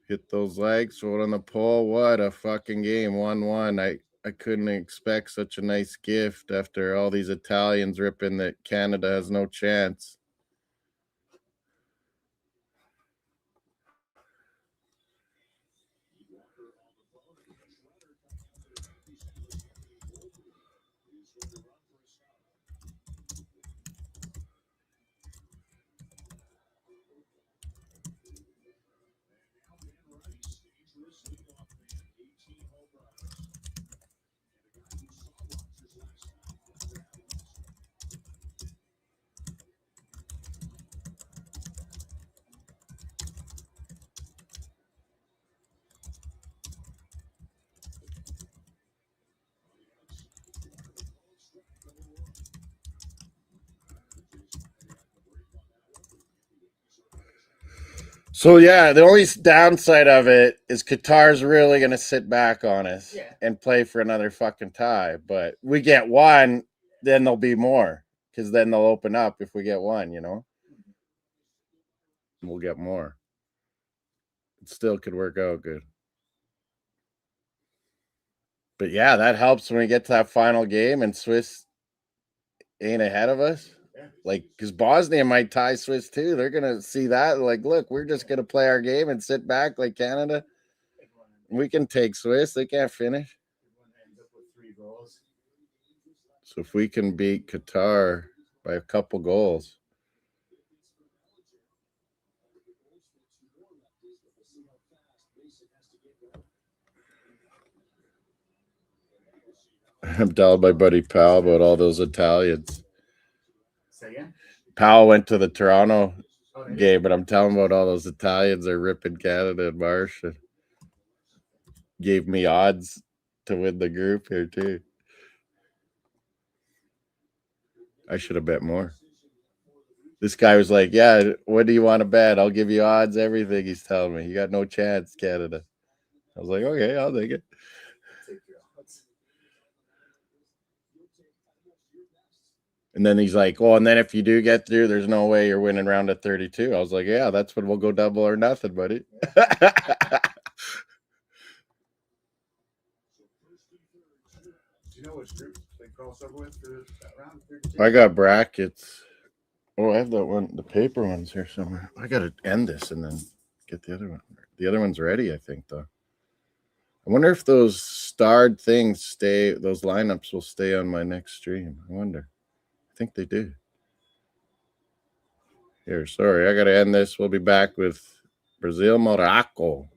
Hit those legs, throw it on the pole. What a fucking game. 1-1. I couldn't expect such a nice gift after all these Italians ripping that Canada has no chance. So, yeah, the only downside of it is Qatar's really going to sit back on us and play for another fucking tie. But we get one, then there'll be more, because then they'll open up if we get one, We'll get more. It still could work out good. But, yeah, that helps when we get to that final game and Swiss ain't ahead of us. Like, because Bosnia might tie Swiss too. They're going to see that. Like, look, we're just going to play our game and sit back like Canada. We can take Swiss. They can't finish. So if we can beat Qatar by a couple goals. I'm telling my buddy Pal about all those Italians. Powell went to the Toronto game, but I'm telling about all those Italians are ripping Canada and Marsh, and gave me odds to win the group here too. I should have bet more. This guy was like, yeah, what do you want to bet? I'll give you odds, everything. He's telling me. You got no chance, Canada. I was like, okay, I'll take it. And then he's like, well, and then if you do get through, there's no way you're winning round of 32. I was like, yeah, that's when we'll go double or nothing, buddy. I got brackets. Oh, I have that one, the paper ones here somewhere. I got to end this and then get the other one. The other one's ready, I think, though. I wonder if those starred things stay, those lineups will stay on my next stream. I wonder. I think they do. Here, sorry, I got to end this. We'll be back with Brazil, Morocco.